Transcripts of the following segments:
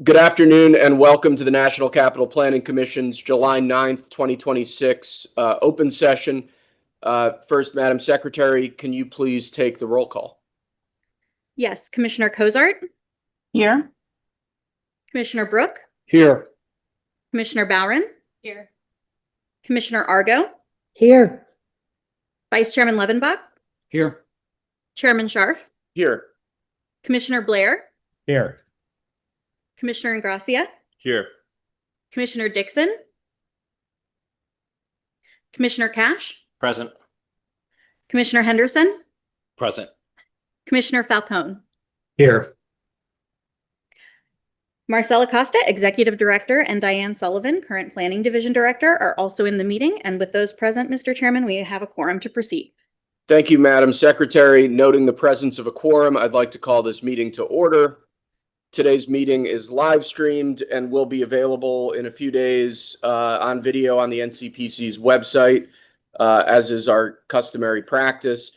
Good afternoon and welcome to the National Capital Planning Commission's July 9th, 2026 open session. First, Madam Secretary, can you please take the roll call? Yes, Commissioner Cozart, Here. Commissioner Brooke, Here. Commissioner Bowron, here, Commissioner Argo, Here. Vice Chairman Levenbach, Here. Chairman Scharf, Here. Commissioner Blair, Here. Commissioner Ingracia, Here. Commissioner Dixon, Commissioner Cash, Present. Commissioner Henderson, Present. Commissioner Falcone. Here. Marcella Costa, Executive Director, and Diane Sullivan, current Planning Division Director, are also in the meeting. And with those present, Mr. Chairman, we have a quorum to proceed. Thank you, Madam Secretary. Noting the presence of a quorum, I'd like to call this meeting to order. Today's meeting is live streamed and will be available in a few days on video on the NCPC's website, as is our customary practice.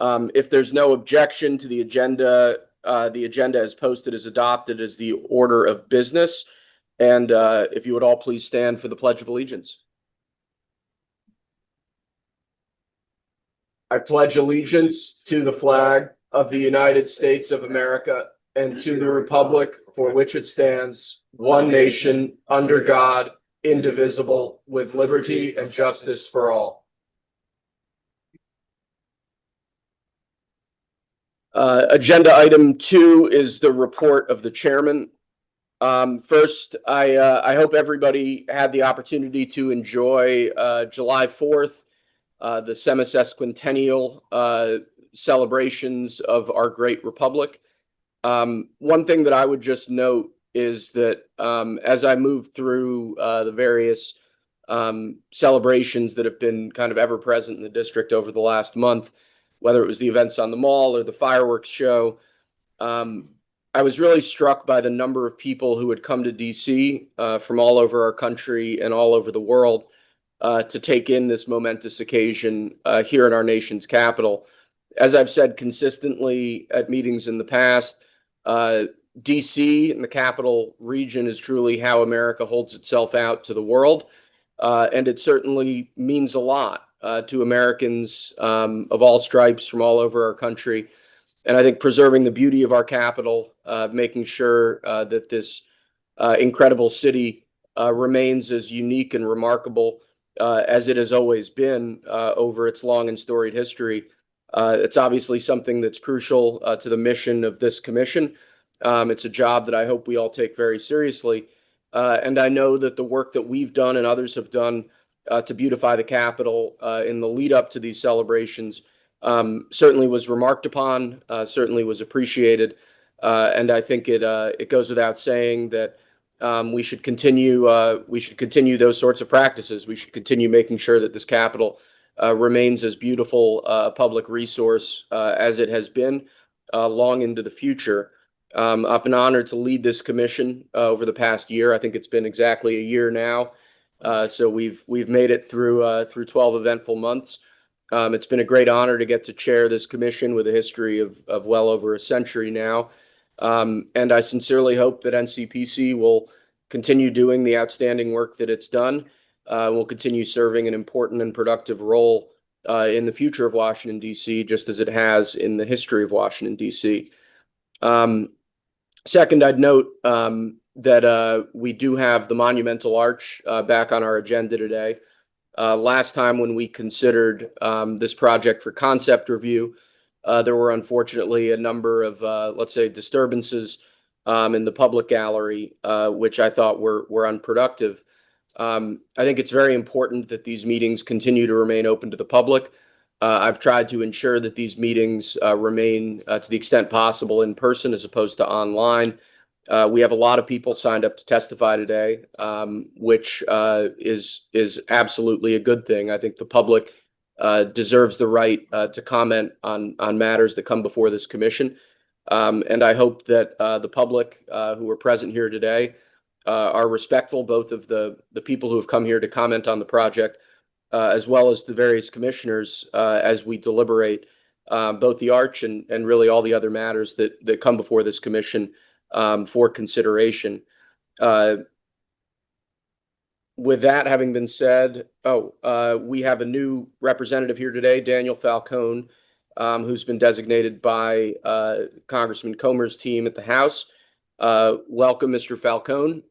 If there's no objection to the agenda as posted is adopted as the order of business. And if you would all please stand for the Pledge of Allegiance. I pledge allegiance to the flag of the United States of America and to the republic for which it stands, one nation, under God, indivisible, with liberty and justice for all. Agenda item 2 is the report of the chairman. First, I hope everybody had the opportunity to enjoy July 4th, the semisesquicentennial celebrations of our great republic. One thing that I would just note is that as I move through the various celebrations that have been kind of ever present in the district over the last month, whether it was the events on the mall or the fireworks show, I was really struck by the number of people who had come to DC from all over our country and all over the world to take in this momentous occasion here in our nation's capital. As I've said consistently at meetings in the past, DC and the capital region is truly how America holds itself out to the world. And it certainly means a lot to Americans of all stripes from all over our country. And I think preserving the beauty of our capital, making sure that this incredible city remains as unique and remarkable as it has always been over its long and storied history. It's obviously something that's crucial to the mission of this commission. It's a job that I hope we all take very seriously. And I know that the work that we've done and others have done to beautify the Capitol in the lead up to these celebrations certainly was remarked upon, certainly was appreciated. And I think it goes without saying that we should continue those sorts of practices. We should continue making sure that this Capitol remains as beautiful a public resource as it has been long into the future. I've been honored to lead this commission over the past year. I think it's been exactly a year now. So we've made it through 12 eventful months. It's been a great honor to get to chair this commission with a history of well over a century now. And I sincerely hope that NCPC will continue doing the outstanding work that it's done. Will continue serving an important and productive role in the future of Washington, D.C., just as it has in the history of Washington, D.C. Second, I'd note that we do have the Monumental Arch back on our agenda today. Last time when we considered this project for concept review, there were unfortunately a number of, let's say, disturbances in the public gallery, which I thought were unproductive. I think it's very important that these meetings continue to remain open to the public. I've tried to ensure that these meetings remain, to the extent possible, in person as opposed to online. We have a lot of people signed up to testify today, which is absolutely a good thing. I think the public deserves the right to comment on matters that come before this commission. And I hope that the public who are present here today are respectful both of the people who have come here to comment on the project, as well as the various commissioners as we deliberate both the arch and really all the other matters that come before this commission for consideration. With that having been said, we have a new representative here today, Daniel Falcone, who's been designated by Congressman Comer's team at the House. Welcome, Mr. Falcone.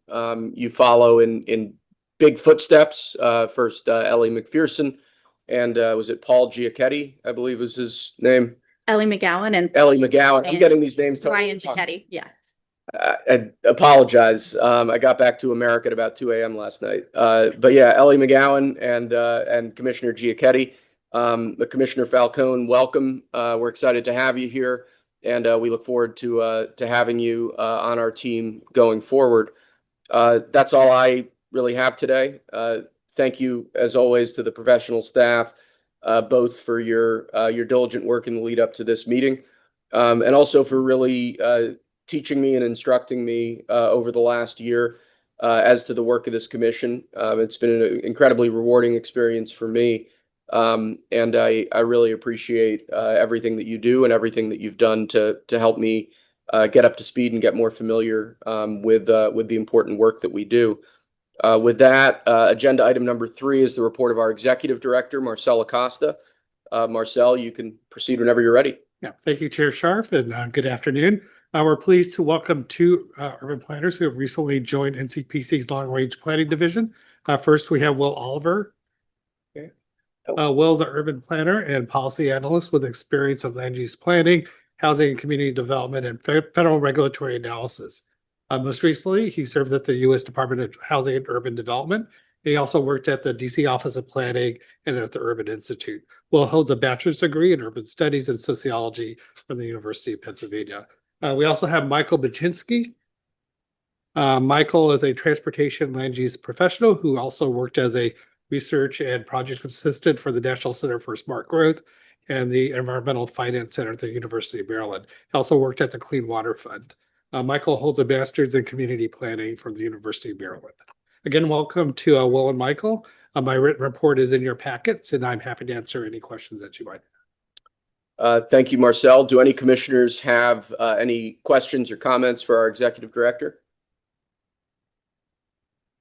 You follow in big footsteps. First, Ellie McPherson, and was it Paul Giacchetti, I believe was his name? Ellie McGowan and Ellie McGowan. I'm getting these names totally Ryan Giacchetti. Yes. I apologize. I got back to America at about 2 a.m. last night. But yeah, Ellie McGowan and Commissioner Giacchetti. Commissioner Falcone, welcome. We're excited to have you here, and we look forward to having you on our team going forward. That's all I really have today. Thank you, as always, to the professional staff, both for your diligent work in the lead up to this meeting, and also for really teaching me and instructing me over the last year as to the work of this commission. It's been an incredibly rewarding experience for me, and I really appreciate everything that you do and everything that you've done to help me get up to speed and get more familiar with the important work that we do. With that, agenda item number 3 is the report of our executive director, Marcel Acosta. Marcel, you can proceed whenever you're ready. Yeah, thank you, Chair Scharf, and good afternoon. We're pleased to welcome 2 urban planners who have recently joined NCPC's Long Range Planning Division. First, we have Will Oliver. Okay. Will's an urban planner and policy analyst with experience in land use planning, housing and community development, and federal regulatory analysis. Most recently, he served at the U.S. Department of Housing and Urban Development. He also worked at the D.C. Office of Planning and at the Urban Institute. Will holds a bachelor's degree in urban studies and sociology from the University of Pennsylvania. We also have Michael Baczynski. Michael is a transportation land use professional who also worked as a research and project assistant for the National Center for Smart Growth and the Environmental Finance Center at the University of Maryland. He also worked at the Clean Water Fund. Michael holds a master's in community planning from the University of Maryland. Again, welcome to Will and Michael. My written report is in your packets, and I'm happy to answer any questions that you might have. Thank you, Marcel. Do any commissioners have any questions or comments for our executive director?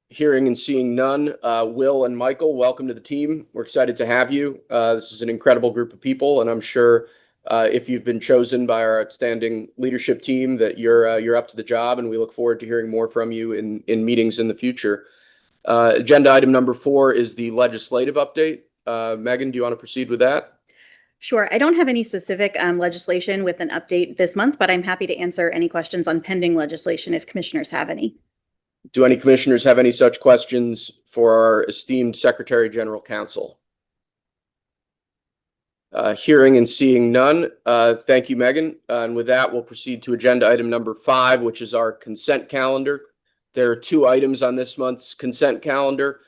Hearing and seeing none, Will and Michael, welcome to the team. We're excited to have you. This is an incredible group of people, and I'm sure if you've been chosen by our outstanding leadership team that you're up to the job, and we look forward to hearing more from you in meetings in the future. Agenda item number 4 is the legislative update. Megan, do you want to proceed with that? Sure. I don't have any specific legislation with an update this month, but I'm happy to answer any questions on pending legislation if commissioners have any. Do any commissioners have any such questions for our esteemed Secretary General Counsel? Hearing and seeing none, thank you, Megan. And with that, we'll proceed to agenda item number 5, which is our consent calendar. There are 2 items on this month's consent calendar.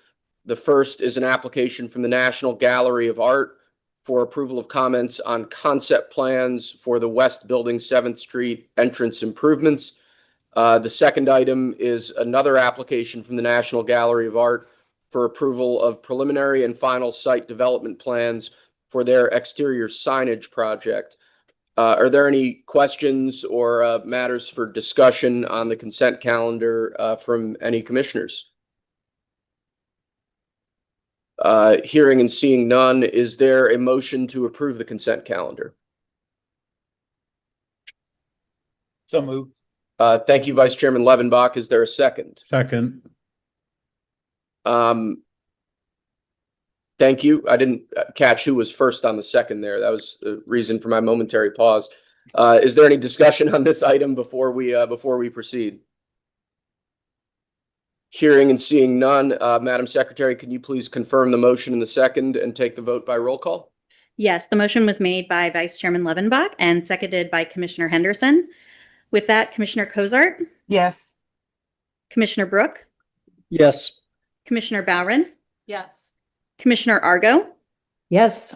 The first is an application from the National Gallery of Art for approval of comments on concept plans for the West Building 7th Street entrance improvements. The second item is another application from the National Gallery of Art for approval of preliminary and final site development plans for their exterior signage project. Are there any questions or matters for discussion on the consent calendar from any commissioners? Hearing and seeing none, is there a motion to approve the consent calendar? So moved. Thank you, Vice Chairman Levenbach. Is there a second? Second. Thank you. I didn't catch who was first on the second there. That was the reason for my momentary pause. Is there any discussion on this item before we proceed? Hearing and seeing none, Madam Secretary, can you please confirm the motion in the second and take the vote by roll call? Yes, the motion was made by Vice Chairman Levenbach and seconded by Commissioner Henderson. With that, Commissioner Cozart, Yes. Commissioner Brooke, Yes. Commissioner Bowron, Yes. Commissioner Argo, Yes.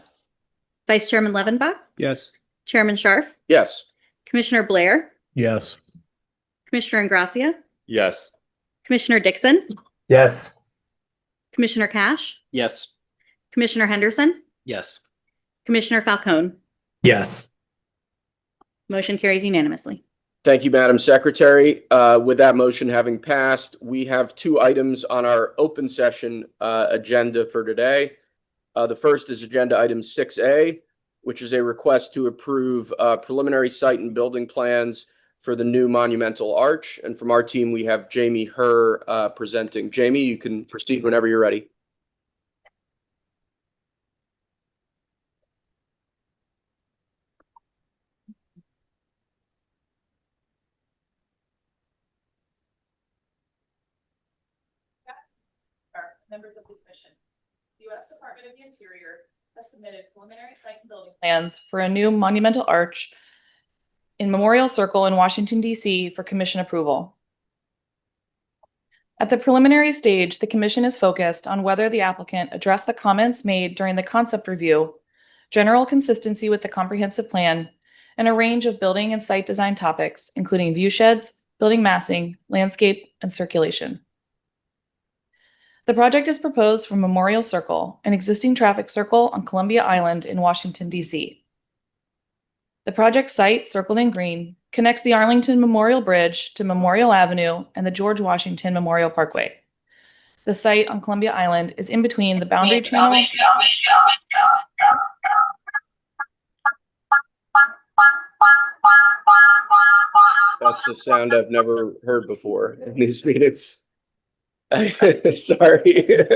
Vice Chairman Levenbach, Yes. Chairman Scharf, Yes. Commissioner Blair, Yes. Commissioner Ingracia, Yes. Commissioner Dixon, Yes. Commissioner Cash, Yes. Commissioner Henderson, Yes. Commissioner Falcone. Yes. Motion carries unanimously. Thank you, Madam Secretary. With that motion having passed, we have two items on our open session agenda for today. The first is agenda item 6A, which is a request to approve preliminary site and building plans for the new Monumental Arch. And from our team, we have Jamie Herr presenting. Jamie, you can proceed whenever you're ready. Members of the Commission. The U.S. Department of the Interior has submitted preliminary site and building plans for a new monumental arch in Memorial Circle in Washington, D.C. for Commission approval. At the preliminary stage, the Commission is focused on whether the applicant addressed the comments made during the concept review, general consistency with the comprehensive plan, and a range of building and site design topics, including view sheds, building massing, landscape, and circulation. The project is proposed from Memorial Circle, an existing traffic circle on Columbia Island in Washington, D.C. The project site, circled in green, connects the Arlington Memorial Bridge to Memorial Avenue and the George Washington Memorial Parkway. The site on Columbia Island is in between the boundary channel. That's a sound I've never heard before in these meetings. Sorry.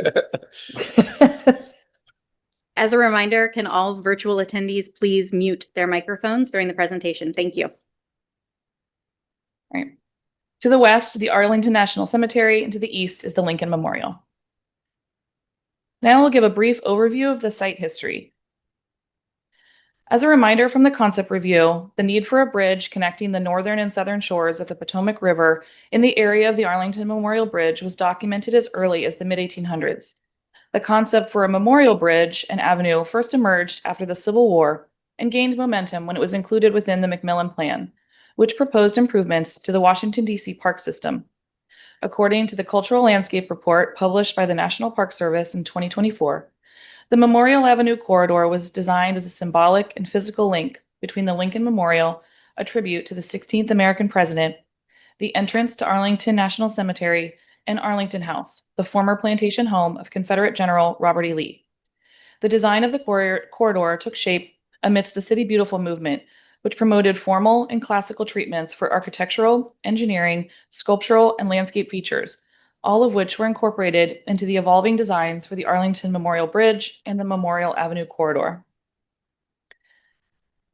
As a reminder, can all virtual attendees please mute their microphones during the presentation? Thank you. Right. To the west, the Arlington National Cemetery, and to the east is the Lincoln Memorial. Now we'll give a brief overview of the site history. As a reminder from the concept review, the need for a bridge connecting the northern and southern shores of the Potomac River in the area of the Arlington Memorial Bridge was documented as early as the mid-1800s. The concept for a memorial bridge and avenue first emerged after the Civil War and gained momentum when it was included within the McMillan Plan, which proposed improvements to the Washington, D.C. park system. According to the Cultural Landscape Report published by the National Park Service in 2024, the Memorial Avenue corridor was designed as a symbolic and physical link between the Lincoln Memorial, a tribute to the 16th American president, the entrance to Arlington National Cemetery, and Arlington House, the former plantation home of Confederate General Robert E. Lee. The design of the corridor took shape amidst the City Beautiful movement, which promoted formal and classical treatments for architectural, engineering, sculptural, and landscape features, all of which were incorporated into the evolving designs for the Arlington Memorial Bridge and the Memorial Avenue corridor.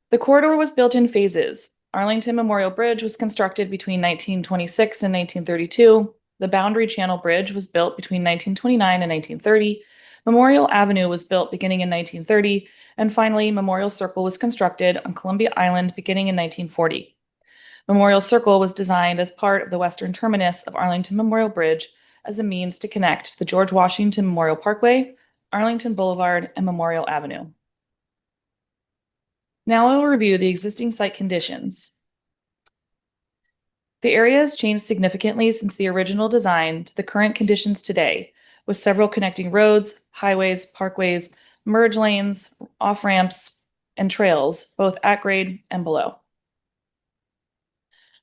The corridor was built in phases. Arlington Memorial Bridge was constructed between 1926 and 1932. The Boundary Channel Bridge was built between 1929 and 1930. Memorial Avenue was built beginning in 1930. And finally, Memorial Circle was constructed on Columbia Island beginning in 1940. Memorial Circle was designed as part of the western terminus of Arlington Memorial Bridge as a means to connect the George Washington Memorial Parkway, Arlington Boulevard, and Memorial Avenue. Now I will review the existing site conditions. The area has changed significantly since the original design to the current conditions today, with several connecting roads, highways, parkways, merge lanes, off-ramps, and trails, both at grade and below.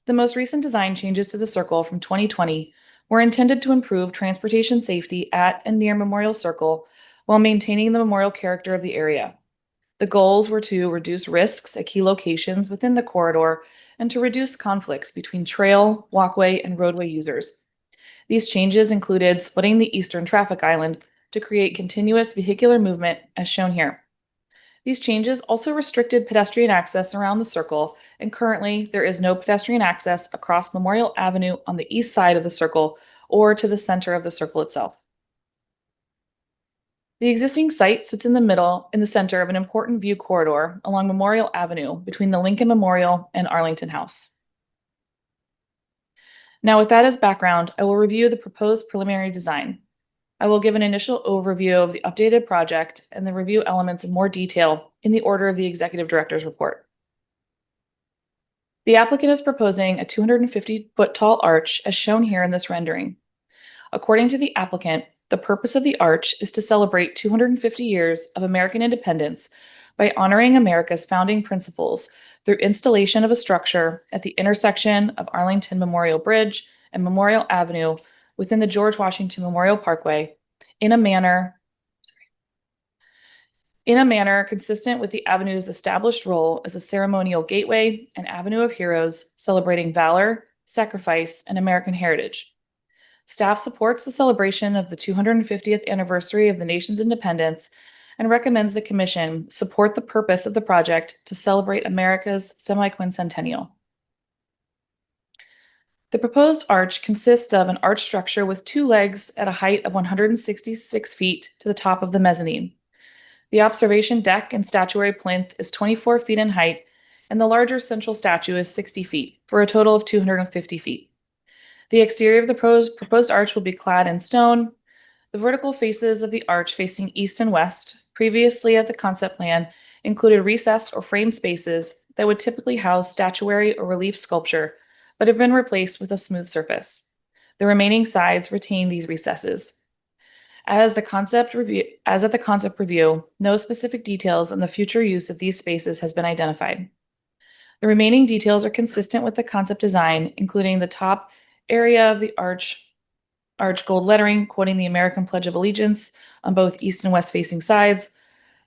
The most recent design changes to the circle from 2020 were intended to improve transportation safety at and near Memorial Circle while maintaining the memorial character of the area. The goals were to reduce risks at key locations within the corridor and to reduce conflicts between trail, walkway, and roadway users. These changes included splitting the eastern traffic island to create continuous vehicular movement, as shown here. These changes also restricted pedestrian access around the circle, and currently there is no pedestrian access across Memorial Avenue on the east side of the circle or to the center of the circle itself. The existing site sits in the center of an important view corridor along Memorial Avenue between the Lincoln Memorial and Arlington House. Now, with that as background, I will review the proposed preliminary design. I will give an initial overview of the updated project and the review elements in more detail in the order of the Executive Director's report. The applicant is proposing a 250-foot tall arch as shown here in this rendering. According to the applicant, the purpose of the arch is to celebrate 250 years of American independence by honoring America's founding principles through installation of a structure at the intersection of Arlington Memorial Bridge and Memorial Avenue within the George Washington Memorial Parkway in a manner consistent with the avenue's established role as a ceremonial gateway and avenue of heroes celebrating valor, sacrifice, and American heritage. Staff supports the celebration of the 250th anniversary of the nation's independence and recommends the Commission support the purpose of the project to celebrate America's semi-quincentennial. The proposed arch consists of an arch structure with 2 legs at a height of 166 feet to the top of the mezzanine. The observation deck and statuary plinth is 24 feet in height, and the larger central statue is 60 feet, for a total of 250 feet. The exterior of the proposed arch will be clad in stone. The vertical faces of the arch facing east and west, previously at the concept plan, included recessed or framed spaces that would typically house statuary or relief sculpture, but have been replaced with a smooth surface. The remaining sides retain these recesses. As at the concept review, no specific details on the future use of these spaces has been identified. The remaining details are consistent with the concept design, including the top area of the arch gold lettering quoting the American Pledge of Allegiance on both east and west facing sides.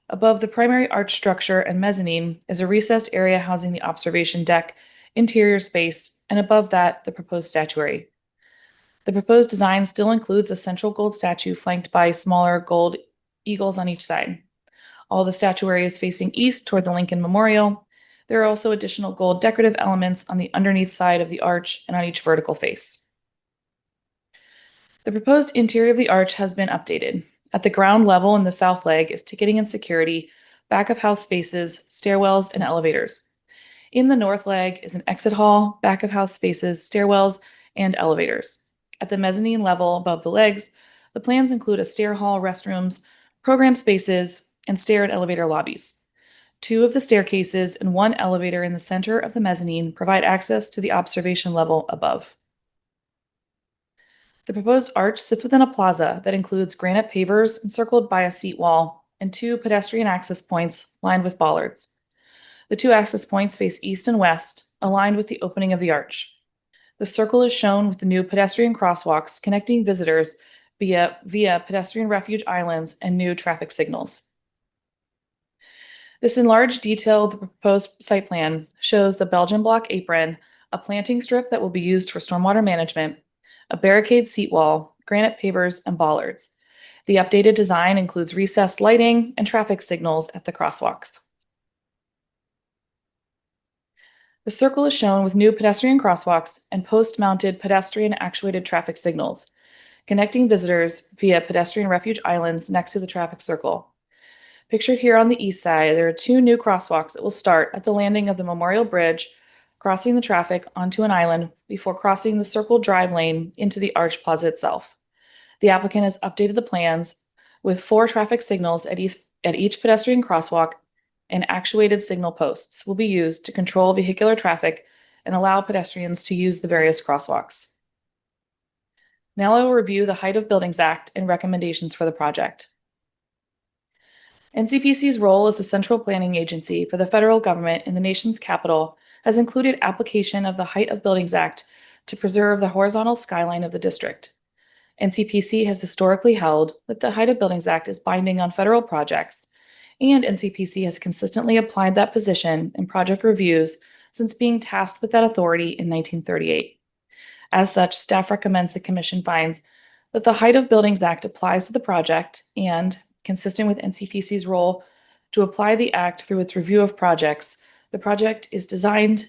Above the primary arch structure and mezzanine is a recessed area housing the observation deck, interior space, and above that, the proposed statuary. The proposed design still includes a central gold statue flanked by smaller gold eagles on each side. All the statuary is facing east toward the Lincoln Memorial. There are also additional gold decorative elements on the underneath side of the arch and on each vertical face. The proposed interior of the arch has been updated. At the ground level in the south leg is ticketing and security, back of house spaces, stairwells, and elevators. In the north leg is an exit hall, back of house spaces, stairwells, and elevators. At the mezzanine level above the legs, the plans include a stair hall, restrooms, program spaces, and stair and elevator lobbies. 2 of the staircases and 1 elevator in the center of the mezzanine provide access to the observation level above. The proposed arch sits within a plaza that includes granite pavers encircled by a seat wall and 2 pedestrian access points lined with bollards. The 2 access points face east and west, aligned with the opening of the arch. The circle is shown with the new pedestrian crosswalks connecting visitors via pedestrian refuge islands and new traffic signals. This enlarged detail of the proposed site plan shows the Belgian block apron, a planting strip that will be used for stormwater management, a barricade seat wall, granite pavers, and bollards. The updated design includes recessed lighting and traffic signals at the crosswalks. The circle is shown with new pedestrian crosswalks and post-mounted pedestrian actuated traffic signals, connecting visitors via pedestrian refuge islands next to the traffic circle. Pictured here on the east side, there are 2 new crosswalks that will start at the landing of the Memorial Bridge, crossing the traffic onto an island before crossing the circle drive lane into the arch plaza itself. The applicant has updated the plans with 4 traffic signals at each pedestrian crosswalk, and actuated signal posts will be used to control vehicular traffic and allow pedestrians to use the various crosswalks. Now I will review the Height of Buildings Act and recommendations for the project. NCPC's role as the central planning agency for the federal government in the nation's capital has included application of the Height of Buildings Act to preserve the horizontal skyline of the district. NCPC has historically held that the Height of Buildings Act is binding on federal projects, and NCPC has consistently applied that position in project reviews since being tasked with that authority in 1938. As such, staff recommends the Commission finds that the Height of Buildings Act applies to the project and, consistent with NCPC's role to apply the Act through its review of projects, the project as designed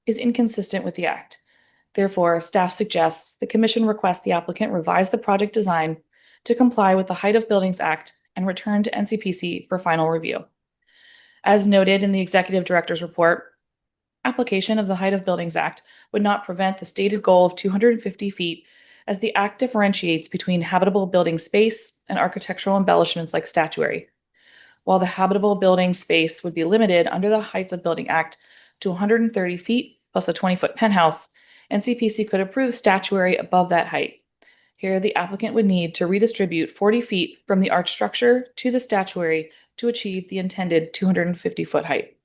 is inconsistent with the Act. Therefore, staff suggests the Commission request the applicant revise the project design to comply with the Height of Buildings Act and return to NCPC for final review. As noted in the Executive Director's report, application of the Height of Buildings Act would not prevent the stated goal of 250 feet, as the Act differentiates between habitable building space and architectural embellishments like statuary. While the habitable building space would be limited under the Heights of Building Act to 130 feet plus a 20-foot penthouse, NCPC could approve statuary above that height. Here, the applicant would need to redistribute 40 feet from the arch structure to the statuary to achieve the intended 250-foot height.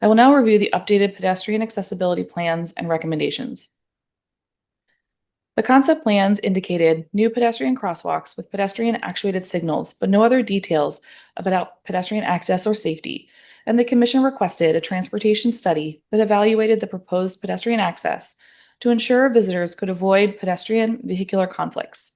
I will now review the updated pedestrian accessibility plans and recommendations. The concept plans indicated new pedestrian crosswalks with pedestrian actuated signals, but no other details about pedestrian access or safety, and the Commission requested a transportation study that evaluated the proposed pedestrian access to ensure visitors could avoid pedestrian vehicular conflicts.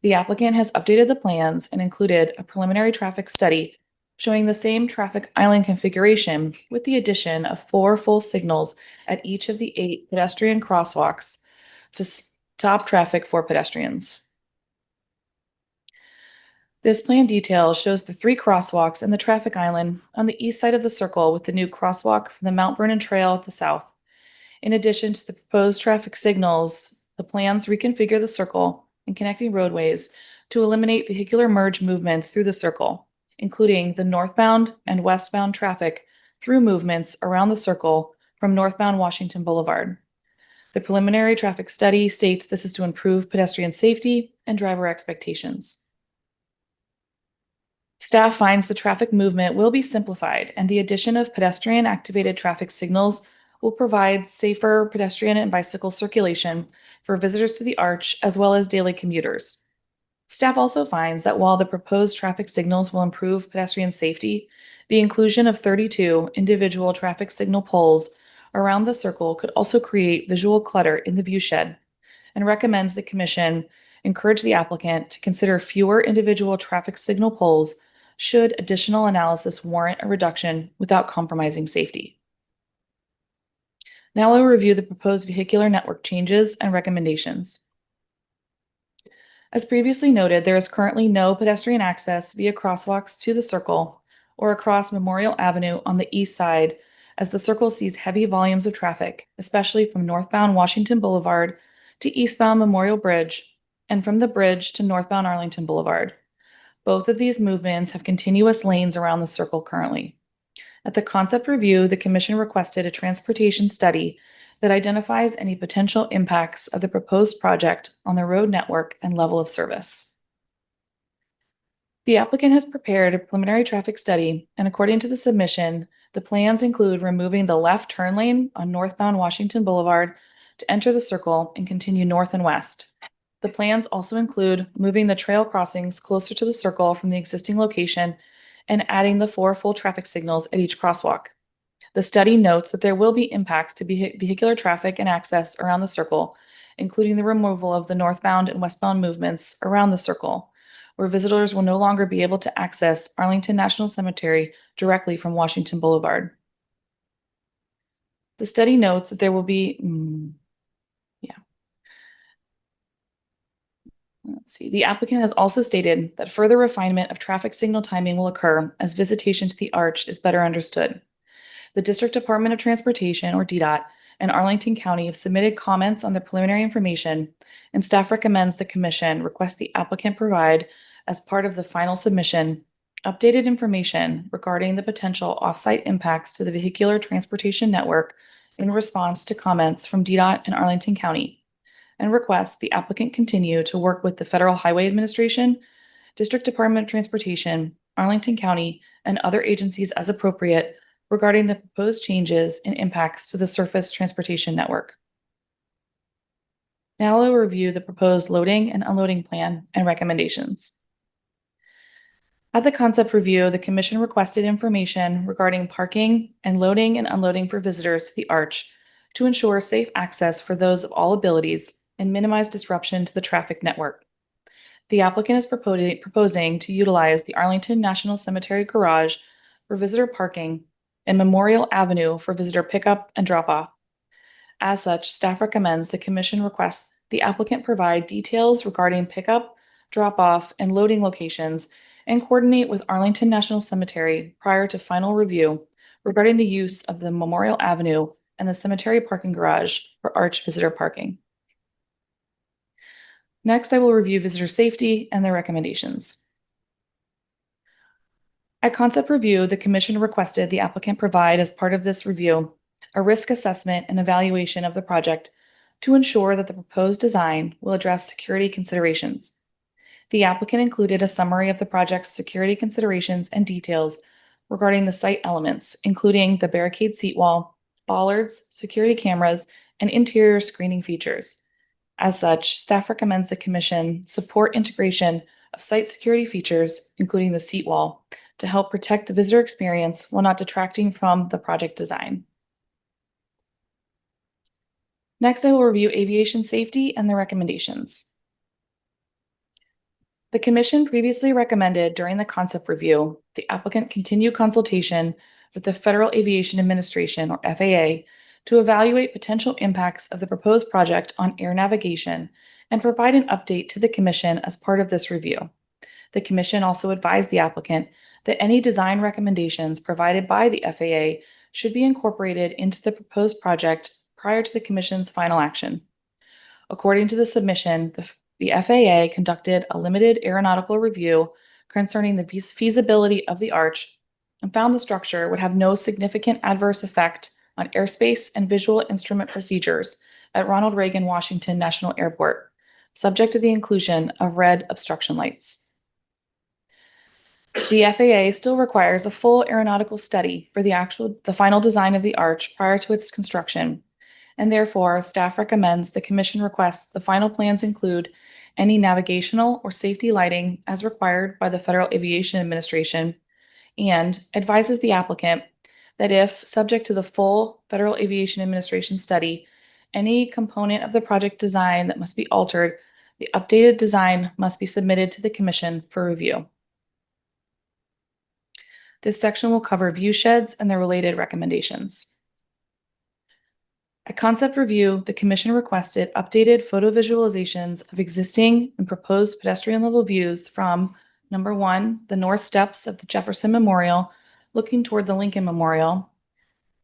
The applicant has updated the plans and included a preliminary traffic study showing the same traffic island configuration with the addition of 4 full signals at each of the 8 pedestrian crosswalks to stop traffic for pedestrians. This plan detail shows the 3 crosswalks and the traffic island on the east side of the circle with the new crosswalk from the Mount Vernon Trail at the south. In addition to the proposed traffic signals, the plans reconfigure the circle and connecting roadways to eliminate vehicular merge movements through the circle, including the northbound and westbound traffic through movements around the circle from northbound Washington Boulevard. The preliminary traffic study states this is to improve pedestrian safety and driver expectations. Staff finds the traffic movement will be simplified, and the addition of pedestrian activated traffic signals will provide safer pedestrian and bicycle circulation for visitors to the arch as well as daily commuters. Staff also finds that while the proposed traffic signals will improve pedestrian safety, the inclusion of 32 individual traffic signal poles around the circle could also create visual clutter in the viewshed, and recommends the Commission encourage the applicant to consider fewer individual traffic signal poles should additional analysis warrant a reduction without compromising safety. Now I will review the proposed vehicular network changes and recommendations. As previously noted, there is currently no pedestrian access via crosswalks to the circle or across Memorial Avenue on the east side, as the circle sees heavy volumes of traffic, especially from northbound Washington Boulevard to eastbound Memorial Bridge and from the bridge to northbound Arlington Boulevard. Both of these movements have continuous lanes around the circle currently. At the concept review, the Commission requested a transportation study that identifies any potential impacts of the proposed project on the road network and level of service. The applicant has prepared a preliminary traffic study, and according to the submission, the plans include removing the left turn lane on northbound Washington Boulevard to enter the circle and continue north and west. The plans also include moving the trail crossings closer to the circle from the existing location and adding the 4 full traffic signals at each crosswalk. The study notes that there will be impacts to vehicular traffic and access around the circle, including the removal of the northbound and westbound movements around the circle, where visitors will no longer be able to access Arlington National Cemetery directly from Washington Boulevard. The study notes that there will be, The applicant has also stated that further refinement of traffic signal timing will occur as visitation to the arch is better understood. The District Department of Transportation, or DDOT, and Arlington County have submitted comments on the preliminary information, and staff recommends the Commission request the applicant provide, as part of the final submission, updated information regarding the potential off-site impacts to the vehicular transportation network in response to comments from DDOT and Arlington County, and request the applicant continue to work with the Federal Highway Administration, District Department of Transportation, Arlington County, and other agencies as appropriate regarding the proposed changes and impacts to the surface transportation network. Now I will review the proposed loading and unloading plan and recommendations. At the concept review, the Commission requested information regarding parking and loading and unloading for visitors to the arch to ensure safe access for those of all abilities and minimize disruption to the traffic network. The applicant is proposing to utilize the Arlington National Cemetery garage for visitor parking and Memorial Avenue for visitor pickup and drop-off. As such, staff recommends the Commission requests the applicant provide details regarding pickup, drop-off, and loading locations and coordinate with Arlington National Cemetery prior to final review regarding the use of the Memorial Avenue and the cemetery parking garage for arch visitor parking. Next, I will review visitor safety and their recommendations. At concept review, the Commission requested the applicant provide, as part of this review, a risk assessment and evaluation of the project to ensure that the proposed design will address security considerations. The applicant included a summary of the project's security considerations and details regarding the site elements, including the barricade seat wall, bollards, security cameras, and interior screening features. As such, staff recommends the Commission support integration of site security features, including the seat wall, to help protect the visitor experience while not detracting from the project design. Next, I will review aviation safety and the recommendations. The Commission previously recommended during the concept review, the applicant continue consultation with the Federal Aviation Administration, or FAA, to evaluate potential impacts of the proposed project on air navigation and provide an update to the Commission as part of this review. The Commission also advised the applicant that any design recommendations provided by the FAA should be incorporated into the proposed project prior to the Commission's final action. According to the submission, the FAA conducted a limited aeronautical review concerning the feasibility of the arch and found the structure would have no significant adverse effect on airspace and visual instrument procedures at Ronald Reagan Washington National Airport, subject to the inclusion of red obstruction lights. The FAA still requires a full aeronautical study for the final design of the arch prior to its construction, and therefore staff recommends the Commission requests the final plans include any navigational or safety lighting as required by the Federal Aviation Administration, and advises the applicant that if, subject to the full Federal Aviation Administration study, any component of the project design that must be altered, the updated design must be submitted to the Commission for review. This section will cover view sheds and their related recommendations. At concept review, the Commission requested updated photo visualizations of existing and proposed pedestrian level views from, number 1, the north steps of the Jefferson Memorial looking toward the Lincoln Memorial,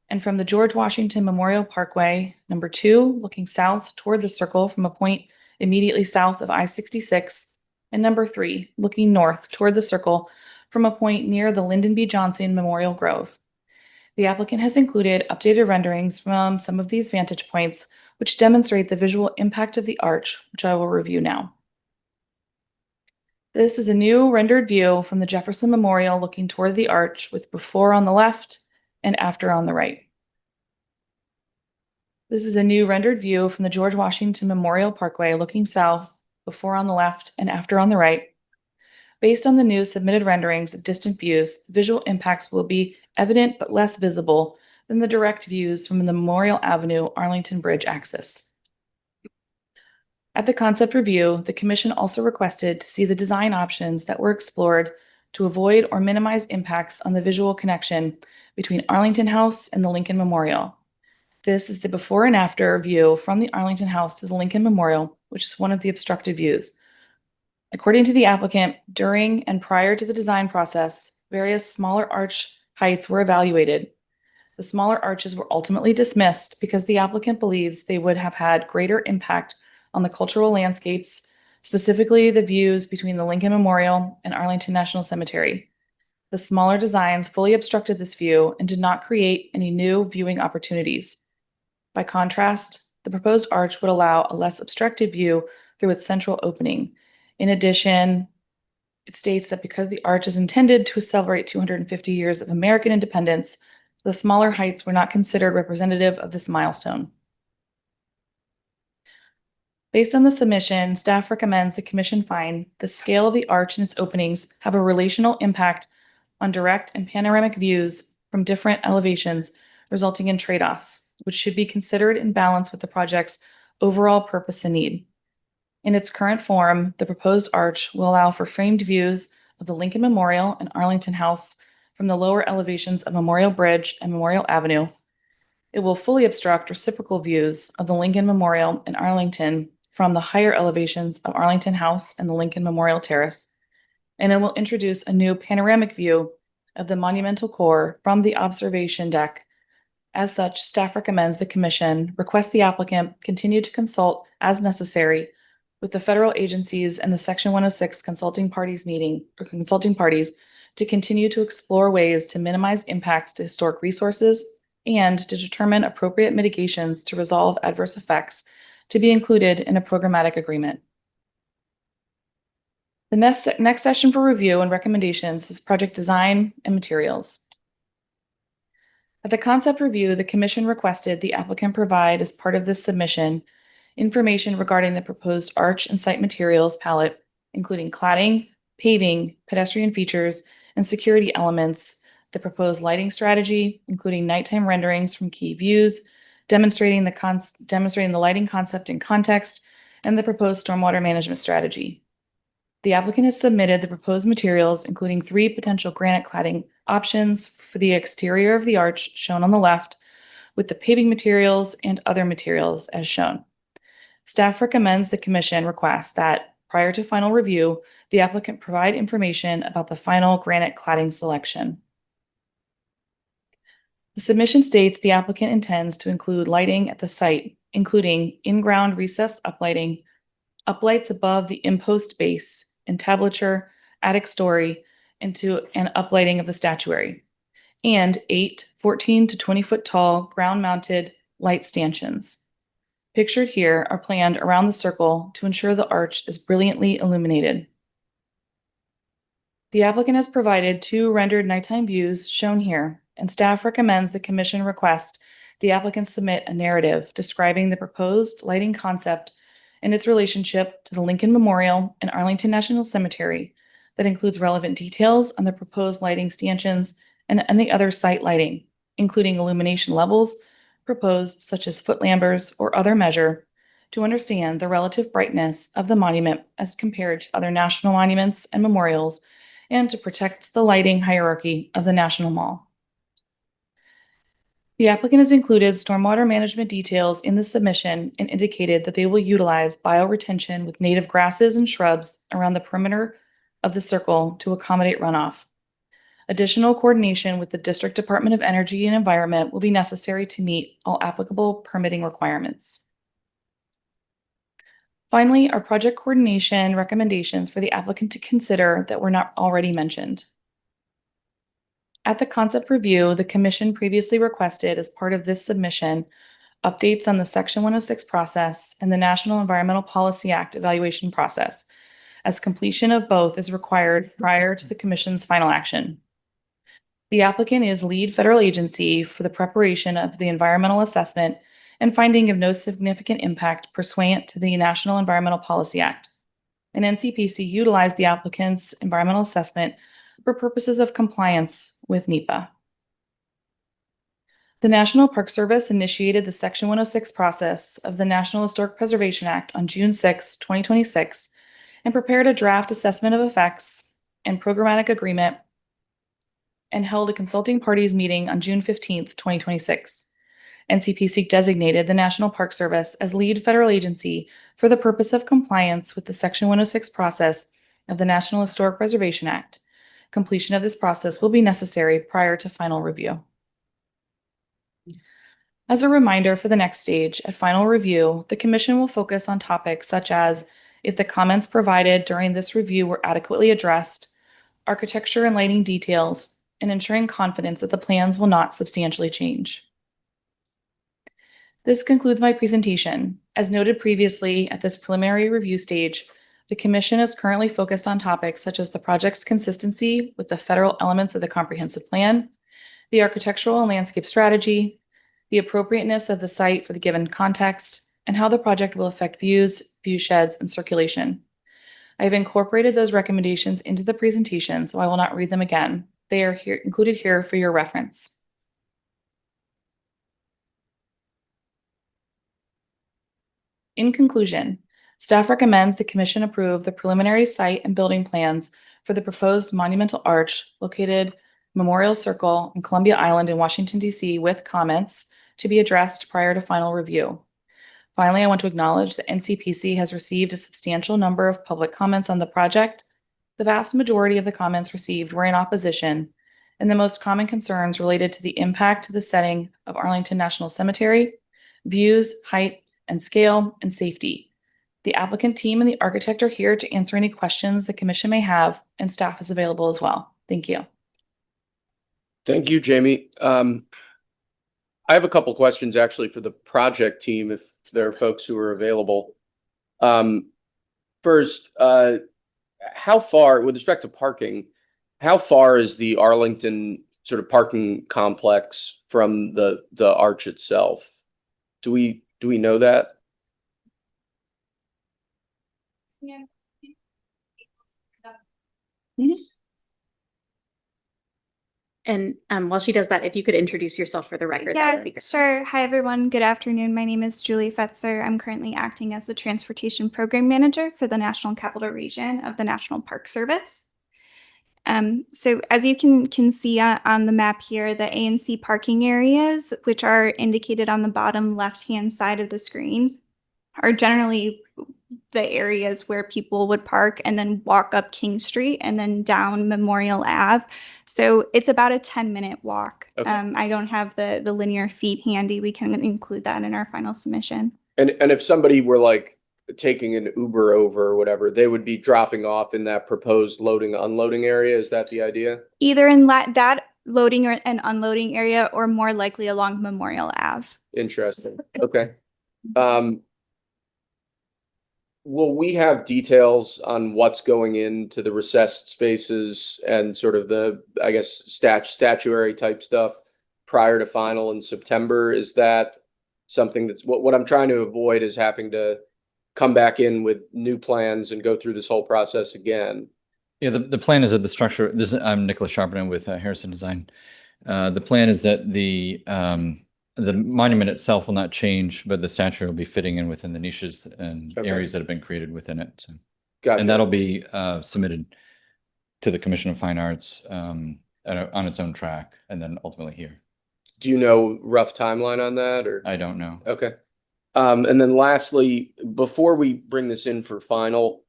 and from the George Washington Memorial Parkway, number 2, looking south toward the circle from a point immediately south of I-66, and number 3, looking north toward the circle from a point near the Lyndon B. Johnson Memorial Grove. The applicant has included updated renderings from some of these vantage points, which demonstrate the visual impact of the arch, which I will review now. This is a new rendered view from the Jefferson Memorial looking toward the arch with before on the left and after on the right. This is a new rendered view from the George Washington Memorial Parkway looking south, before on the left and after on the right. Based on the new submitted renderings of distant views, the visual impacts will be evident but less visible than the direct views from the Memorial Avenue Arlington Bridge axis. At the concept review, the Commission also requested to see the design options that were explored to avoid or minimize impacts on the visual connection between Arlington House and the Lincoln Memorial. This is the before and after view from the Arlington House to the Lincoln Memorial, which is one of the obstructed views. According to the applicant, during and prior to the design process, various smaller arch heights were evaluated. The smaller arches were ultimately dismissed because the applicant believes they would have had greater impact on the cultural landscapes, specifically the views between the Lincoln Memorial and Arlington National Cemetery. The smaller designs fully obstructed this view and did not create any new viewing opportunities. By contrast, the proposed arch would allow a less obstructed view through its central opening. In addition, it states that because the arch is intended to celebrate 250 years of American independence, the smaller heights were not considered representative of this milestone. Based on the submission, staff recommends the Commission find the scale of the arch and its openings have a relational impact on direct and panoramic views from different elevations, resulting in trade-offs, which should be considered in balance with the project's overall purpose and need. In its current form, the proposed arch will allow for framed views of the Lincoln Memorial and Arlington House from the lower elevations of Memorial Bridge and Memorial Avenue. It will fully obstruct reciprocal views of the Lincoln Memorial and Arlington from the higher elevations of Arlington House and the Lincoln Memorial Terrace. And it will introduce a new panoramic view of the Monumental Core from the observation deck. As such, staff recommends the Commission request the applicant continue to consult as necessary with the federal agencies and the Section 106 consulting parties to continue to explore ways to minimize impacts to historic resources and to determine appropriate mitigations to resolve adverse effects to be included in a programmatic agreement. The next session for review and recommendations is project design and materials. At the concept review, the commission requested the applicant provide, as part of this submission, information regarding the proposed arch and site materials palette, including cladding, paving, pedestrian features, and security elements, the proposed lighting strategy, including nighttime renderings from key views, demonstrating the lighting concept and context, and the proposed stormwater management strategy. The applicant has submitted the proposed materials, including 3 potential granite cladding options for the exterior of the arch shown on the left, with the paving materials and other materials as shown. Staff recommends the commission request that, prior to final review, the applicant provide information about the final granite cladding selection. The submission states the applicant intends to include lighting at the site, including in-ground recessed uplighting, uplights above the impost base, entablature, attic story, into an uplighting of the statuary, and 8 14 to 20 foot tall ground-mounted light stanchions. Pictured here are planned around the circle to ensure the arch is brilliantly illuminated. The applicant has provided 2 rendered nighttime views shown here, and staff recommends the commission request the applicant submit a narrative describing the proposed lighting concept and its relationship to the Lincoln Memorial and Arlington National Cemetery that includes relevant details on the proposed lighting stanchions and any other site lighting, including illumination levels proposed, such as foot lambers or other measure, to understand the relative brightness of the monument as compared to other national monuments and memorials, and to protect the lighting hierarchy of the National Mall. The applicant has included stormwater management details in the submission and indicated that they will utilize bioretention with native grasses and shrubs around the perimeter of the circle to accommodate runoff. Additional coordination with the District Department of Energy and Environment will be necessary to meet all applicable permitting requirements. Finally, our project coordination recommendations for the applicant to consider that were not already mentioned. At the concept review, the commission previously requested, as part of this submission, updates on the Section 106 process and the National Environmental Policy Act evaluation process, as completion of both is required prior to the commission's final action. The applicant is lead federal agency for the preparation of the environmental assessment and finding of no significant impact pursuant to the National Environmental Policy Act. And NCPC utilized the applicant's environmental assessment for purposes of compliance with NEPA. The National Park Service initiated the Section 106 process of the National Historic Preservation Act on June 6, 2026, and prepared a draft assessment of effects and programmatic agreement and held a consulting parties meeting on June 15, 2026. NCPC designated the National Park Service as lead federal agency for the purpose of compliance with the Section 106 process of the National Historic Preservation Act. Completion of this process will be necessary prior to final review. As a reminder for the next stage, at final review, the Commission will focus on topics such as if the comments provided during this review were adequately addressed, architecture and lighting details, and ensuring confidence that the plans will not substantially change. This concludes my presentation. As noted previously, at this preliminary review stage, the Commission is currently focused on topics such as the project's consistency with the federal elements of the comprehensive plan, the architectural and landscape strategy, the appropriateness of the site for the given context, and how the project will affect views, view sheds, and circulation. I have incorporated those recommendations into the presentation, so I will not read them again. They are included here for your reference. In conclusion, staff recommends the Commission approve the preliminary site and building plans for the proposed monumental arch located Memorial Circle in Columbia Island in Washington, D.C. with comments to be addressed prior to final review. Finally, I want to acknowledge that NCPC has received a substantial number of public comments on the project. The vast majority of the comments received were in opposition, and the most common concerns related to the impact to the setting of Arlington National Cemetery, views, height, and scale, and safety. The applicant team and the architect are here to answer any questions the Commission may have, and staff is available as well. Thank you. Thank you, Jamie. I have a couple questions actually for the project team, if there are folks who are available. First, how far, with respect to parking, how far is the Arlington sort of parking complex from the arch itself. Do we know that? Yeah. And while she does that, if you could introduce yourself for the record. that would be Yeah, great. sure. Hi, everyone. Good afternoon. My name is Julie Fetzer. I'm currently acting as the Transportation Program Manager for the National Capital Region of the National Park Service. So as you can see on the map here, the ANC parking areas, which are indicated on the bottom left-hand side of the screen, are generally the areas where people would park and then walk up King Street and then down Memorial Ave. So it's about a 10-minute walk. Okay. I don't have the linear feet handy. We can include that in our final submission. And if somebody were like taking an Uber over or whatever, they would be dropping off in that proposed loading unloading area. Is that the idea? Either in that loading and unloading area or more likely along Memorial Ave. Interesting. Okay. Will we have details on what's going into the recessed spaces and sort of the, I guess, statuary type stuff prior to final in September? Is that something that's what I'm trying to avoid is having to come back in with new plans and go through this whole process again? Yeah, the plan is that the structure, I'm Nicholas Sharpton with Harrison Design. The plan is that the monument itself will not change, but the statue will be fitting in within the niches and Okay. areas that have been created within it. So, Gotcha. and that'll be submitted to the Commission of Fine Arts on its own track, and then ultimately here. Do you know rough timeline on that, or? I don't know. Okay. And then lastly, before we bring this in for final,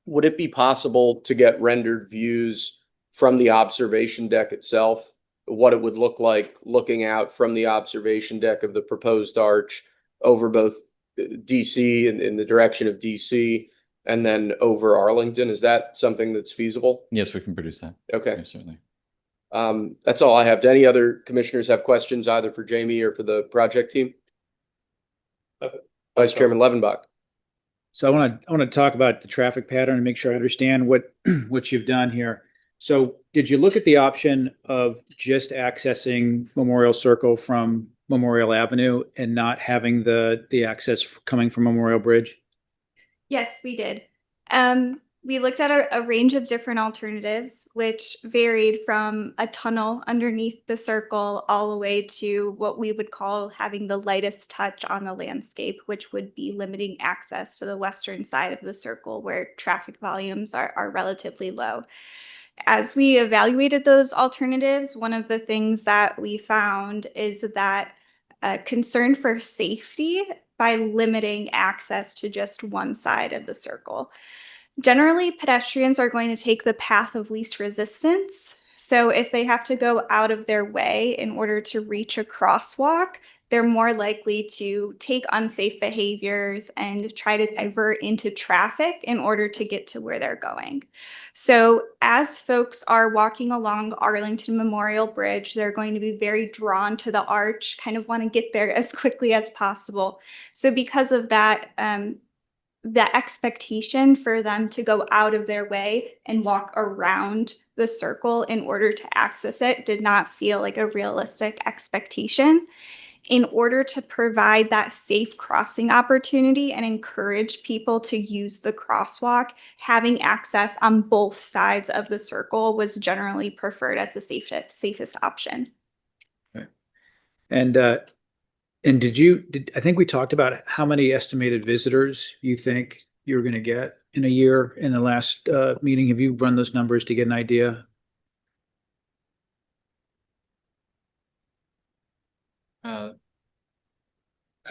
would it be possible to get rendered views from the observation deck itself? What it would look like looking out from the observation deck of the proposed arch over both DC and in the direction of DC and then over Arlington? Is that something that's feasible? Yes, we can produce that. Okay. Yes, certainly. That's all I have. Do any other commissioners have questions either for Jamie or for the project team? Vice Chairman Levenbach. So I want to talk about the traffic pattern and make sure I understand what you've done here. So did you look at the option of just accessing Memorial Circle from Memorial Avenue and not having the access coming from Memorial Bridge? Yes, we did. We looked at a range of different alternatives, which varied from a tunnel underneath the circle all the way to what we would call having the lightest touch on the landscape, which would be limiting access to the western side of the circle where traffic volumes are relatively low. As we evaluated those alternatives, one of the things that we found is that concern for safety by limiting access to just one side of the circle. Generally, pedestrians are going to take the path of least resistance. So if they have to go out of their way in order to reach a crosswalk, they're more likely to take unsafe behaviors and try to divert into traffic in order to get to where they're going. So as folks are walking along Arlington Memorial Bridge, they're going to be very drawn to the arch, kind of want to get there as quickly as possible. So because of that, the expectation for them to go out of their way and walk around the circle in order to access it did not feel like a realistic expectation. In order to provide that safe crossing opportunity and encourage people to use the crosswalk, having access on both sides of the circle was generally preferred as the safest option. Okay. And I think we talked about how many estimated visitors you think you're going to get in a year in the last meeting. Have you run those numbers to get an idea?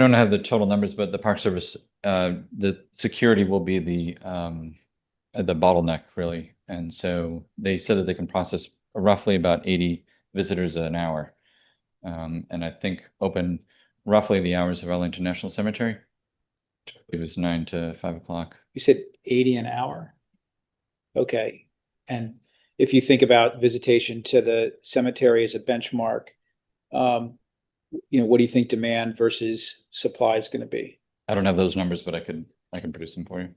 I don't have the total numbers, but the Park Service, the security will be the bottleneck, really. And so they said that they can process roughly about 80 visitors an hour. And I think open roughly the hours of Arlington National Cemetery. It was 9 to 5 o'clock. You said 80 an hour. Okay. And if you think about visitation to the cemetery as a benchmark, what do you think demand versus supply is going to be? I don't have those numbers, but I can produce them for you.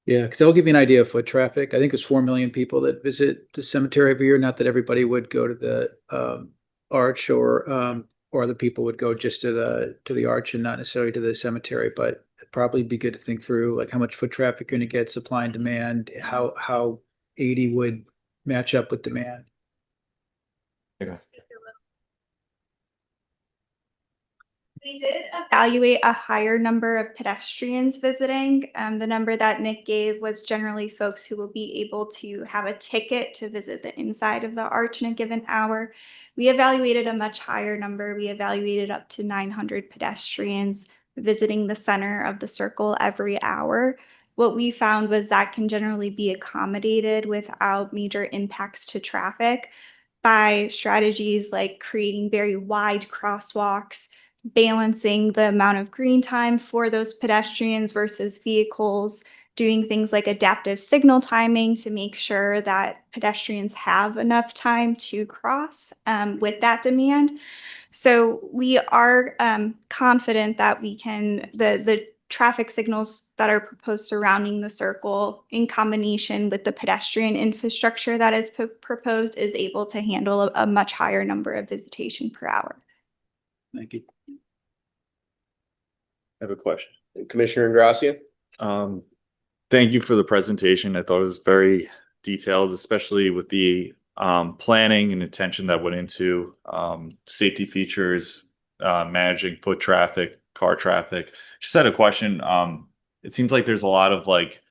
Yeah, because that'll give you an idea of foot traffic. I think there's 4 million people that visit the cemetery every year. Not that everybody would go to the arch, or other people would go just to the arch and not necessarily to the cemetery. But it'd probably be good to think through like how much foot traffic you're going to get, supply and demand, how 80 would match up with demand. We did evaluate a higher number of pedestrians visiting. The number that Nick gave was generally folks who will be able to have a ticket to visit the inside of the arch in a given hour. We evaluated a much higher number. We evaluated up to 900 pedestrians visiting the center of the circle every hour. What we found was that can generally be accommodated without major impacts to traffic by strategies like creating very wide crosswalks, balancing the amount of green time for those pedestrians versus vehicles, doing things like adaptive signal timing to make sure that pedestrians have enough time to cross with that demand. So we are confident that we can, the traffic signals that are proposed surrounding the circle in combination with the pedestrian infrastructure that is proposed is able to handle a much higher number of visitation per hour. Thank you. I have a question. Commissioner Ingracia? Thank you for the presentation. I thought it was very detailed, especially with the planning and attention that went into safety features, managing foot traffic, car traffic. Just had a question. It seems like there's a lot of like,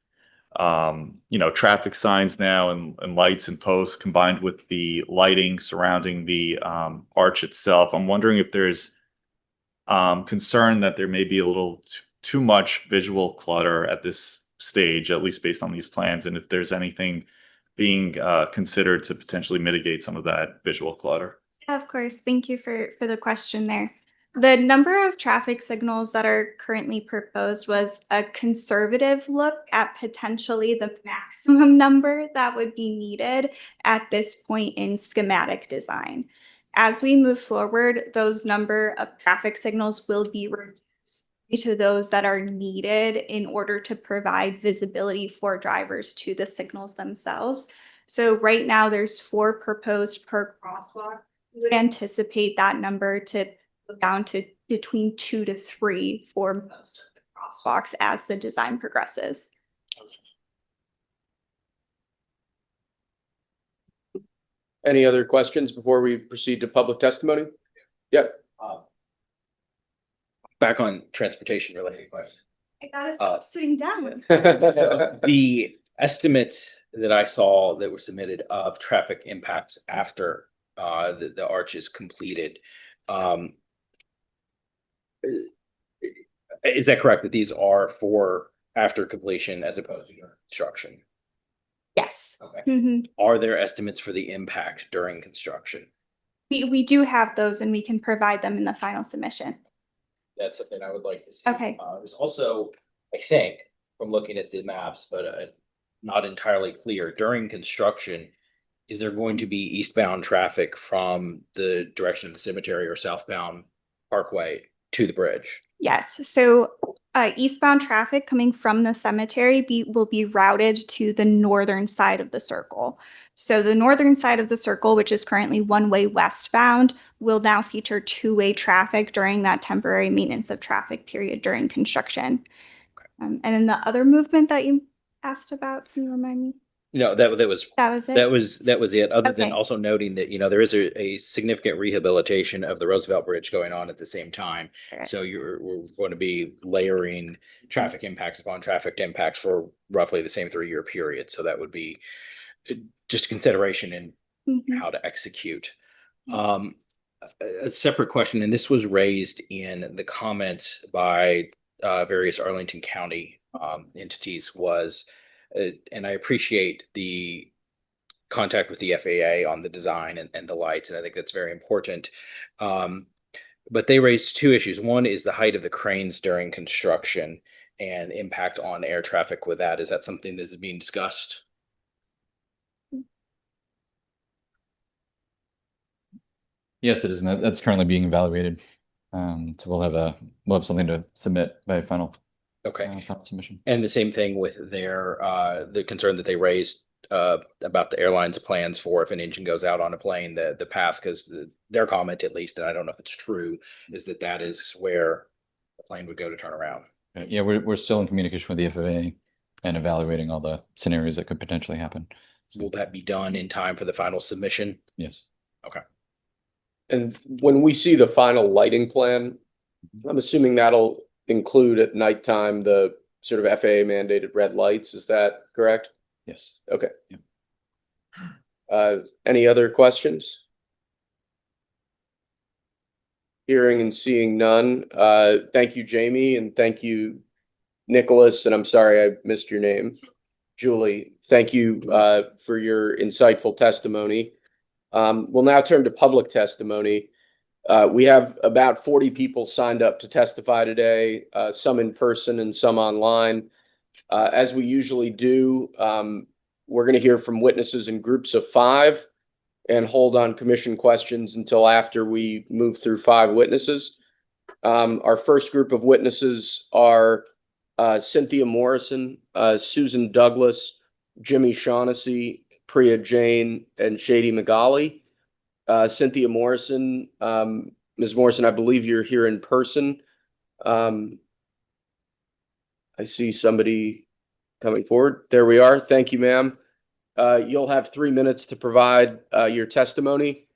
traffic signs now and lights and posts combined with the lighting surrounding the arch itself. I'm wondering if there's concern that there may be a little too much visual clutter at this stage, at least based on these plans, and if there's anything being considered to potentially mitigate some of that visual clutter. Yeah, of course. Thank you for the question there. The number of traffic signals that are currently proposed was a conservative look at potentially the maximum number that would be needed at this point in schematic design. As we move forward, those number of traffic signals will be reduced to those that are needed in order to provide visibility for drivers to the signals themselves. So right now there's 4 proposed per crosswalk. We would anticipate that number to go down to between 2 to 3 for most of the crosswalks as the design progresses. Any other questions before we proceed to public testimony? Yeah. Back on transportation related question. I gotta stop sitting down. So the estimates that I saw that were submitted of traffic impacts after the arch is completed. Is that correct that these are for after completion as opposed to construction? Yes. Okay. Mhm. Are there estimates for the impact during construction? We do have those and we can provide them in the final submission. That's something I would like to see. Okay. There's also, I think, from looking at the maps, but not entirely clear, during construction, is there going to be eastbound traffic from the direction of the cemetery or southbound Parkway to the bridge? Yes, so eastbound traffic coming from the cemetery will be routed to the northern side of the circle. So the northern side of the circle, which is currently one-way westbound, will now feature two-way traffic during that temporary maintenance of traffic period during construction. And then the other movement that you asked about, can you remind me? No, that was That was it? that was it. Other than Okay. also noting that, there is a significant rehabilitation of the Roosevelt Bridge going on at the same time. Correct. So we're going to be layering traffic impacts upon traffic impacts for roughly the same 3-year period. So that would be just a consideration in Mhm. how to execute. A separate question, and this was raised in the comments by various Arlington County entities, was, and I appreciate the contact with the FAA on the design and the lights, and I think that's very important. But they raised 2 issues. One is the height of the cranes during construction and impact on air traffic with that. Is that something that is being discussed? Yes, it is. And that's currently being evaluated. So we'll have something to submit by final Okay. final submission. And the same thing with their, the concern that they raised about the airline's plans for if an engine goes out on a plane, the path, because their comment, at least, and I don't know if it's true, is that that is where the plane would go to turn around. Yeah, we're still in communication with the FAA and evaluating all the scenarios that could potentially happen. Will that be done in time for the final submission? Yes. And when we see the final lighting plan, I'm assuming that'll include at nighttime the sort of FAA mandated red lights. Is that correct? Yes. Okay. Yeah. Any other questions? Hearing and seeing none. Thank you, Jamie, and thank you, Nicholas, and I'm sorry I missed your name. Julie, thank you for your insightful testimony. We'll now turn to public testimony. We have about 40 people signed up to testify today, some in person and some online. As we usually do, we're going to hear from witnesses in groups of 5 and hold on commission questions until after we move through 5 witnesses. Our first group of witnesses are Cynthia Morrison, Susan Douglas, Jimmy Shaughnessy, Priya Jain, and Shady Magali. Cynthia Morrison, Ms. Morrison, I believe you're here in person. I see somebody coming forward. There we are. Thank you, ma'am. You'll have 3 minutes to provide your testimony.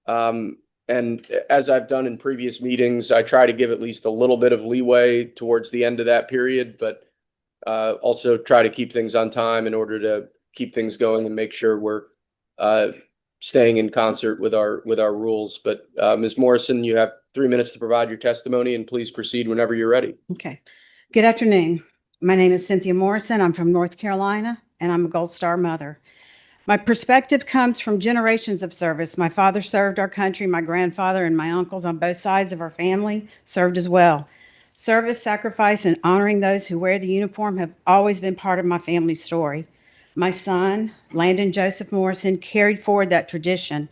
And as I've done in previous meetings, I try to give at least a little bit of leeway towards the end of that period, but also try to keep things on time in order to keep things going and make sure we're staying in concert with our rules. But Ms. Morrison, you have 3 minutes to provide your testimony, and please proceed whenever you're ready. Okay. Good afternoon. My name is Cynthia Morrison. I'm from North Carolina, and I'm a Gold Star mother. My perspective comes from generations of service. My father served our country. My grandfather and my uncles on both sides of our family served as well. Service, sacrifice, and honoring those who wear the uniform have always been part of my family's story. My son, Landon Joseph Morrison, carried forward that tradition.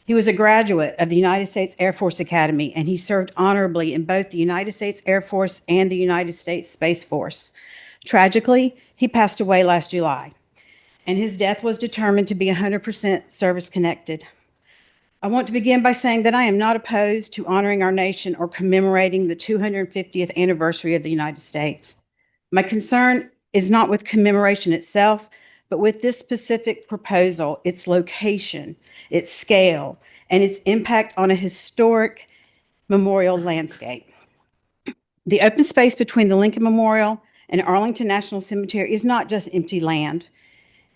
He was a graduate of the United States Air Force Academy, and he served honorably in both the United States Air Force and the United States Space Force. Tragically, he passed away last July, and his death was determined to be 100% service-connected. I want to begin by saying that I am not opposed to honoring our nation or commemorating the 250th anniversary of the United States. My concern is not with commemoration itself, but with this specific proposal, its location, its scale, and its impact on a historic memorial landscape. The open space between the Lincoln Memorial and Arlington National Cemetery is not just empty land.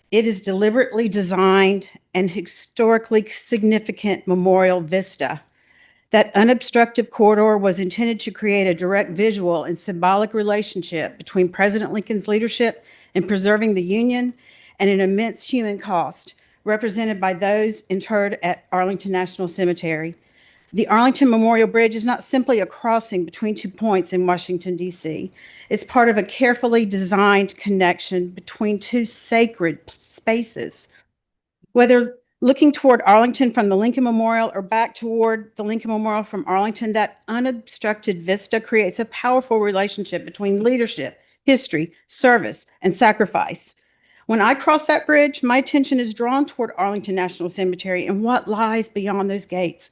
It is deliberately designed and historically significant memorial vista. That unobstructed corridor was intended to create a direct visual and symbolic relationship between President Lincoln's leadership in preserving the Union and an immense human cost represented by those interred at Arlington National Cemetery. The Arlington Memorial Bridge is not simply a crossing between 2 points in Washington, D.C. It's part of a carefully designed connection between 2 sacred spaces. Whether looking toward Arlington from the Lincoln Memorial or back toward the Lincoln Memorial from Arlington, that unobstructed vista creates a powerful relationship between leadership, history, service, and sacrifice. When I cross that bridge, my attention is drawn toward Arlington National Cemetery and what lies beyond those gates.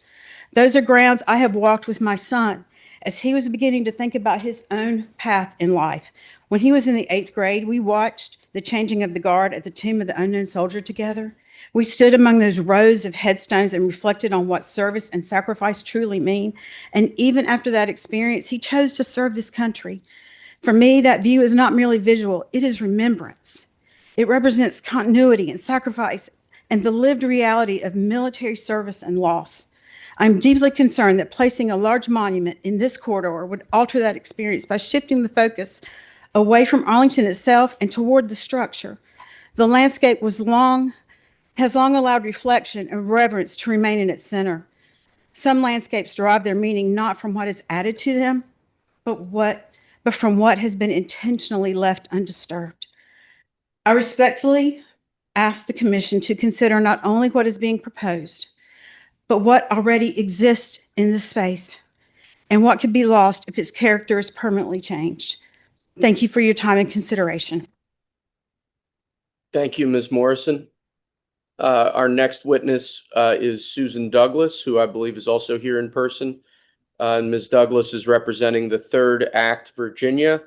Those are grounds I have walked with my son as he was beginning to think about his own path in life. When he was in the 8th grade, we watched the changing of the guard at the Tomb of the Unknown Soldier together. We stood among those rows of headstones and reflected on what service and sacrifice truly mean. And even after that experience, he chose to serve this country. For me, that view is not merely visual, it is remembrance. It represents continuity and sacrifice and the lived reality of military service and loss. I'm deeply concerned that placing a large monument in this corridor would alter that experience by shifting the focus away from Arlington itself and toward the structure. The landscape has long allowed reflection and reverence to remain in its center. Some landscapes derive their meaning not from what is added to them, but from what has been intentionally left undisturbed. I respectfully ask the Commission to consider not only what is being proposed, but what already exists in this space and what could be lost if its character is permanently changed. Thank you for your time and consideration. Thank you, Ms. Morrison. Our next witness is Susan Douglas, who I believe is also here in person. And Ms. Douglas is representing the Third Act Virginia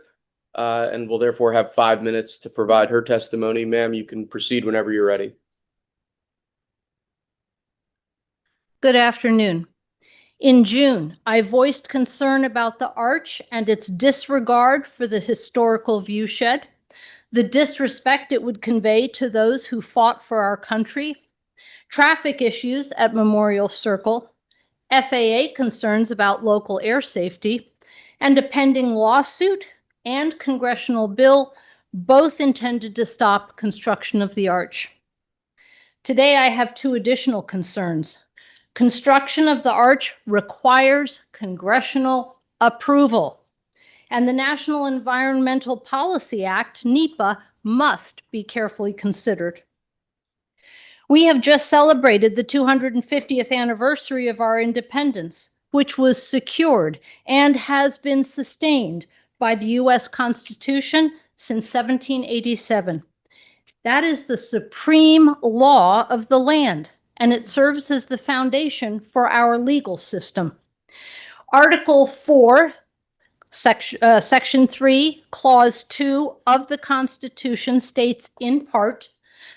and will therefore have 5 minutes to provide her testimony. Ma'am, you can proceed whenever you're ready. Good afternoon. In June, I voiced concern about the arch and its disregard for the historical viewshed, the disrespect it would convey to those who fought for our country, traffic issues at Memorial Circle, FAA concerns about local air safety, and a pending lawsuit and congressional bill, both intended to stop construction of the arch. Today, I have two additional concerns. Construction of the arch requires congressional approval, and the National Environmental Policy Act, NEPA, must be carefully considered. We have just celebrated the 250th anniversary of our independence, which was secured and has been sustained by the U.S. Constitution since 1787. That is the supreme law of the land, and it serves as the foundation for our legal system. Article 4, Section 3, Clause 2 of the Constitution states in part,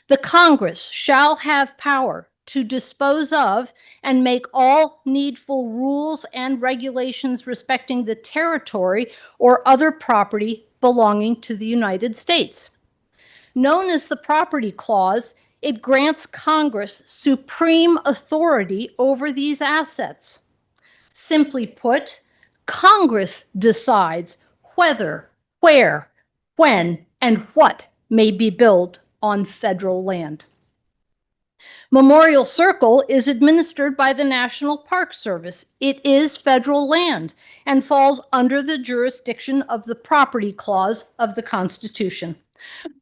the Congress shall have power to dispose of and make all needful rules and regulations respecting the territory or other property belonging to the United States. Known as the Property Clause, it grants Congress supreme authority over these assets. Simply put, Congress decides whether, where, when, and what may be built on federal land. Memorial Circle is administered by the National Park Service. It is federal land and falls under the jurisdiction of the Property Clause of the Constitution.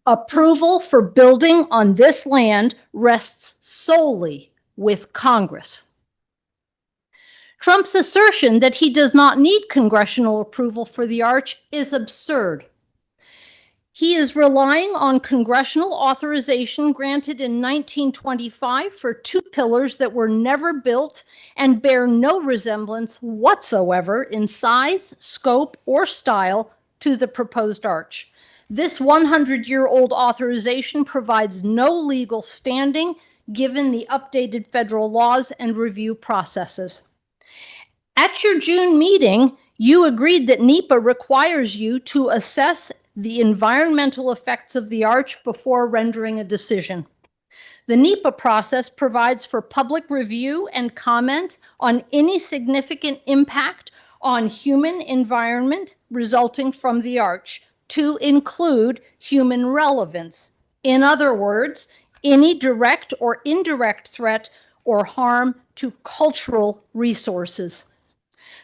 Approval for building on this land rests solely with Congress. Trump's assertion that he does not need congressional approval for the arch is absurd. He is relying on congressional authorization granted in 1925 for two pillars that were never built and bear no resemblance whatsoever in size, scope, or style to the proposed arch. This 100-year-old authorization provides no legal standing given the updated federal laws and review processes. At your June meeting, you agreed that NEPA requires you to assess the environmental effects of the arch before rendering a decision. The NEPA process provides for public review and comment on any significant impact on human environment resulting from the arch, to include human relevance. In other words, any direct or indirect threat or harm to cultural resources.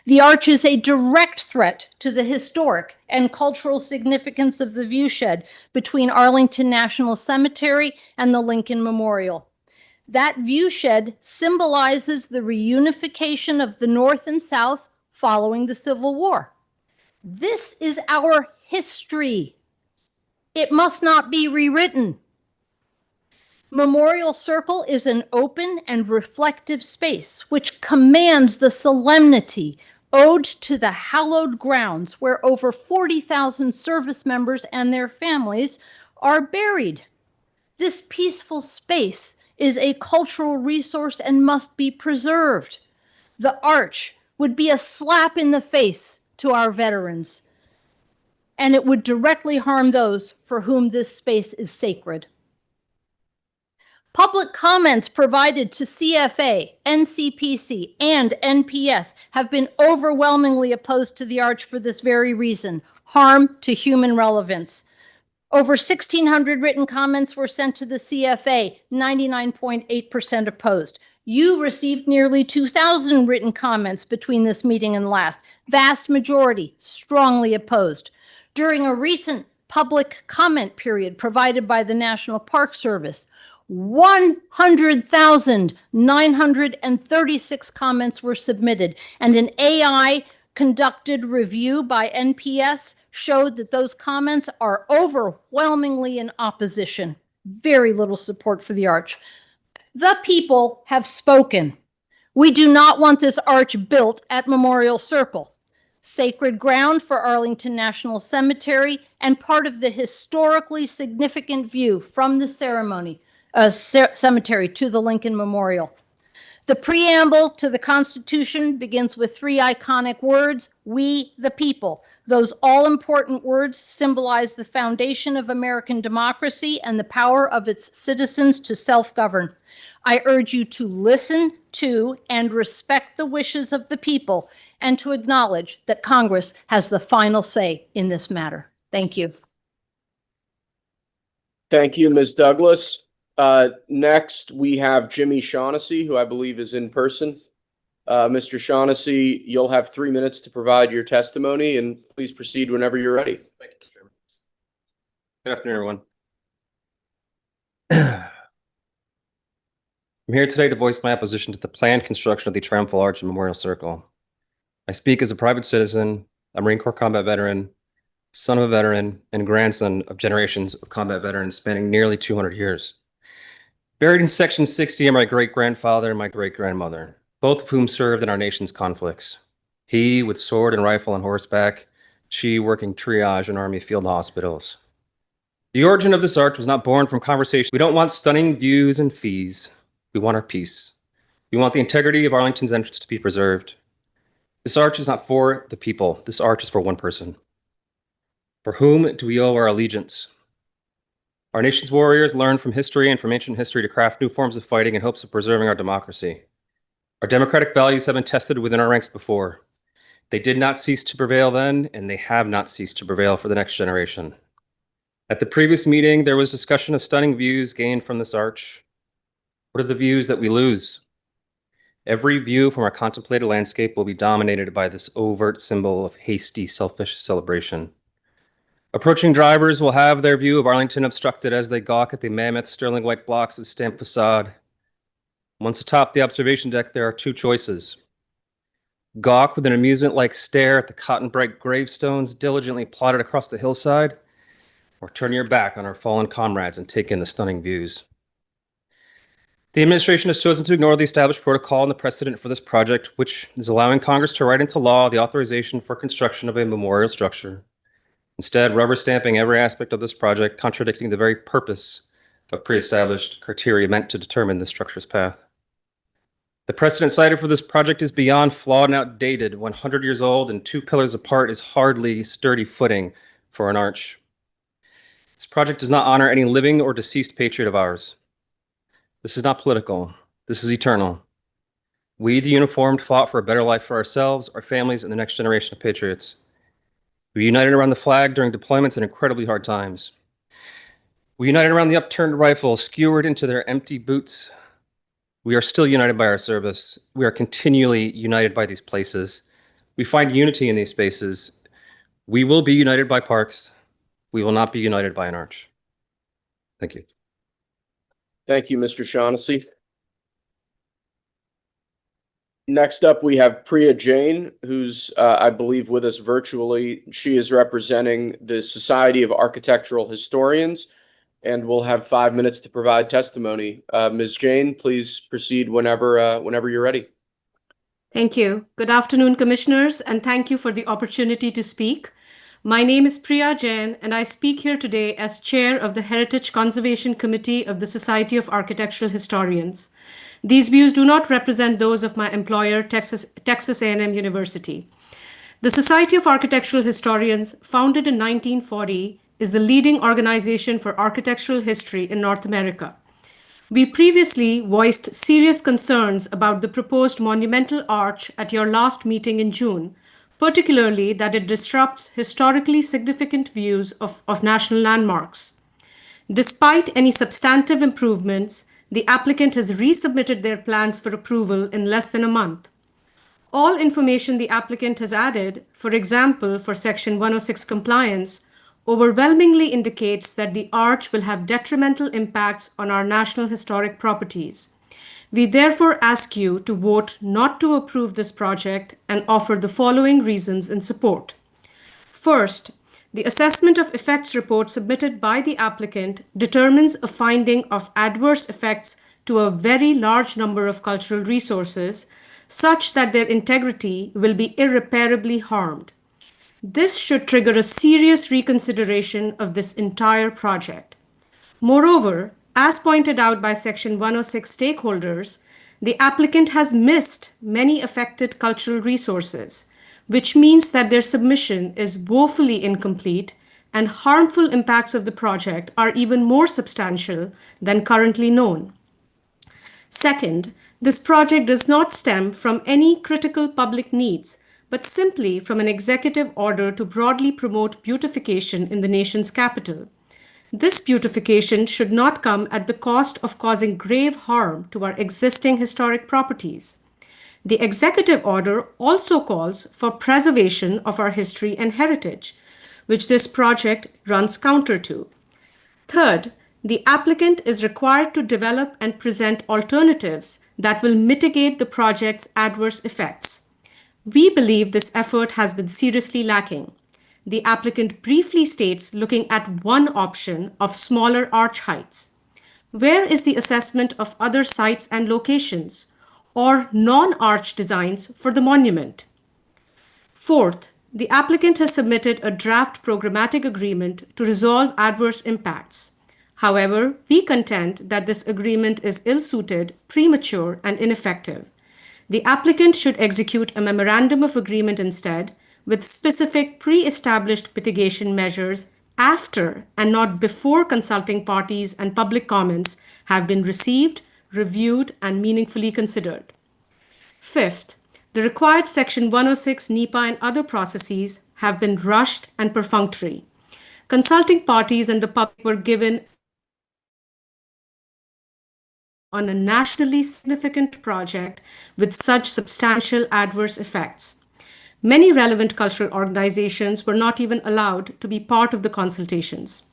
The arch is a direct threat to the historic and cultural significance of the viewshed between Arlington National Cemetery and the Lincoln Memorial. That viewshed symbolizes the reunification of the North and South following the Civil War. This is our history. It must not be rewritten. Memorial Circle is an open and reflective space which commands the solemnity owed to the hallowed grounds where over 40,000 service members and their families are buried. This peaceful space is a cultural resource and must be preserved. The arch would be a slap in the face to our veterans, and it would directly harm those for whom this space is sacred. Public comments provided to CFA, NCPC, and NPS have been overwhelmingly opposed to the arch for this very reason: harm to human relevance. Over 1,600 written comments were sent to the CFA, 99.8% opposed. You received nearly 2,000 written comments between this meeting and last. Vast majority strongly opposed. During a recent public comment period provided by the National Park Service, 100,936 comments were submitted, and an AI conducted review by NPS showed that those comments are overwhelmingly in opposition. Very little support for the arch. The people have spoken. We do not want this arch built at Memorial Circle, sacred ground for Arlington National Cemetery and part of the historically significant view from the cemetery to the Lincoln Memorial. The preamble to the Constitution begins with 3 iconic words, "We the people." Those all-important words symbolize the foundation of American democracy and the power of its citizens to self-govern. I urge you to listen to and respect the wishes of the people and to acknowledge that Congress has the final say in this matter. Thank you. Thank you, Ms. Douglas. Next, we have Jimmy Shaughnessy, who I believe is in person. Mr. Shaughnessy, you'll have 3 minutes to provide your testimony, and please proceed whenever you're ready. Thank you, Mr. Chairman. Good afternoon, everyone. I'm here today to voice my opposition to the planned construction of the Triumphal Arch and Memorial Circle. I speak as a private citizen, a Marine Corps combat veteran, son of a veteran, and grandson of generations of combat veterans spanning nearly 200 years. Buried in Section 60 are my great-grandfather and my great-grandmother, both of whom served in our nation's conflicts. He with sword and rifle on horseback, she working triage in Army field hospitals. The origin of this arch was not born from conversation. We don't want stunning views and fees. We want our peace. We want the integrity of Arlington's entrance to be preserved. This arch is not for the people. This arch is for one person. For whom do we owe our allegiance? Our nation's warriors learned from history and from ancient history to craft new forms of fighting in hopes of preserving our democracy. Our democratic values have been tested within our ranks before. They did not cease to prevail then, and they have not ceased to prevail for the next generation. At the previous meeting, there was discussion of stunning views gained from this arch. What are the views that we lose? Every view from our contemplated landscape will be dominated by this overt symbol of hasty, selfish celebration. Approaching drivers will have their view of Arlington obstructed as they gawk at the mammoth sterling white blocks of stamped facade. Once atop the observation deck, there are 2 choices. Gawk with an amusement-like stare at the cotton-bright gravestones diligently plotted across the hillside, or turn your back on our fallen comrades and take in the stunning views. The administration has chosen to ignore the established protocol and the precedent for this project, which is allowing Congress to write into law the authorization for construction of a memorial structure. Instead, rubber stamping every aspect of this project, contradicting the very purpose of pre-established criteria meant to determine the structure's path. The precedent cited for this project is beyond flawed and outdated. 100 years old and 2 pillars apart is hardly sturdy footing for an arch. This project does not honor any living or deceased patriot of ours. This is not political. This is eternal. We, the uniformed, fought for a better life for ourselves, our families, and the next generation of patriots. We united around the flag during deployments in incredibly hard times. We united around the upturned rifle, skewered into their empty boots. We are still united by our service. We are continually united by these places. We find unity in these spaces. We will be united by parks. We will not be united by an arch. Thank you. Thank you, Mr. Shaughnessy. Next up, we have Priya Jain, who's, I believe, with us virtually. She is representing the Society of Architectural Historians and will have 5 minutes to provide testimony. Ms. Jain, please proceed whenever you're ready. Thank you. Good afternoon, Commissioners, and thank you for the opportunity to speak. My name is Priya Jain, and I speak here today as Chair of the Heritage Conservation Committee of the Society of Architectural Historians. These views do not represent those of my employer, Texas A&M University. The Society of Architectural Historians, founded in 1940, is the leading organization for architectural history in North America. We previously voiced serious concerns about the proposed Monumental Arch at your last meeting in June, particularly that it disrupts historically significant views of national landmarks. Despite any substantive improvements, the applicant has resubmitted their plans for approval in less than a month. All information the applicant has added, for example, for Section 106 compliance, overwhelmingly indicates that the arch will have detrimental impacts on our national historic properties. We therefore ask you to vote not to approve this project and offer the following reasons in support. First, the assessment of effects report submitted by the applicant determines a finding of adverse effects to a very large number of cultural resources, such that their integrity will be irreparably harmed. This should trigger a serious reconsideration of this entire project. Moreover, as pointed out by Section 106 stakeholders, the applicant has missed many affected cultural resources, which means that their submission is woefully incomplete and harmful impacts of the project are even more substantial than currently known. Second, this project does not stem from any critical public needs, but simply from an executive order to broadly promote beautification in the nation's capital. This beautification should not come at the cost of causing grave harm to our existing historic properties. The executive order also calls for preservation of our history and heritage, which this project runs counter to. Third, the applicant is required to develop and present alternatives that will mitigate the project's adverse effects. We believe this effort has been seriously lacking. The applicant briefly states looking at one option of smaller arch heights. Where is the assessment of other sites and locations or non-arch designs for the monument? Fourth, the applicant has submitted a draft programmatic agreement to resolve adverse impacts. However, we contend that this agreement is ill-suited, premature, and ineffective. The applicant should execute a memorandum of agreement instead, with specific pre-established mitigation measures after and not before consulting parties and public comments have been received, reviewed, and meaningfully considered. Fifth, the required Section 106 NEPA and other processes have been rushed and perfunctory. Consulting parties and the public were given on a nationally significant project with such substantial adverse effects. Many relevant cultural organizations were not even allowed to be part of the consultations.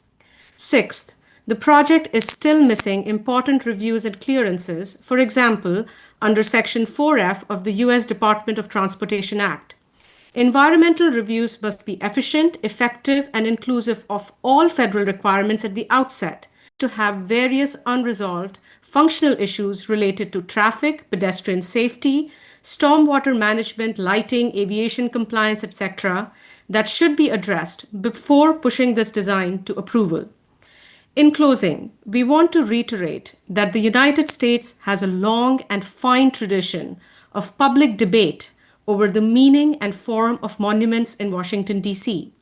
Sixth, the project is still missing important reviews and clearances, for example, under Section 4F of the U.S. Department of Transportation Act. Environmental reviews must be efficient, effective, and inclusive of all federal requirements at the outset to have various unresolved functional issues related to traffic, pedestrian safety, stormwater management, lighting, aviation compliance, etc., that should be addressed before pushing this design to approval. In closing, we want to reiterate that the United States has a long and fine tradition of public debate over the meaning and form of monuments in Washington, D.C.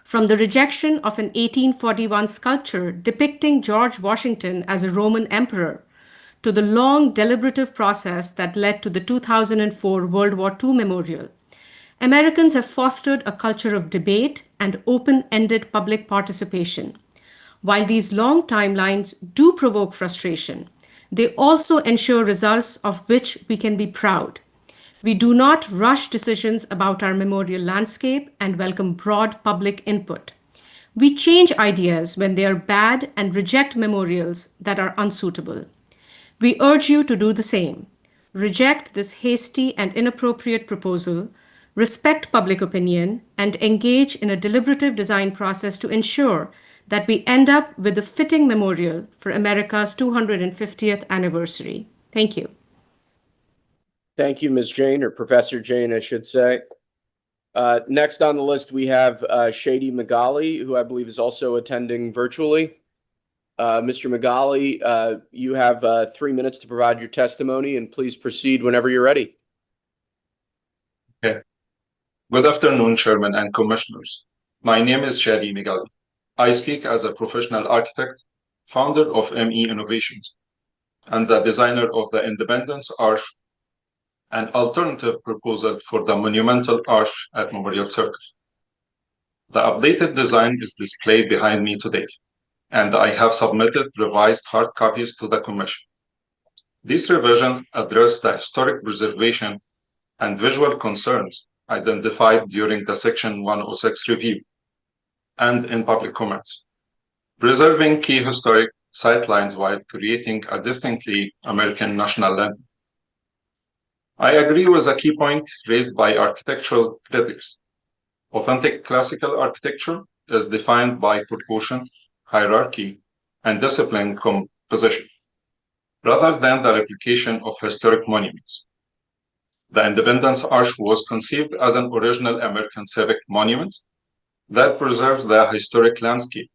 From the rejection of an 1841 sculpture depicting George Washington as a Roman emperor, to the long deliberative process that led to the 2004 World War II memorial, Americans have fostered a culture of debate and open-ended public participation. While these long timelines do provoke frustration, they also ensure results of which we can be proud. We do not rush decisions about our memorial landscape and welcome broad public input. We change ideas when they are bad and reject memorials that are unsuitable. We urge you to do the same. Reject this hasty and inappropriate proposal, respect public opinion, and engage in a deliberative design process to ensure that we end up with a fitting memorial for America's 250th anniversary. Thank you. Thank you, Ms. Jane, or Professor Jane, I should say. Next on the list, we have Shady Magali, who I believe is also attending virtually. Mr. Magali, you have 3 minutes to provide your testimony, and please proceed whenever you're ready. Okay. Good afternoon, Chairman and Commissioners. My name is Shady Magali. I speak as a professional architect, founder of ME Innovations, and the designer of the Independence Arch, an alternative proposal for the Monumental Arch at Memorial Circle. The updated design is displayed behind me today, and I have submitted revised hard copies to the Commission. These revisions address the historic preservation and visual concerns identified during the Section 106 review and in public comments. Preserving key historic sightlines while creating a distinctly American national land. I agree with a key point raised by architectural critics. Authentic classical architecture is defined by proportion, hierarchy, and disciplined composition, rather than the replication of historic monuments. The Independence Arch was conceived as an original American civic monument that preserves the historic landscape,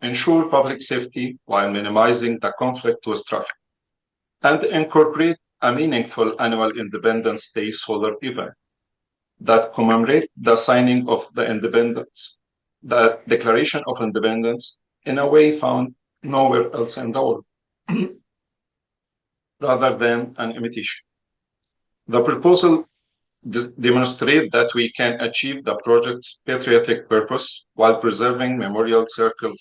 ensure public safety while minimizing the conflict with traffic, and incorporate a meaningful annual Independence Day solar event that commemorate the signing of the independence, the Declaration of Independence, in a way found nowhere else in the world, rather than an imitation. The proposal demonstrates that we can achieve the project's patriotic purpose while preserving memorial circle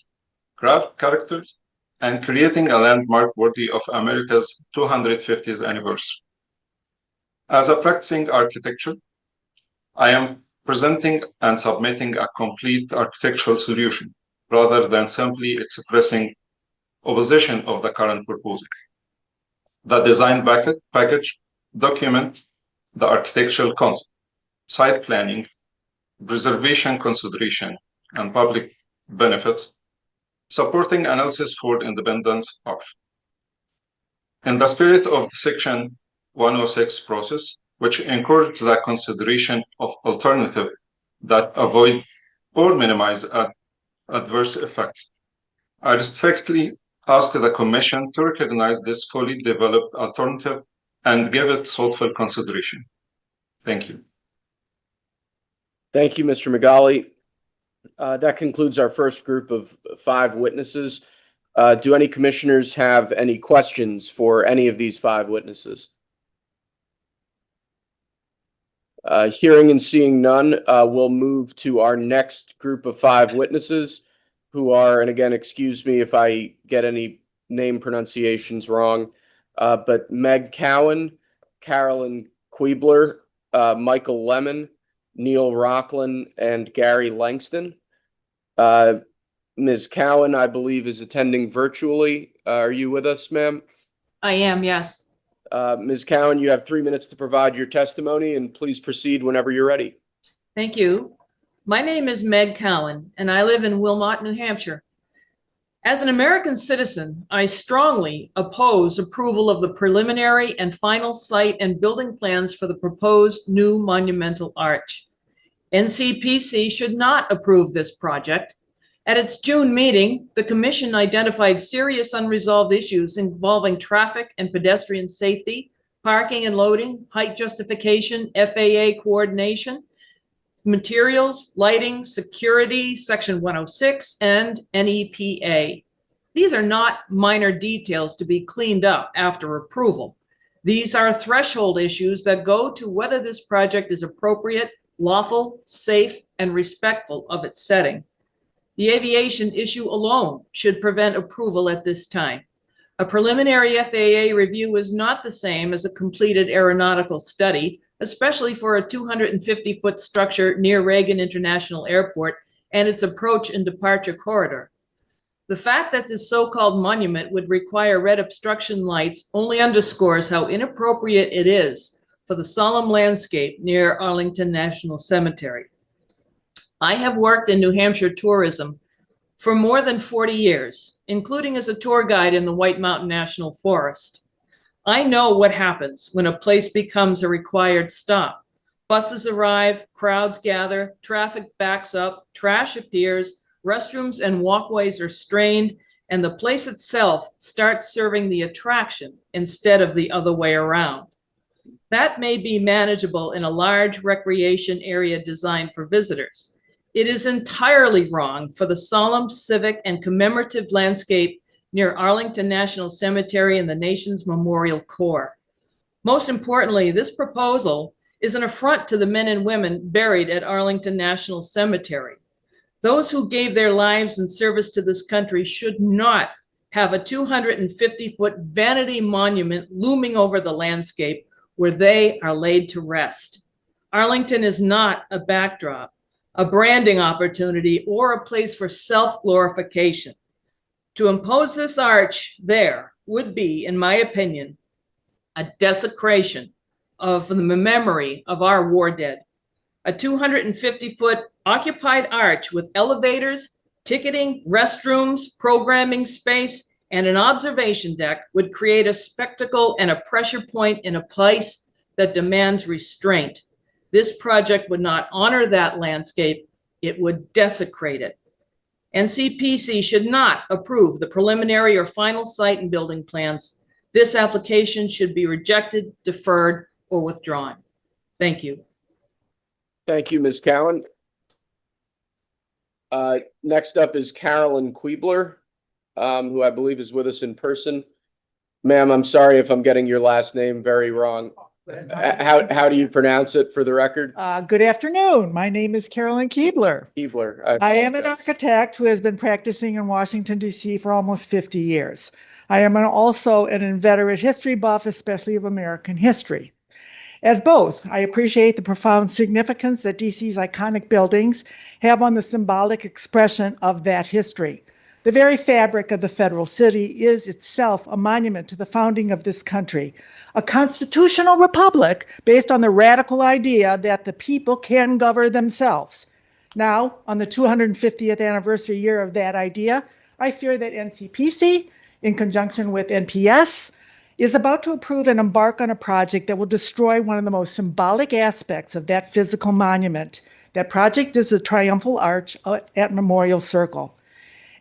craft characters and creating a landmark worthy of America's 250th anniversary. As a practicing architecture, I am presenting and submitting a complete architectural solution rather than simply expressing opposition of the current proposal. The design package documents the architectural concept, site planning, preservation consideration, and public benefits, supporting analysis for independence option. In the spirit of the Section 106 process, which encourages the consideration of alternatives that avoid or minimize adverse effects, I respectfully ask the Commission to recognize this fully developed alternative and give it thoughtful consideration. Thank you. Thank you, Mr. Magali. That concludes our first group of 5 witnesses. Do any commissioners have any questions for any of these 5 witnesses? Hearing and seeing none, we'll move to our next group of 5 witnesses who are, and again, excuse me if I get any name pronunciations wrong, but Meg Cowan, Carolyn Quiebler, Michael Lemon, Neil Rockland, and Gary Langston. Ms. Cowan, I believe, is attending virtually. Are you with us, ma'am? I am, yes. Ms. Cowan, you have 3 minutes to provide your testimony, and please proceed whenever you're ready. Thank you. My name is Meg Cowan, and I live in Wilmot, New Hampshire. As an American citizen, I strongly oppose approval of the preliminary and final site and building plans for the proposed new monumental arch. NCPC should not approve this project. At its June meeting, the Commission identified serious unresolved issues involving traffic and pedestrian safety, parking and loading, height justification, FAA coordination, materials, lighting, security, Section 106, and NEPA. These are not minor details to be cleaned up after approval. These are threshold issues that go to whether this project is appropriate, lawful, safe, and respectful of its setting. The aviation issue alone should prevent approval at this time. A preliminary FAA review is not the same as a completed aeronautical study, especially for a 250-foot structure near Reagan International Airport and its approach and departure corridor. The fact that this so-called monument would require red obstruction lights only underscores how inappropriate it is for the solemn landscape near Arlington National Cemetery. I have worked in New Hampshire tourism for more than 40 years, including as a tour guide in the White Mountain National Forest. I know what happens when a place becomes a required stop. Buses arrive, crowds gather, traffic backs up, trash appears, restrooms and walkways are strained, and the place itself starts serving the attraction instead of the other way around. That may be manageable in a large recreation area designed for visitors. It is entirely wrong for the solemn civic and commemorative landscape near Arlington National Cemetery and the nation's Memorial Corps. Most importantly, this proposal is an affront to the men and women buried at Arlington National Cemetery. Those who gave their lives in service to this country should not have a 250-foot vanity monument looming over the landscape where they are laid to rest. Arlington is not a backdrop, a branding opportunity, or a place for self-glorification. To impose this arch there would be, in my opinion, a desecration of the memory of our war dead. A 250-foot occupied arch with elevators, ticketing, restrooms, programming space, and an observation deck would create a spectacle and a pressure point in a place that demands restraint. This project would not honor that landscape, it would desecrate it. NCPC should not approve the preliminary or final site and building plans. This application should be rejected, deferred, or withdrawn. Thank you. Thank you, Ms. Cowan. Next up is Carolyn Kuebler, who I believe is with us in person. Ma'am, I'm sorry if I'm getting your last name very wrong. How do you pronounce it for the record? Good afternoon. My name is Carolyn Kuebler. Kuebler. I am an apologize. architect who has been practicing in Washington, D.C. for almost 50 years. I am also an inveterate history buff, especially of American history. As both, I appreciate the profound significance that DC's iconic buildings have on the symbolic expression of that history. The very fabric of the federal city is itself a monument to the founding of this country, a constitutional republic based on the radical idea that the people can govern themselves. Now, on the 250th anniversary year of that idea, I fear that NCPC, in conjunction with NPS, is about to approve and embark on a project that will destroy one of the most symbolic aspects of that physical monument. That project is the Triumphal Arch at Memorial Circle.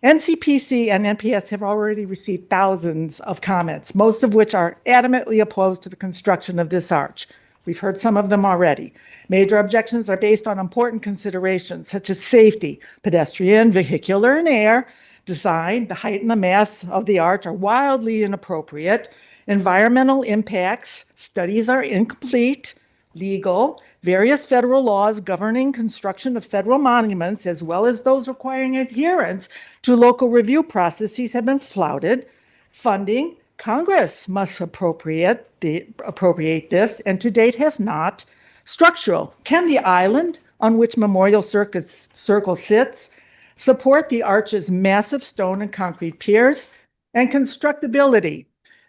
NCPC and NPS have already received thousands of comments, most of which are adamantly opposed to the construction of this arch. We've heard some of them already. Major objections are based on important considerations such as safety, pedestrian, vehicular, and air, design, the height and the mass of the arch are wildly inappropriate, environmental impacts, studies are incomplete, legal, various federal laws governing construction of federal monuments, as well as those requiring adherence to local review processes, have been flouted. Funding, Congress must appropriate this, and to date has not. Structural, can the island on which Memorial Circle sits support the arch's massive stone and concrete piers? And constructability,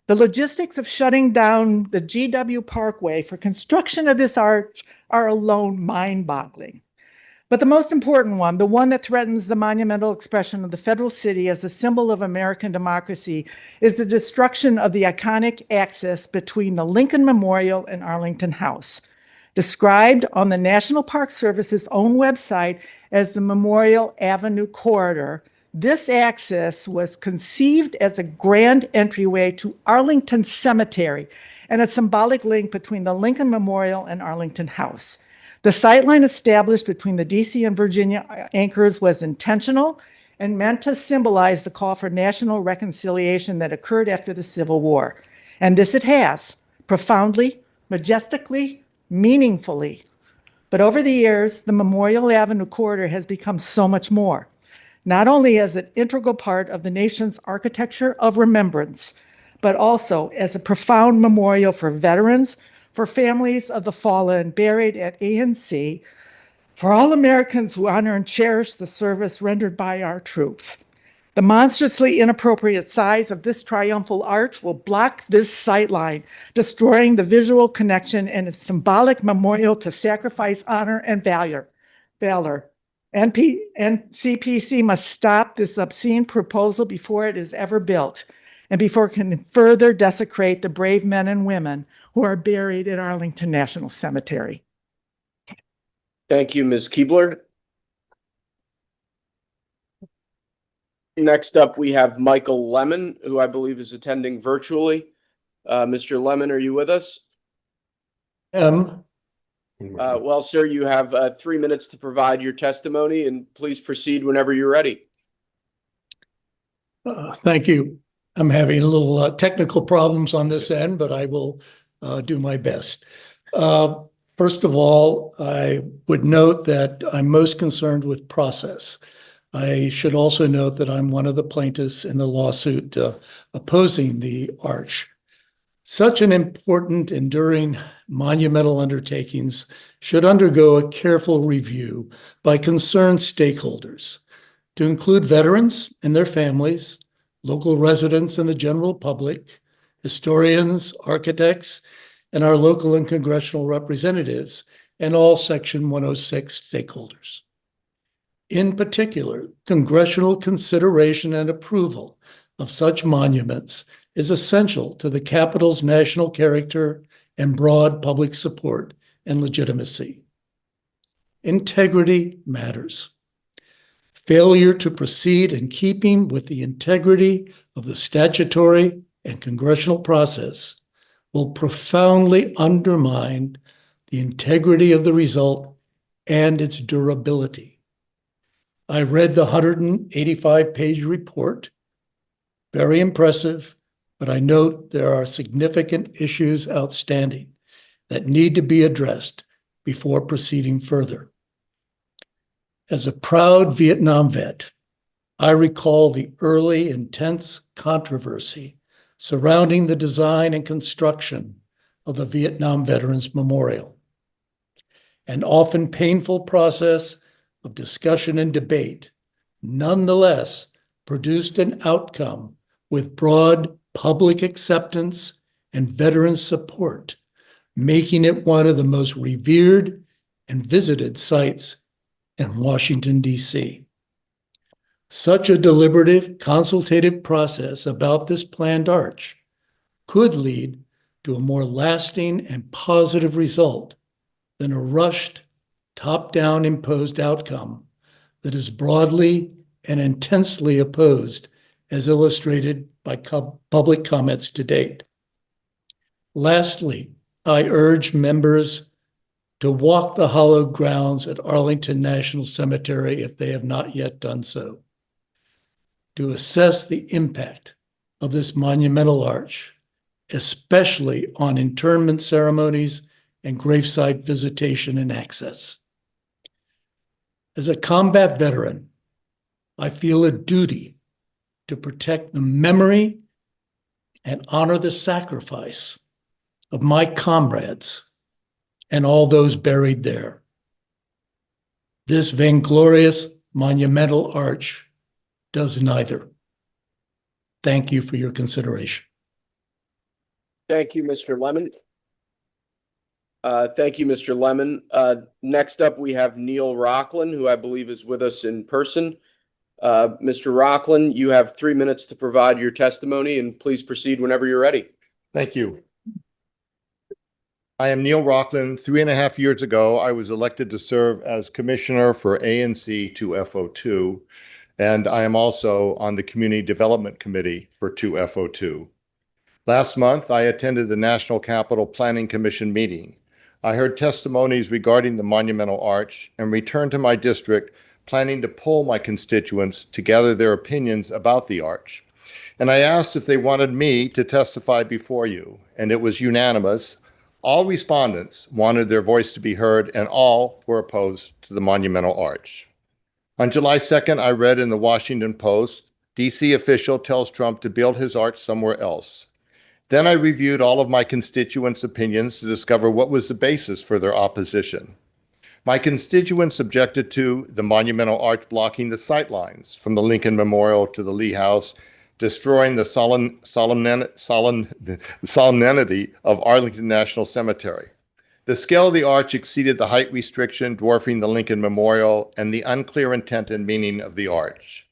the logistics of shutting down the GW Parkway for construction of this arch are alone mind-boggling. But the most important one, the one that threatens the monumental expression of the federal city as a symbol of American democracy, is the destruction of the iconic axis between the Lincoln Memorial and Arlington House. Described on the National Park Service's own website as the Memorial Avenue Corridor, this axis was conceived as a grand entryway to Arlington Cemetery and a symbolic link between the Lincoln Memorial and Arlington House. The sightline established between the DC and Virginia anchors was intentional and meant to symbolize the call for national reconciliation that occurred after the Civil War. And this it has, profoundly, majestically, meaningfully. But over the years, the Memorial Avenue corridor has become so much more, not only as an integral part of the nation's architecture of remembrance, but also as a profound memorial for veterans, for families of the fallen buried at ANC, for all Americans who honor and cherish the service rendered by our troops. The monstrously inappropriate size of this triumphal arch will block this sightline, destroying the visual connection and its symbolic memorial to sacrifice, honor, and valor. NCPC must stop this obscene proposal before it is ever built and before it can further desecrate the brave men and women who are buried at Arlington National Cemetery. Thank you, Ms. Kuebler. Next up, we have Michael Lemon, who I believe is attending virtually. Mr. Lemon, are you with us? Well, sir, you have 3 minutes to provide your testimony, and please proceed whenever you're ready. Thank you. I'm having a little technical problems on this end, but I will do my best. First of all, I would note that I'm most concerned with process. I should also note that I'm one of the plaintiffs in the lawsuit opposing the arch. Such an important, enduring, monumental undertakings should undergo a careful review by concerned stakeholders, to include veterans and their families, local residents and the general public, historians, architects, and our local and congressional representatives, and all Section 106 stakeholders. In particular, congressional consideration and approval of such monuments is essential to the Capitol's national character and broad public support and legitimacy. Integrity matters. Failure to proceed in keeping with the integrity of the statutory and congressional process will profoundly undermine the integrity of the result and its durability. I read the 185-page report. Very impressive, but I note there are significant issues outstanding that need to be addressed before proceeding further. As a proud Vietnam vet, I recall the early intense controversy surrounding the design and construction of the Vietnam Veterans Memorial. An often painful process of discussion and debate, nonetheless produced an outcome with broad public acceptance and veteran support, making it one of the most revered and visited sites in Washington, D.C. Such a deliberative, consultative process about this planned arch could lead to a more lasting and positive result than a rushed, top-down imposed outcome that is broadly and intensely opposed, as illustrated by public comments to date. Lastly, I urge members to walk the hallowed grounds at Arlington National Cemetery if they have not yet done so, to assess the impact of this monumental arch, especially on internment ceremonies and gravesite visitation and access. As a combat veteran, I feel a duty to protect the memory and honor the sacrifice of my comrades and all those buried there. This vainglorious monumental arch does neither. Thank you for your consideration. Thank you, Mr. Lemon. Thank you, Mr. Lemon. Next up, we have Neil Rockland, who I believe is with us in person. Mr. Rockland, you have 3 minutes to provide your testimony, and please proceed whenever you're ready. Thank you. I am Neil Rockland. 3.5 years ago, I was elected to serve as commissioner for ANC 2FO2, and I am also on the Community Development Committee for 2FO2. Last month, I attended the National Capital Planning Commission meeting. I heard testimonies regarding the monumental arch and returned to my district planning to poll my constituents to gather their opinions about the arch. And I asked if they wanted me to testify before you, and it was unanimous. All respondents wanted their voice to be heard, and all were opposed to the monumental arch. On July 2nd, I read in the Washington Post, DC official tells Trump to build his arch somewhere else. Then I reviewed all of my constituents' opinions to discover what was the basis for their opposition. My constituents objected to the monumental arch blocking the sightlines from the Lincoln Memorial to the Lee House, destroying the solemnity of Arlington National Cemetery. The scale of the arch exceeded the height restriction, dwarfing the Lincoln Memorial, and the unclear intent and meaning of the arch.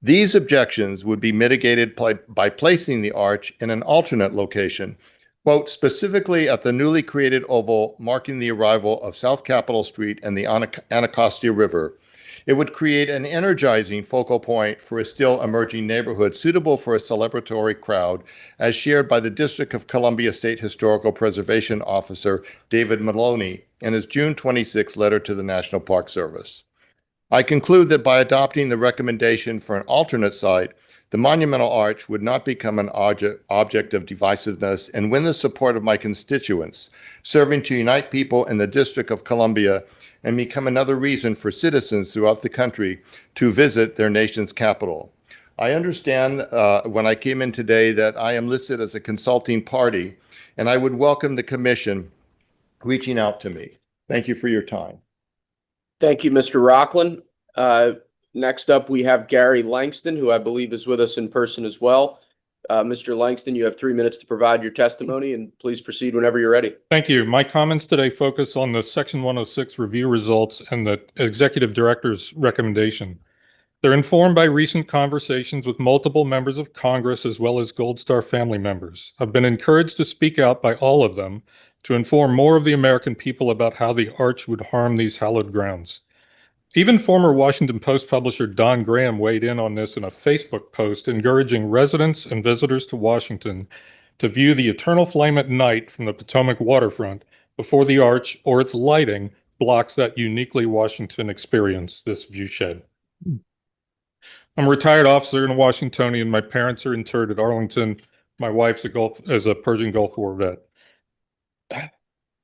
These objections would be mitigated by placing the arch in an alternate location, quote, specifically at the newly created oval marking the arrival of South Capitol Street and the Anacostia River. It would create an energizing focal point for a still emerging neighborhood suitable for a celebratory crowd, as shared by the District of Columbia State Historical Preservation Officer David Maloney in his June 26 letter to the National Park Service. I conclude that by adopting the recommendation for an alternate site, the monumental arch would not become an object of divisiveness and win the support of my constituents, serving to unite people in the District of Columbia and become another reason for citizens throughout the country to visit their nation's capital. I understand when I came in today that I am listed as a consulting party, and I would welcome the commission reaching out to me. Thank you for your time. Thank you, Mr. Rockland. Next up, we have Gary Langston, who I believe is with us in person as well. Mr. Langston, you have 3 minutes to provide your testimony, and please proceed whenever you're ready. Thank you. My comments today focus on the Section 106 review results and the Executive Director's recommendation. They're informed by recent conversations with multiple members of Congress as well as Gold Star family members. I've been encouraged to speak out by all of them to inform more of the American people about how the arch would harm these hallowed grounds. Even former Washington Post publisher Don Graham weighed in on this in a Facebook post, encouraging residents and visitors to Washington to view the eternal flame at night from the Potomac waterfront before the arch or its lighting blocks that uniquely Washington experience, this viewshed. I'm a retired officer and a Washingtonian. My parents are interred at Arlington. My wife's a Persian Gulf War vet.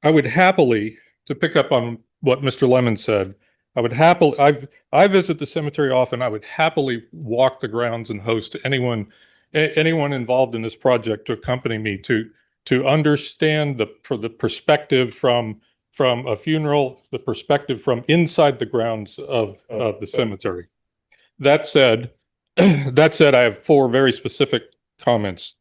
I would happily, to pick up on what Mr. Lemon said, I visit the cemetery often. I would happily walk the grounds and host anyone involved in this project to accompany me to understand the perspective from a funeral, the perspective from inside the grounds of the cemetery. That said, I have 4 very specific comments.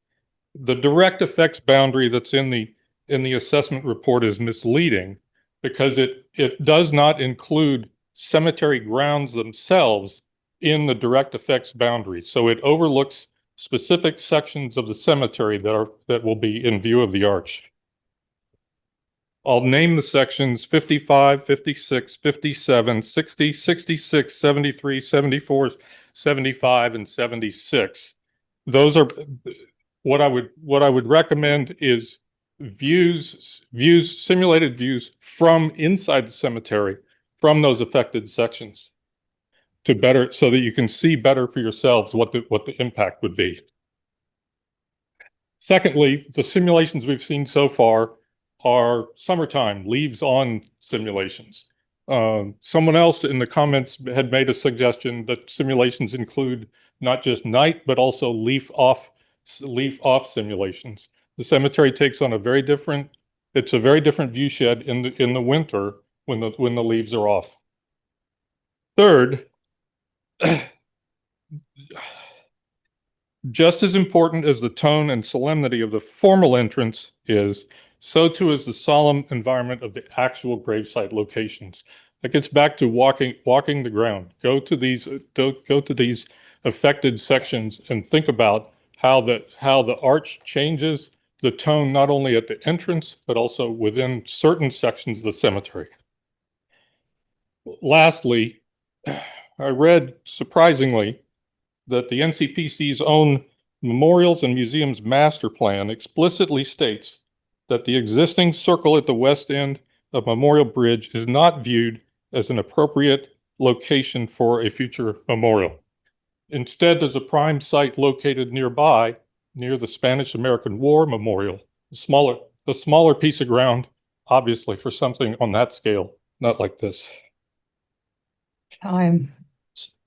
The direct effects boundary that's in the assessment report is misleading because it does not include cemetery grounds themselves in the direct effects boundary. So it overlooks specific sections of the cemetery that will be in view of the arch. I'll name the sections 55, 56, 57, 60, 66, 73, 74, 75, and 76. Those are what I would recommend is simulated views from inside the cemetery from those affected sections so that you can see better for yourselves what the impact would be. Secondly, the simulations we've seen so far are summertime leaves on simulations. Someone else in the comments had made a suggestion that simulations include not just night, but also leaf off simulations. The cemetery takes on a very different viewshed in the winter when the leaves are off. Third, just as important as the tone and solemnity of the formal entrance is, so too is the solemn environment of the actual gravesite locations. That gets back to walking the ground. Go to these affected sections and think about how the arch changes the tone not only at the entrance but also within certain sections of the cemetery. Lastly, I read, surprisingly, that the NCPC's own Memorials and Museums Master Plan explicitly states that the existing circle at the west end of Memorial Bridge is not viewed as an appropriate location for a future memorial. Instead, there's a prime site located nearby, near the Spanish-American War Memorial, the smaller piece of ground, obviously, for something on that scale, not like this. Time.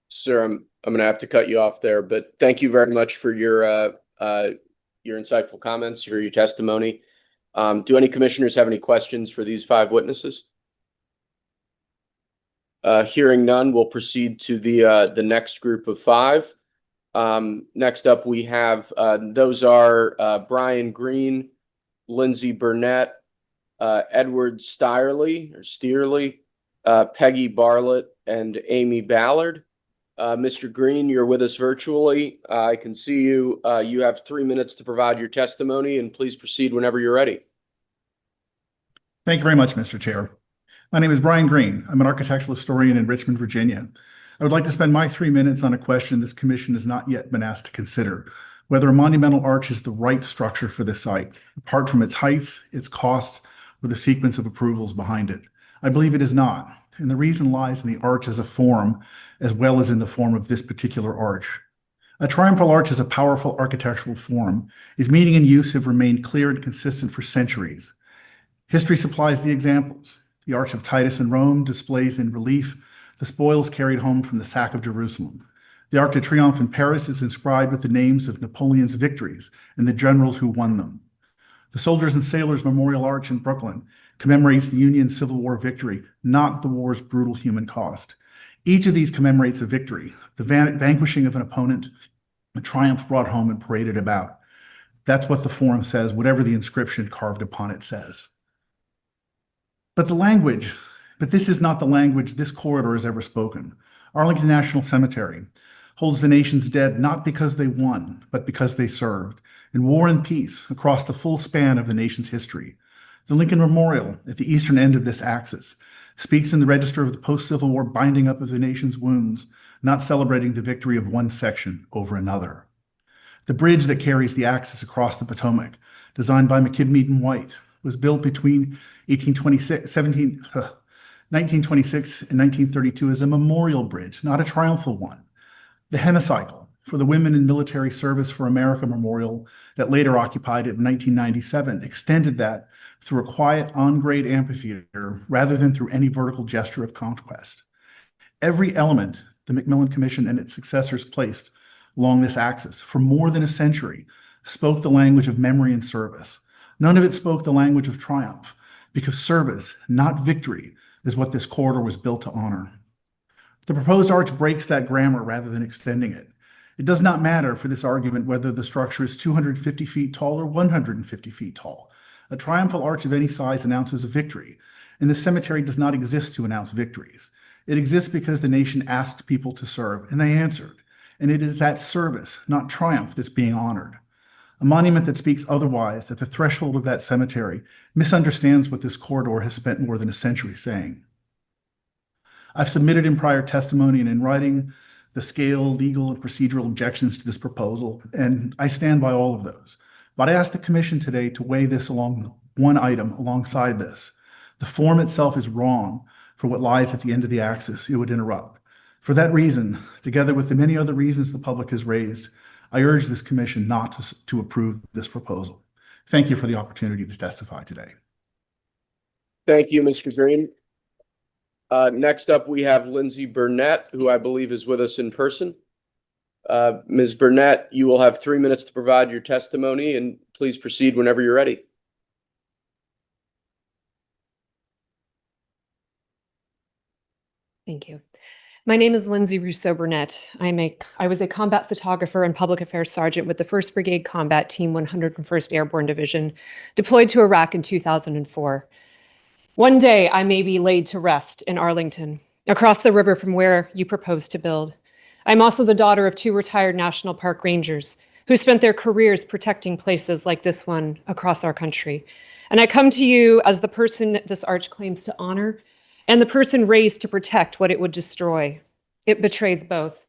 Sir, I'm going to have to cut you off there, but thank you very much for your insightful comments, for your testimony. Do any commissioners have any questions for these 5 witnesses? Hearing none, we'll proceed to the next group of 5. Next up, we have those are Brian Green, Lindsay Burnett, Edward Steerley, Peggy Bartlett, and Amy Ballard. Mr. Green, you're with us virtually. I can see you. You have 3 minutes to provide your testimony, and please proceed whenever you're ready. Thank you very much, Mr. Chair. My name is Brian Green. I'm an architectural historian in Richmond, Virginia. I would like to spend my 3 minutes on a question this commission has not yet been asked to consider: whether a monumental arch is the right structure for this site, apart from its height, its cost, or the sequence of approvals behind it. I believe it is not, and the reason lies in the arch as a form, as well as in the form of this particular arch. A triumphal arch is a powerful architectural form. Its meaning and use have remained clear and consistent for centuries. History supplies the examples. The Arch of Titus in Rome displays in relief the spoils carried home from the sack of Jerusalem. The Arc de Triomphe in Paris is inscribed with the names of Napoleon's victories and the generals who won them. The Soldiers and Sailors Memorial Arch in Brooklyn commemorates the Union Civil War victory, not the war's brutal human cost. Each of these commemorates a victory, the vanquishing of an opponent, a triumph brought home and paraded about. That's what the forum says, whatever the inscription carved upon it says. But this is not the language this corridor has ever spoken. Arlington National Cemetery holds the nation's dead not because they won, but because they served, in war and peace, across the full span of the nation's history. The Lincoln Memorial, at the eastern end of this axis, speaks in the register of the post-Civil War binding up of the nation's wounds, not celebrating the victory of one section over another. The bridge that carries the axis across the Potomac, designed by McKibben and White, was built between 1926 and 1932 as a memorial bridge, not a triumphal one. The hemicycle for the Women in Military Service for America Memorial that later occupied it in 1997 extended that through a quiet on-grade amphitheater rather than through any vertical gesture of conquest. Every element the Macmillan Commission and its successors placed along this axis for more than a century spoke the language of memory and service. None of it spoke the language of triumph, because service, not victory, is what this corridor was built to honor. The proposed arch breaks that grammar rather than extending it. It does not matter for this argument whether the structure is 250 feet tall or 150 feet tall. A triumphal arch of any size announces a victory, and the cemetery does not exist to announce victories. It exists because the nation asked people to serve, and they answered. And it is that service, not triumph, that's being honored. A monument that speaks otherwise at the threshold of that cemetery misunderstands what this corridor has spent more than a century saying. I've submitted in prior testimony and in writing the scale, legal, and procedural objections to this proposal, and I stand by all of those. But I ask the Commission today to weigh this along one item alongside this. The form itself is wrong for what lies at the end of the axis it would interrupt. For that reason, together with the many other reasons the public has raised, I urge this Commission not to approve this proposal. Thank you for the opportunity to testify today. Thank you, Mr. Green. Next up, we have Lindsay Burnett, who I believe is with us in person. Ms. Burnett, you will have 3 minutes to provide your testimony, and please proceed whenever you're ready. Thank you. My name is Lindsay Rousseau Burnett. I was a combat photographer and public affairs sergeant with the 1st Brigade Combat Team 101st Airborne Division, deployed to Iraq in 2004. One day, I may be laid to rest in Arlington, across the river from where you propose to build. I'm also the daughter of 2 retired National Park Rangers who spent their careers protecting places like this one across our country. And I come to you as the person this arch claims to honor and the person raised to protect what it would destroy. It betrays both.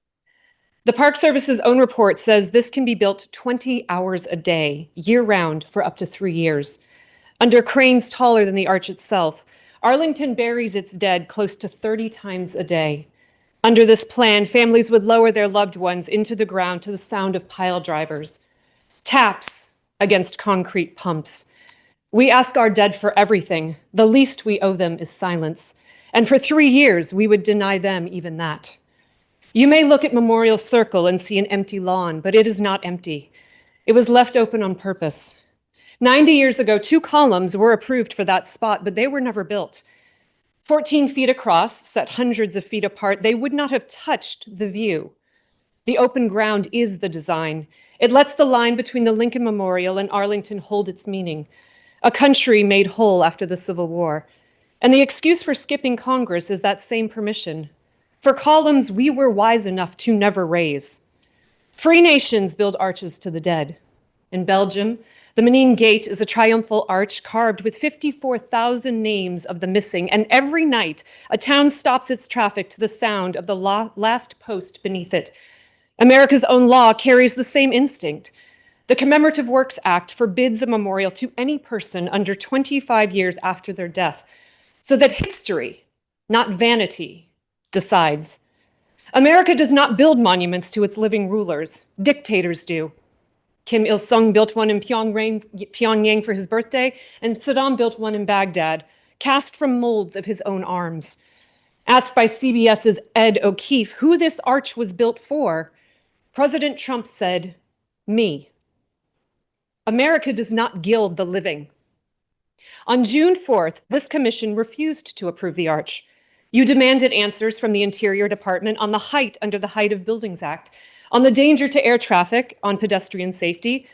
The Park Service's own report says this can be built 20 hours a day, year-round, for up to 3 years. Under cranes taller than the arch itself, Arlington buries its dead close to 30 times a day. Under this plan, families would lower their loved ones into the ground to the sound of pile drivers, taps against concrete pumps. We ask our dead for everything. The least we owe them is silence. And for 3 years, we would deny them even that. You may look at Memorial Circle and see an empty lawn, but it is not empty. It was left open on purpose. 90 years ago, 2 columns were approved for that spot, but they were never built. 14 feet across, set hundreds of feet apart, they would not have touched the view. The open ground is the design. It lets the line between the Lincoln Memorial and Arlington hold its meaning. A country made whole after the Civil War. And the excuse for skipping Congress is that same permission. For columns we were wise enough to never raise. Free nations build arches to the dead. In Belgium, the Menine Gate is a triumphal arch carved with 54,000 names of the missing, and every night a town stops its traffic to the sound of the last post beneath it. America's own law carries the same instinct. The Commemorative Works Act forbids a memorial to any person under 25 years after their death, so that history, not vanity, decides. America does not build monuments to its living rulers. Dictators do. Kim Il-sung built one in Pyongyang for his birthday, and Saddam built one in Baghdad, cast from molds of his own arms. Asked by CBS's Ed O'Keefe who this arch was built for, President Trump said, "Me." America does not gild the living. On June 4th, this commission refused to approve the arch. You demanded answers from the Interior Department on the height under the Height of Buildings Act, on the danger to air traffic, on pedestrian safety.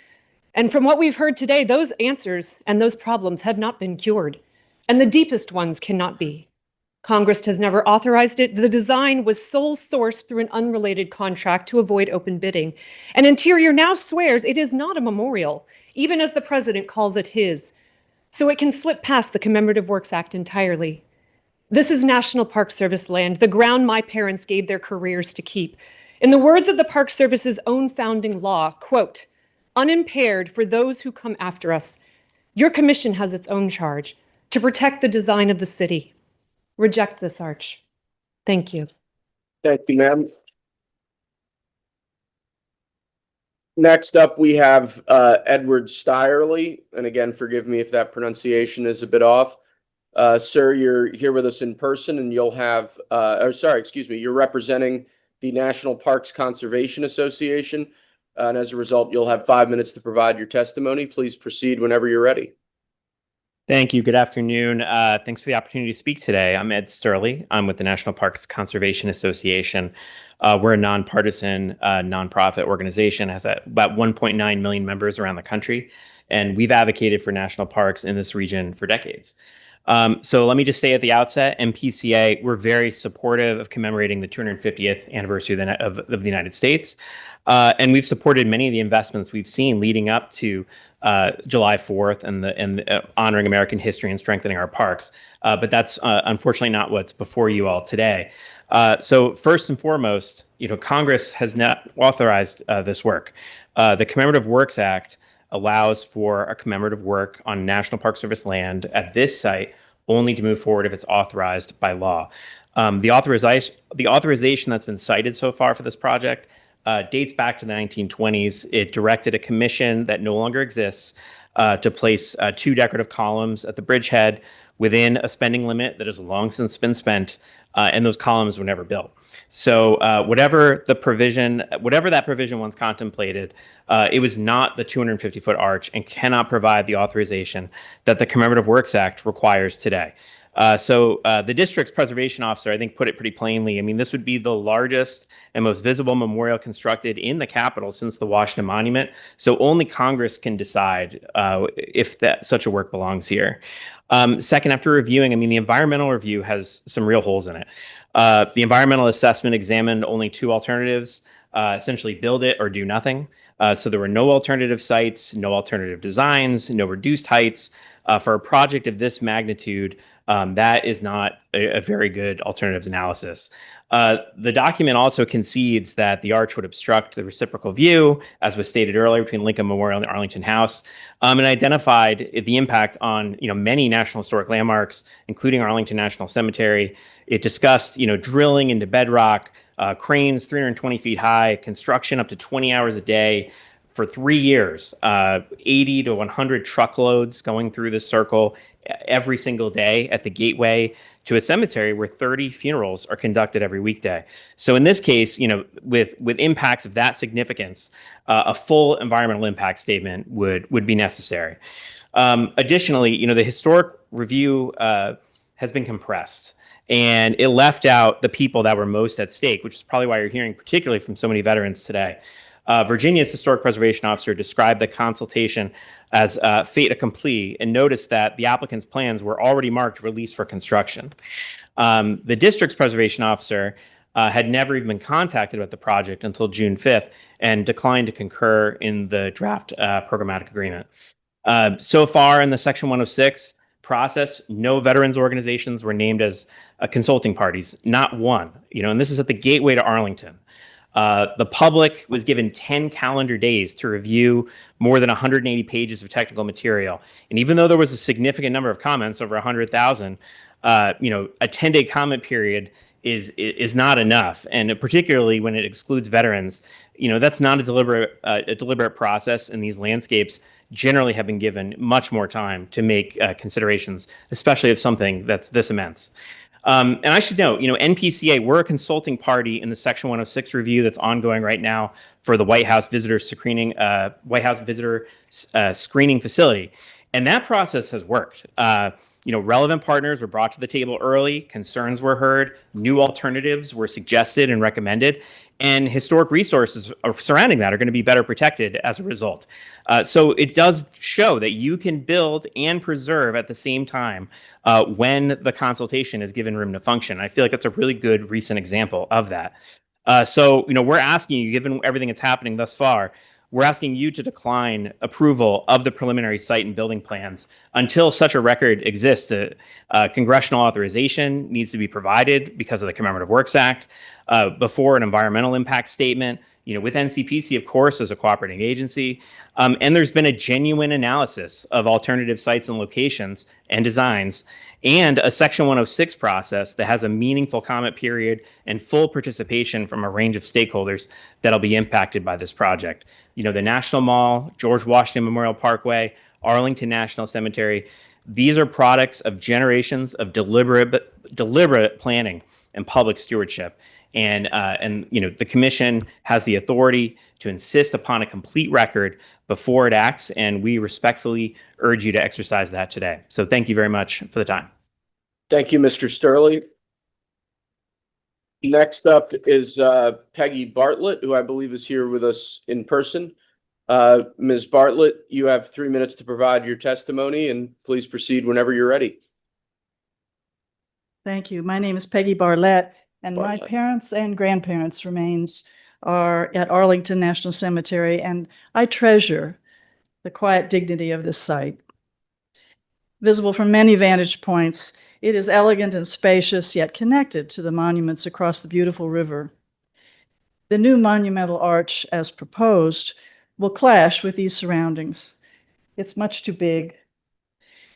And from what we've heard today, those answers and those problems have not been cured, and the deepest ones cannot be. Congress has never authorized it. The design was sole sourced through an unrelated contract to avoid open bidding. And Interior now swears it is not a memorial, even as the president calls it his. So it can slip past the Commemorative Works Act entirely. This is National Park Service land, the ground my parents gave their careers to keep. In the words of the Park Service's own founding law, quote, unimpaired for those who come after us. Your commission has its own charge to protect the design of the city. Reject this arch. Thank you. Thank you, ma'am. Next up, we have Edward Steyerly, and again, forgive me if that pronunciation is a bit off. Sir, you're here with us in person, and you'll have, you're representing the National Parks Conservation Association, and as a result, you'll have 5 minutes to provide your testimony. Please proceed whenever you're ready. Thank you. Good afternoon. Thanks for the opportunity to speak today. I'm Ed Sterling. I'm with the National Parks Conservation Association. We're a nonpartisan nonprofit organization, has about 1.9 million members around the country, and we've advocated for national parks in this region for decades. So let me just say at the outset, NPCA, we're very supportive of commemorating the 250th anniversary of the United States. And we've supported many of the investments we've seen leading up to July 4th and honoring American history and strengthening our parks. But that's unfortunately not what's before you all today. So first and foremost, Congress has not authorized this work. The Commemorative Works Act allows for a commemorative work on National Park Service land at this site only to move forward if it's authorized by law. The authorization that's been cited so far for this project dates back to the 1920s. It directed a commission that no longer exists to place 2 decorative columns at the bridgehead within a spending limit that has long since been spent, and those columns were never built. So whatever that provision once contemplated, it was not the 250-foot arch and cannot provide the authorization that the Commemorative Works Act requires today. So the district's preservation officer, I think, put it pretty plainly. I mean, this would be the largest and most visible memorial constructed in the Capitol since the Washington Monument. So only Congress can decide if such a work belongs here. Second, after reviewing, I mean, the environmental review has some real holes in it. The environmental assessment examined only 2 alternatives, essentially build it or do nothing. So there were no alternative sites, no alternative designs, no reduced heights. For a project of this magnitude, that is not a very good alternatives analysis. The document also concedes that the arch would obstruct the reciprocal view, as was stated earlier, between Lincoln Memorial and Arlington House, and identified the impact on many National Historic landmarks, including Arlington National Cemetery. It discussed drilling into bedrock, cranes 320 feet high, construction up to 20 hours a day for 3 years, 80 to 100 truckloads going through this circle every single day at the gateway to a cemetery where 30 funerals are conducted every weekday. So in this case, with impacts of that significance, a full environmental impact statement would be necessary. Additionally, the historic review has been compressed, and it left out the people that were most at stake, which is probably why you're hearing particularly from so many veterans today. Virginia's historic preservation officer described the consultation as fait accompli and noticed that the applicant's plans were already marked release for construction. The district's preservation officer had never even been contacted about the project until June 5th and declined to concur in the draft programmatic agreement. So far in the Section 106 process, no veterans organizations were named as consulting parties, not one, and this is at the gateway to Arlington. The public was given 10 calendar days to review more than 180 pages of technical material. And even though there was a significant number of comments, over 100,000, a 10-day comment period is not enough. And particularly when it excludes veterans, that's not a deliberate process. And these landscapes generally have been given much more time to make considerations, especially of something that's this immense. And I should note, NPCA, we're a consulting party in the Section 106 review that's ongoing right now for the White House visitor screening facility. And that process has worked. Relevant partners were brought to the table early, concerns were heard, new alternatives were suggested and recommended, and historic resources surrounding that are going to be better protected as a result. So it does show that you can build and preserve at the same time when the consultation is given room to function. I feel like that's a really good recent example of that. So we're asking you, given everything that's happening thus far, we're asking you to decline approval of the preliminary site and building plans until such a record exists. Congressional authorization needs to be provided because of the Commemorative Works Act before an environmental impact statement, with NCPC, of course, as a cooperating agency. And there's been a genuine analysis of alternative sites and locations and designs, and a Section 106 process that has a meaningful comment period and full participation from a range of stakeholders that'll be impacted by this project. The National Mall, George Washington Memorial Parkway, Arlington National Cemetery, these are products of generations of deliberate planning and public stewardship. And the commission has the authority to insist upon a complete record before it acts, and we respectfully urge you to exercise that today. So thank you very much for the time. Thank you, Mr. Sterling. Next up is Peggy Bartlett, who I believe is here with us in person. Ms. Bartlett, you have 3 minutes to provide your testimony, and please proceed whenever you're ready. Thank you. My name is Peggy Bartlett, and my parents and grandparents' remains are at Arlington National Cemetery, and I treasure the quiet dignity of this site. Visible from many vantage points, it is elegant and spacious, yet connected to the monuments across the beautiful river. The new monumental arch, as proposed, will clash with these surroundings. It's much too big.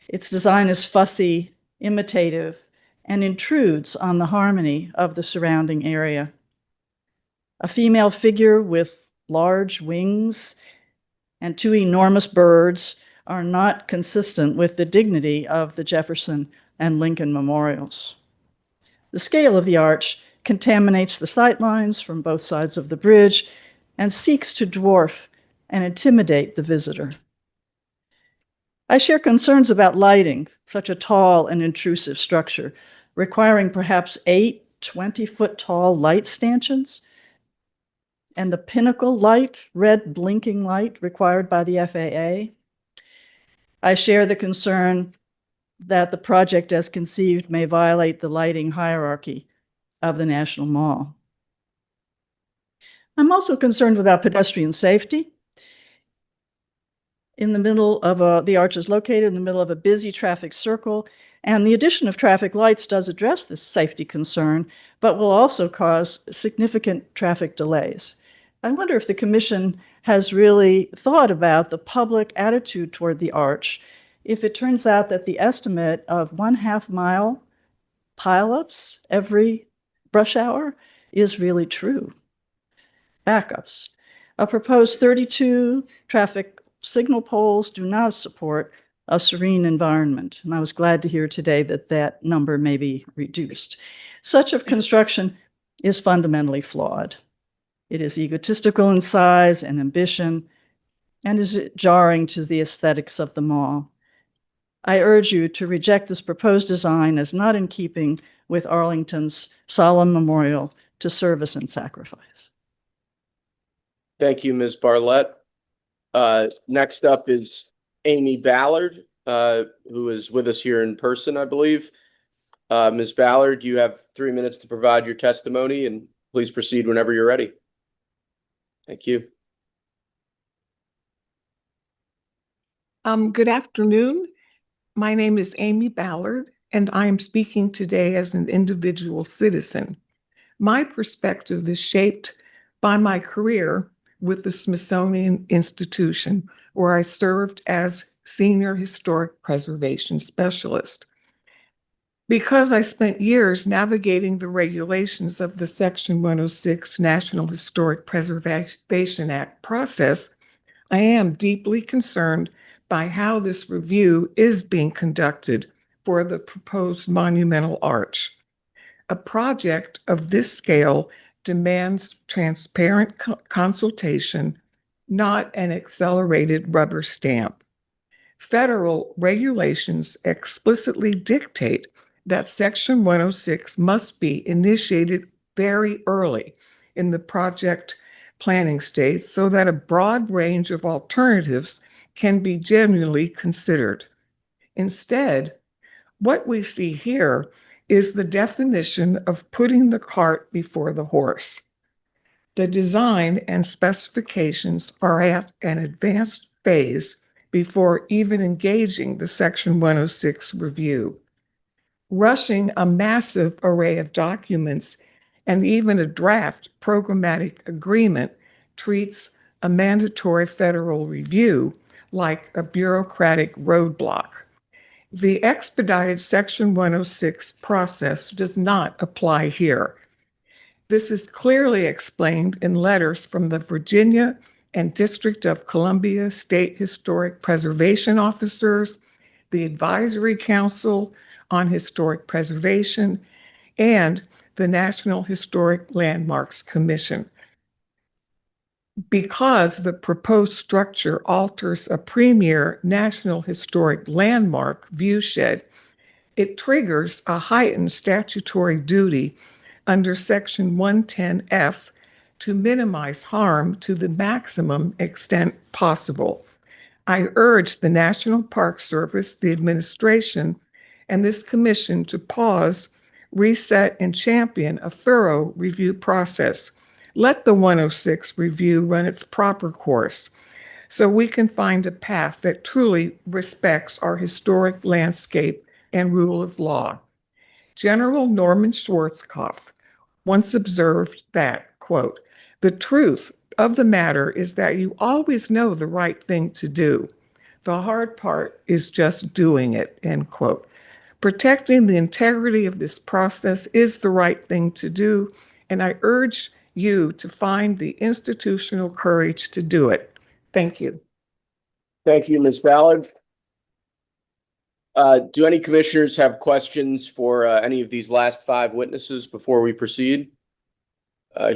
Its design is fussy, imitative, and intrudes on the harmony of the surrounding area. A female figure with large wings and two enormous birds are not consistent with the dignity of the Jefferson and Lincoln memorials. The scale of the arch contaminates the sightlines from both sides of the bridge and seeks to dwarf and intimidate the visitor. I share concerns about lighting such a tall and intrusive structure, requiring perhaps 8 20-foot tall light stanchions, and the pinnacle light, red blinking light required by the FAA. I share the concern that the project as conceived may violate the lighting hierarchy of the National Mall. I'm also concerned about pedestrian safety. In the middle of the arch is located in the middle of a busy traffic circle, and the addition of traffic lights does address this safety concern, but will also cause significant traffic delays. I wonder if the commission has really thought about the public attitude toward the arch if it turns out that the estimate of 1/2 mile pileups every rush hour is really true. Backups. A proposed 32 traffic signal poles do not support a serene environment, and I was glad to hear today that that number may be reduced. Such a construction is fundamentally flawed. It is egotistical in size and ambition, and is jarring to the aesthetics of the mall. I urge you to reject this proposed design as not in keeping with Arlington's solemn memorial to service and sacrifice. Thank you, Ms. Bartlett. Next up is Amy Ballard, who is with us here in person, I believe. Ms. Ballard, you have 3 minutes to provide your testimony, and please proceed whenever you're ready. Thank you. Good afternoon. My name is Amy Ballard, and I am speaking today as an individual citizen. My perspective is shaped by my career with the Smithsonian Institution, where I served as Senior Historic Preservation Specialist. Because I spent years navigating the regulations of the Section 106 National Historic Preservation Act process, I am deeply concerned by how this review is being conducted for the proposed monumental arch. A project of this scale demands transparent consultation, not an accelerated rubber stamp. Federal regulations explicitly dictate that Section 106 must be initiated very early in the project planning stage so that a broad range of alternatives can be genuinely considered. Instead, what we see here is the definition of putting the cart before the horse. The design and specifications are at an advanced phase before even engaging the Section 106 review. Rushing a massive array of documents and even a draft programmatic agreement treats a mandatory federal review like a bureaucratic roadblock. The expedited Section 106 process does not apply here. This is clearly explained in letters from the Virginia and District of Columbia State Historic Preservation Officers, the Advisory Council on Historic Preservation, and the National Historic Landmarks Commission. Because the proposed structure alters a premier National Historic Landmark viewshed, it triggers a heightened statutory duty under Section 110F to minimize harm to the maximum extent possible. I urge the National Park Service, the administration, and this commission to pause, reset, and champion a thorough review process. Let the 106 review run its proper course so we can find a path that truly respects our historic landscape and rule of law. General Norman Schwarzkopf once observed that, quote, "The truth of the matter is that you always know the right thing to do. The hard part is just doing it," end quote. Protecting the integrity of this process is the right thing to do, and I urge you to find the institutional courage to do it. Thank you. Thank you, Ms. Ballard. Do any commissioners have questions for any of these last 5 witnesses before we proceed?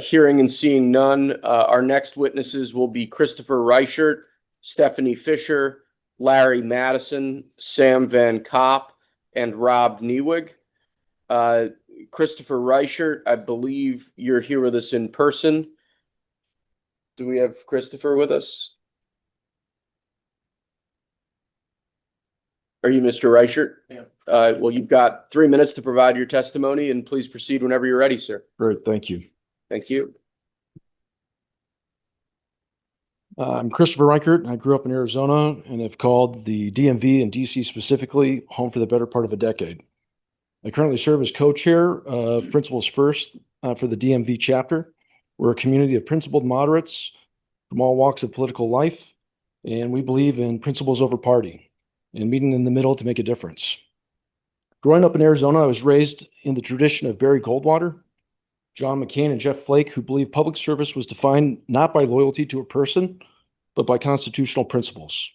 Hearing and seeing none, our next witnesses will be Christopher Reichert, Stephanie Fisher, Larry Madison, Sam Van Kopp, and Rob Niewig. Christopher Reichert, I believe you're here with us in person. Do we have Christopher with us? Are you Mr. Reichert? Yeah. Well, you've got 3 minutes to provide your testimony, and please proceed whenever you're ready, sir. Great, thank you. Thank you. I'm Christopher Reichert. I grew up in Arizona and have called the DMV and DC specifically home for the better part of a decade. I currently serve as co-chair of Principals First for the DMV chapter. We're a community of principled moderates from all walks of political life, and we believe in principles over party and meeting in the middle to make a difference. Growing up in Arizona, I was raised in the tradition of Barry Goldwater, John McCain, and Jeff Flake, who believed public service was defined not by loyalty to a person, but by constitutional principles.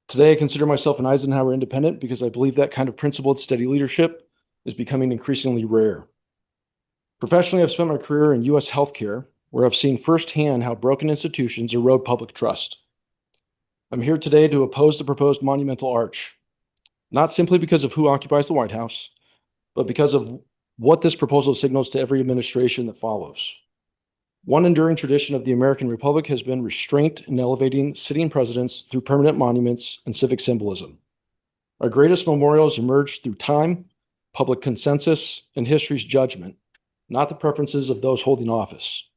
Today, I consider myself an Eisenhower independent because I believe that kind of principled, steady leadership is becoming increasingly rare. Professionally, I've spent my career in U.S. healthcare, where I've seen firsthand how broken institutions erode public trust. I'm here today to oppose the proposed Monumental Arch, not simply because of who occupies the White House, but because of what this proposal signals to every administration that follows. One enduring tradition of the American Republic has been restraint in elevating sitting presidents through permanent monuments and civic symbolism. Our greatest memorials emerged through time, public consensus, and history's judgment, not the preferences of those holding office.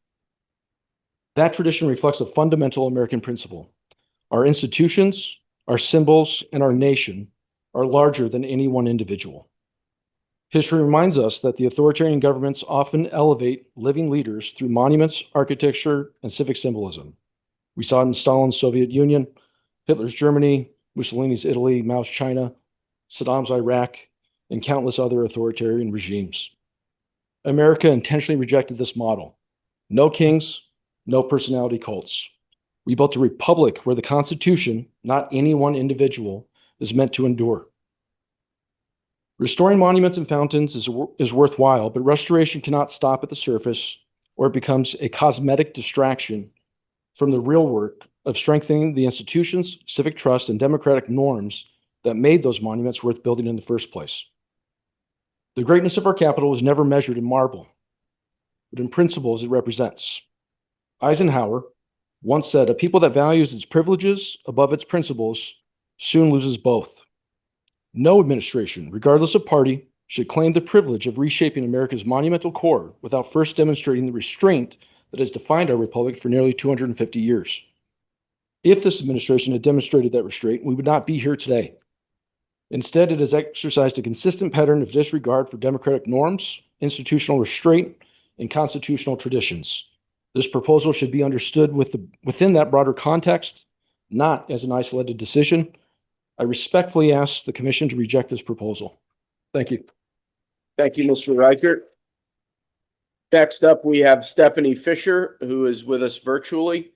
That tradition reflects a fundamental American principle. Our institutions, our symbols, and our nation are larger than any one individual. History reminds us that the authoritarian governments often elevate living leaders through monuments, architecture, and civic symbolism. We saw it in Stalin's Soviet Union, Hitler's Germany, Mussolini's Italy, Mao's China, Saddam's Iraq, and countless other authoritarian regimes. America intentionally rejected this model. No kings, no personality cults. We built a republic where the Constitution, not any one individual, is meant to endure. Restoring monuments and fountains is worthwhile, but restoration cannot stop at the surface, or it becomes a cosmetic distraction from the real work of strengthening the institutions, civic trust, and democratic norms that made those monuments worth building in the first place. The greatness of our capital was never measured in marble, but in principles it represents. Eisenhower once said, "A people that values its privileges above its principles soon loses both." No administration, regardless of party, should claim the privilege of reshaping America's monumental core without first demonstrating the restraint that has defined our republic for nearly 250 years. If this administration had demonstrated that restraint, we would not be here today. Instead, it has exercised a consistent pattern of disregard for democratic norms, institutional restraint, and constitutional traditions. This proposal should be understood within that broader context, not as an isolated decision. I respectfully ask the commission to reject this proposal. Thank you. Thank you, Mr. Reichert. Next up, we have Stephanie Fisher, who is with us virtually.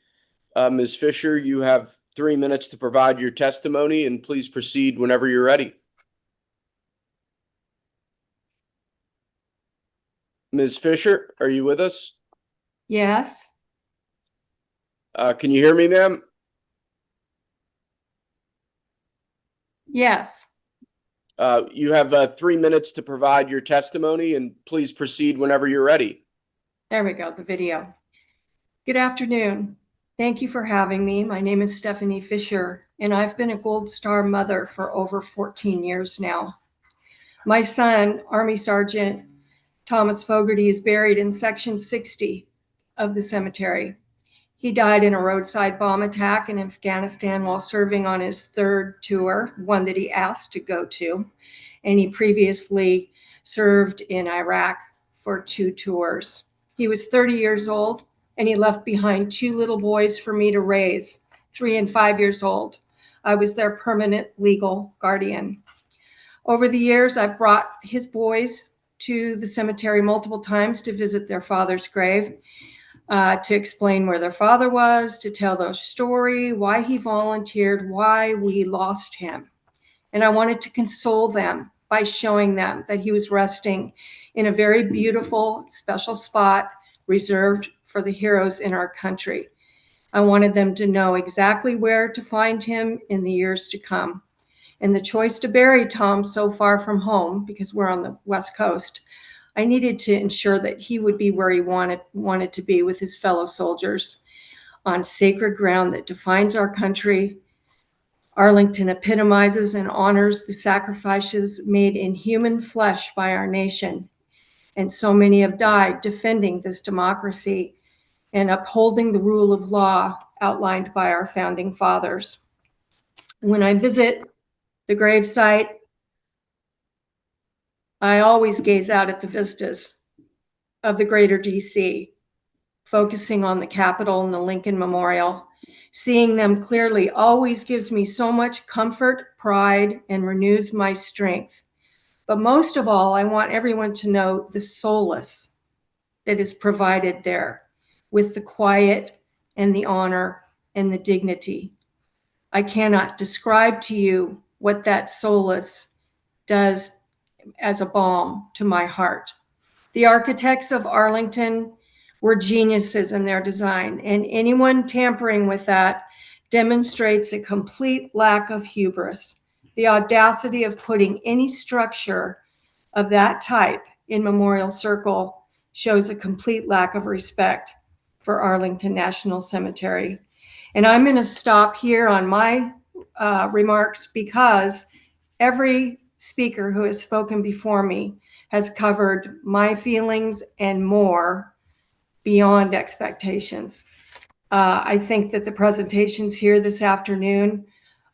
Ms. Fisher, you have 3 minutes to provide your testimony, and please proceed whenever you're ready. Ms. Fisher, are you with us? Yes. Can you hear me, ma'am? Yes. You have 3 minutes to provide your testimony, and please proceed whenever you're ready. There we go, the video. Good afternoon. Thank you for having me. My name is Stephanie Fisher, and I've been a Gold Star mother for over 14 years now. My son, Army Sergeant Thomas Fogarty, is buried in Section 60 of the cemetery. He died in a roadside bomb attack in Afghanistan while serving on his third tour, one that he asked to go to, and he previously served in Iraq for 2 tours. He was 30 years old, and he left behind 2 little boys for me to raise, 3 and 5 years old. I was their permanent legal guardian. Over the years, I've brought his boys to the cemetery multiple times to visit their father's grave, to explain where their father was, to tell their story, why he volunteered, why we lost him. And I wanted to console them by showing them that he was resting in a very beautiful, special spot reserved for the heroes in our country. I wanted them to know exactly where to find him in the years to come. And the choice to bury Tom so far from home, because we're on the West Coast, I needed to ensure that he would be where he wanted to be with his fellow soldiers on sacred ground that defines our country. Arlington epitomizes and honors the sacrifices made in human flesh by our nation. And so many have died defending this democracy and upholding the rule of law outlined by our founding fathers. When I visit the gravesite, I always gaze out at the vistas of the greater DC, focusing on the Capitol and the Lincoln Memorial. Seeing them clearly always gives me so much comfort, pride, and renews my strength. But most of all, I want everyone to know the solace that is provided there with the quiet and the honor and the dignity. I cannot describe to you what that solace does as a balm to my heart. The architects of Arlington were geniuses in their design, and anyone tampering with that demonstrates a complete lack of hubris. The audacity of putting any structure of that type in Memorial Circle shows a complete lack of respect for Arlington National Cemetery. And I'm going to stop here on my remarks because every speaker who has spoken before me has covered my feelings and more beyond expectations. I think that the presentations here this afternoon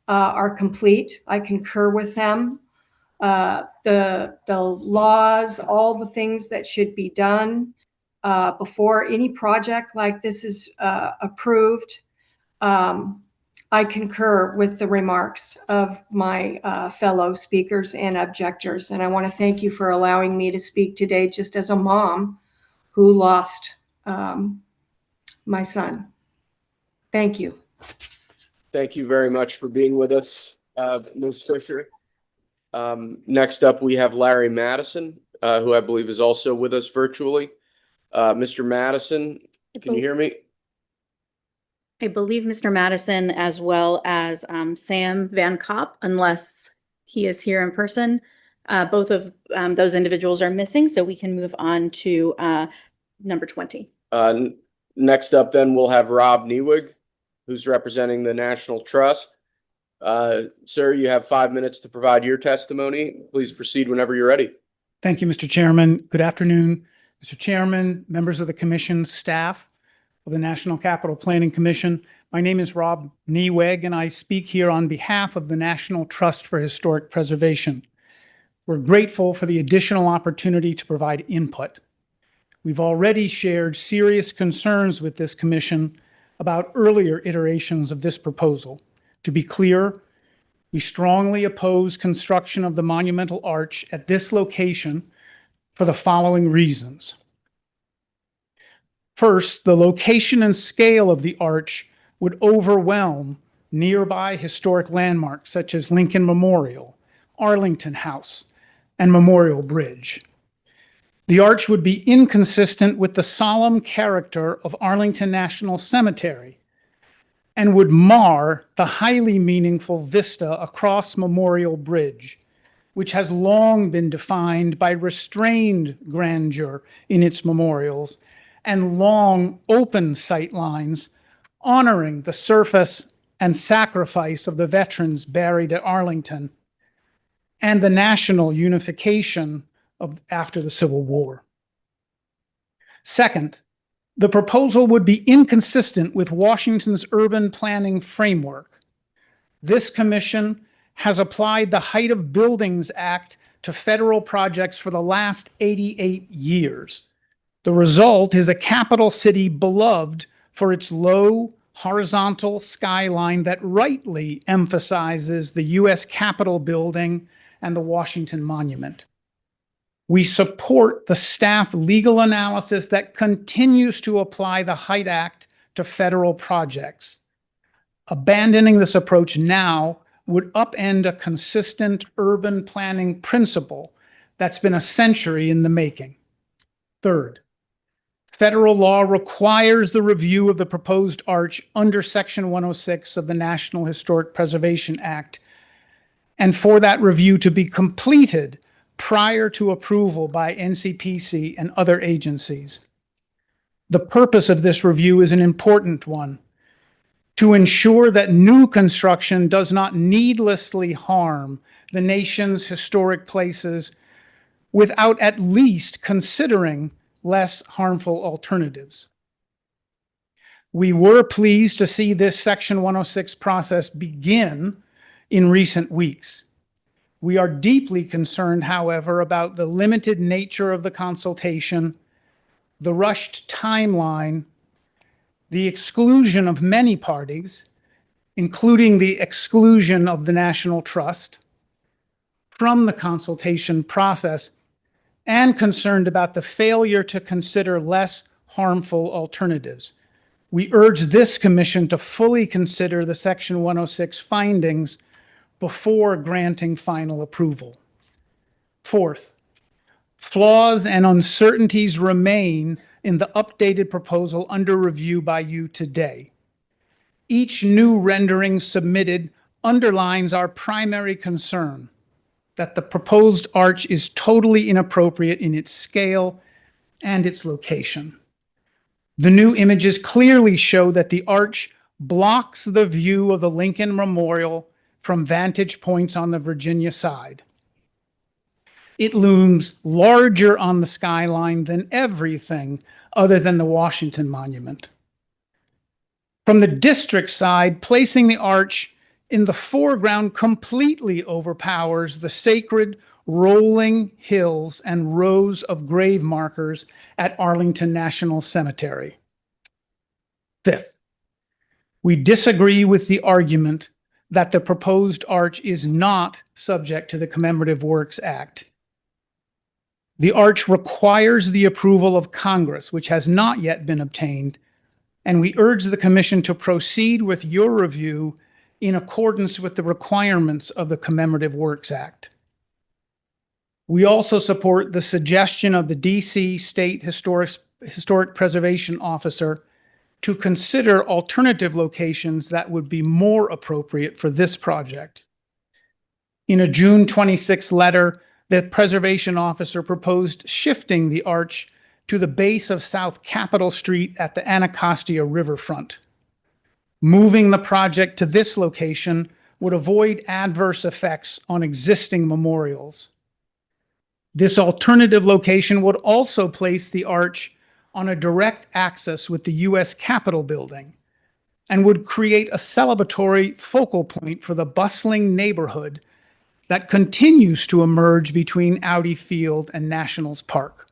are complete. I concur with them. The laws, all the things that should be done before any project like this is approved. I concur with the remarks of my fellow speakers and objectors, and I want to thank you for allowing me to speak today just as a mom who lost my son. Thank you. Thank you very much for being with us, Ms. Fisher. Next up, we have Larry Madison, who I believe is also with us virtually. Mr. Madison, can you hear me? I believe Mr. Madison as well as Sam Van Kopp, unless he is here in person. Both of those individuals are missing, so we can move on to number 20. Next up, then, we'll have Rob Niewig, who's representing the National Trust. Sir, you have 5 minutes to provide your testimony. Please proceed whenever you're ready. Thank you, Mr. Chairman. Good afternoon, Mr. Chairman, members of the Commission, staff of the National Capital Planning Commission. My name is Rob Niewig, and I speak here on behalf of the National Trust for Historic Preservation. We're grateful for the additional opportunity to provide input. We've already shared serious concerns with this commission about earlier iterations of this proposal. To be clear, we strongly oppose construction of the Monumental Arch at this location for the following reasons. First, the location and scale of the arch would overwhelm nearby historic landmarks such as Lincoln Memorial, Arlington House, and Memorial Bridge. The arch would be inconsistent with the solemn character of Arlington National Cemetery and would mar the highly meaningful vista across Memorial Bridge, which has long been defined by restrained grandeur in its memorials and long open sight lines honoring the service and sacrifice of the veterans buried at Arlington and the national unification after the Civil War. Second, the proposal would be inconsistent with Washington's urban planning framework. This commission has applied the Height of Buildings Act to federal projects for the last 88 years. The result is a capital city beloved for its low, horizontal skyline that rightly emphasizes the U.S. Capitol building and the Washington Monument. We support the staff legal analysis that continues to apply the Height Act to federal projects. Abandoning this approach now would upend a consistent urban planning principle that's been a century in the making. Third, federal law requires the review of the proposed arch under Section 106 of the National Historic Preservation Act, and for that review to be completed prior to approval by NCPC and other agencies. The purpose of this review is an important one: to ensure that new construction does not needlessly harm the nation's historic places without at least considering less harmful alternatives. We were pleased to see this Section 106 process begin in recent weeks. We are deeply concerned, however, about the limited nature of the consultation, the rushed timeline, the exclusion of many parties, including the exclusion of the National Trust, from the consultation process, and concerned about the failure to consider less harmful alternatives. We urge this commission to fully consider the Section 106 findings before granting final approval. Fourth, flaws and uncertainties remain in the updated proposal under review by you today. Each new rendering submitted underlines our primary concern, that the proposed arch is totally inappropriate in its scale and its location. The new images clearly show that the arch blocks the view of the Lincoln Memorial from vantage points on the Virginia side. It looms larger on the skyline than everything other than the Washington Monument. From the district side, placing the arch in the foreground completely overpowers the sacred rolling hills and rows of grave markers at Arlington National Cemetery. Fifth, we disagree with the argument that the proposed arch is not subject to the Commemorative Works Act. The arch requires the approval of Congress, which has not yet been obtained, and we urge the Commission to proceed with your review in accordance with the requirements of the Commemorative Works Act. We also support the suggestion of the DC State Historic Preservation Officer to consider alternative locations that would be more appropriate for this project. In a June 26 letter, the preservation officer proposed shifting the arch to the base of South Capitol Street at the Anacostia Riverfront. Moving the project to this location would avoid adverse effects on existing memorials. This alternative location would also place the arch on a direct access with the U.S. Capitol building and would create a celebratory focal point for the bustling neighborhood that continues to emerge between Audi Field and Nationals Park.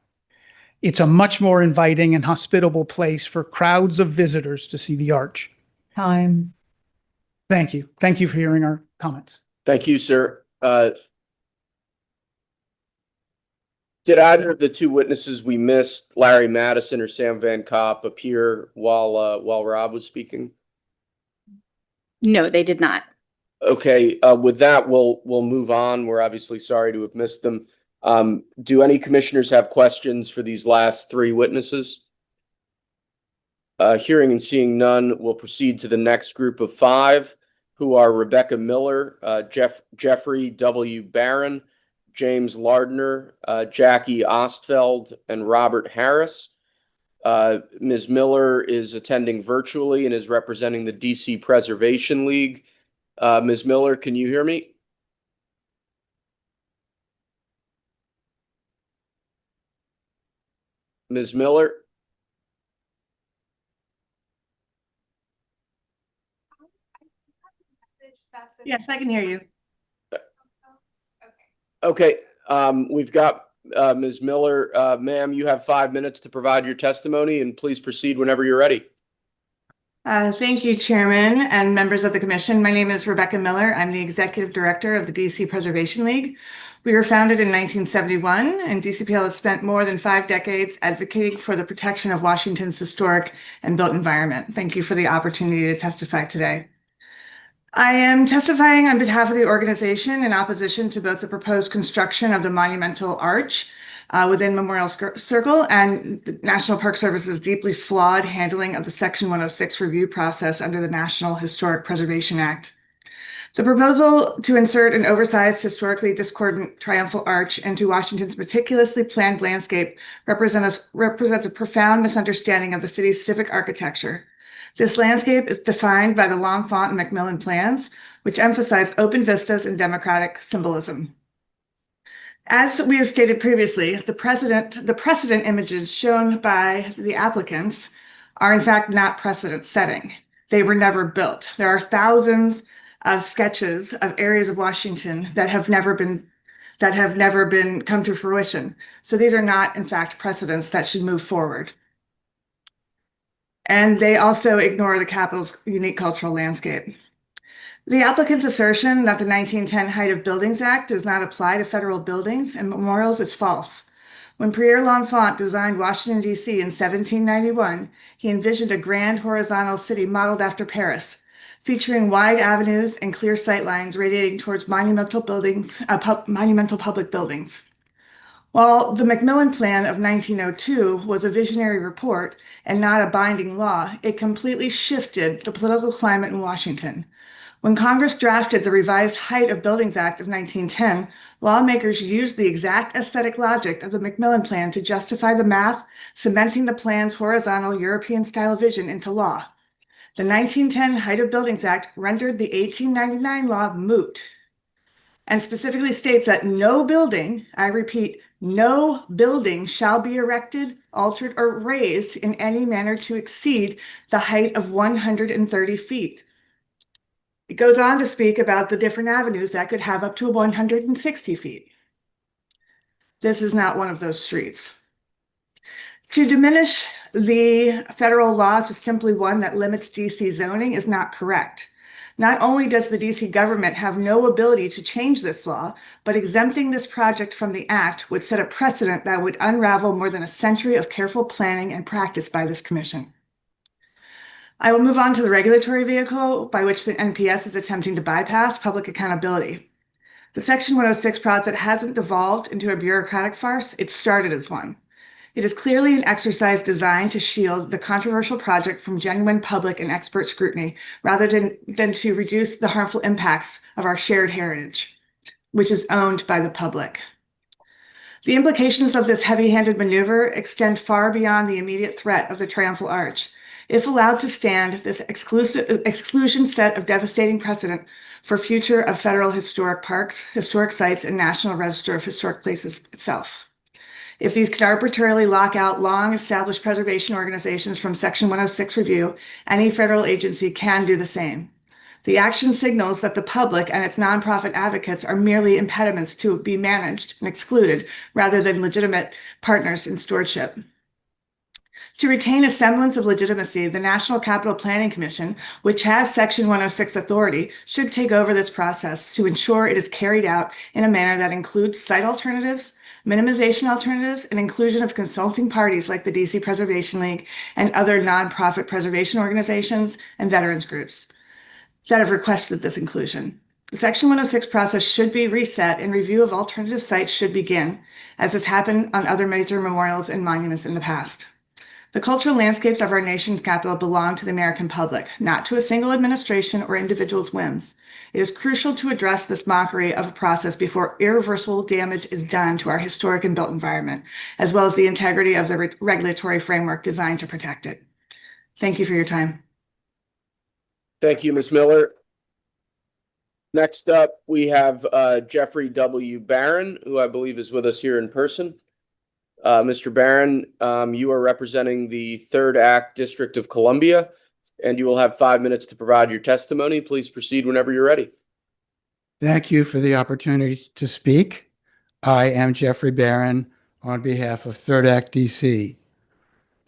It's a much more inviting and hospitable place for crowds of visitors to see the arch. Time. Thank you. Thank you for hearing our comments. Thank you, sir. Did either of the two witnesses we missed, Larry Madison or Sam Van Kopp, appear while Rob was speaking? No, they did not. Okay, with that, we'll move on. We're obviously sorry to have missed them. Do any commissioners have questions for these last three witnesses? Hearing and seeing none, we'll proceed to the next group of five, who are Rebecca Miller, Jeffrey W. Barron, James Lardner, Jackie Ostfeld, and Robert Harris. Ms. Miller is attending virtually and is representing the DC Preservation League. Ms. Miller, can you hear me? Ms. Miller? Yes, I can hear you. Okay, we've got Ms. Miller. Ma'am, you have 5 minutes to provide your testimony, and please proceed whenever you're ready. Thank you, Chairman and members of the Commission. My name is Rebecca Miller. I'm the Executive Director of the DC Preservation League. We were founded in 1971, and DCPL has spent more than 5 decades advocating for the protection of Washington's historic and built environment. Thank you for the opportunity to testify today. I am testifying on behalf of the organization in opposition to both the proposed construction of the Monumental Arch within Memorial Circle and the National Park Service's deeply flawed handling of the Section 106 review process under the National Historic Preservation Act. The proposal to insert an oversized, historically discordant triumphal arch into Washington's meticulously planned landscape represents a profound misunderstanding of the city's civic architecture. This landscape is defined by the L'Enfant and Macmillan plans, which emphasize open vistas and democratic symbolism. As we have stated previously, the precedent images shown by the applicants are in fact not precedent setting. They were never built. There are thousands of sketches of areas of Washington that have never been come to fruition. So these are not in fact precedents that should move forward. And they also ignore the Capitol's unique cultural landscape. The applicant's assertion that the 1910 Height of Buildings Act does not apply to federal buildings and memorials is false. When Pierre L'Enfant designed Washington, D.C. in 1791, he envisioned a grand horizontal city modeled after Paris, featuring wide avenues and clear sightlines radiating towards monumental public buildings. While the Macmillan Plan of 1902 was a visionary report and not a binding law, it completely shifted the political climate in Washington. When Congress drafted the revised Height of Buildings Act of 1910, lawmakers used the exact aesthetic logic of the Macmillan Plan to justify the math, cementing the plan's horizontal European-style vision into law. The 1910 Height of Buildings Act rendered the 1899 law moot and specifically states that no building, I repeat, no building shall be erected, altered, or raised in any manner to exceed the height of 130 feet. It goes on to speak about the different avenues that could have up to 160 feet. This is not one of those streets. To diminish the federal law to simply one that limits DC zoning is not correct. Not only does the DC government have no ability to change this law, but exempting this project from the act would set a precedent that would unravel more than a century of careful planning and practice by this commission. I will move on to the regulatory vehicle by which the NPS is attempting to bypass public accountability. The Section 106 project hasn't devolved into a bureaucratic farce, it started as one. It is clearly an exercise designed to shield the controversial project from genuine public and expert scrutiny, rather than to reduce the harmful impacts of our shared heritage, which is owned by the public. The implications of this heavy-handed maneuver extend far beyond the immediate threat of the Triumphal Arch. If allowed to stand, this exclusion set of devastating precedent for future of federal historic parks, historic sites, and National Register of Historic Places itself. If these can arbitrarily lock out long-established preservation organizations from Section 106 review, any federal agency can do the same. The action signals that the public and its nonprofit advocates are merely impediments to be managed and excluded rather than legitimate partners in stewardship. To retain a semblance of legitimacy, the National Capital Planning Commission, which has Section 106 authority, should take over this process to ensure it is carried out in a manner that includes site alternatives, minimization alternatives, and inclusion of consulting parties like the DC Preservation League and other nonprofit preservation organizations and veterans groups that have requested this inclusion. The Section 106 process should be reset and review of alternative sites should begin, as has happened on other major memorials and monuments in the past. The cultural landscapes of our nation's capital belong to the American public, not to a single administration or individual's whims. It is crucial to address this mockery of a process before irreversible damage is done to our historic and built environment, as well as the integrity of the regulatory framework designed to protect it. Thank you for your time. Thank you, Ms. Miller. Next up, we have Jeffrey W. Barron, who I believe is with us here in person. Mr. Barron, you are representing the 3rd Act District of Columbia, and you will have 5 minutes to provide your testimony. Please proceed whenever you're ready. Thank you for the opportunity to speak. I am Jeffrey Barron on behalf of 3rd Act DC.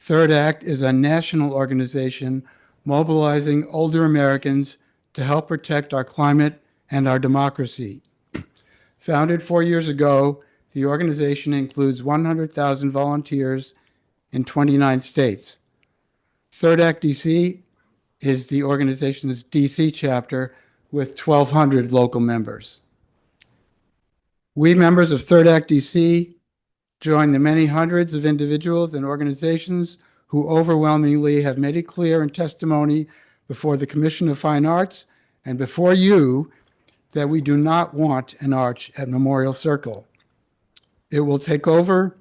3rd Act is a national organization mobilizing older Americans to help protect our climate and our democracy. Founded 4 years ago, the organization includes 100,000 volunteers in 29 states. 3rd Act DC is the organization's DC chapter with 1,200 local members. We members of 3rd Act DC join the many hundreds of individuals and organizations who overwhelmingly have made it clear in testimony before the Commission of Fine Arts and before you that we do not want an arch at Memorial Circle. It will take over,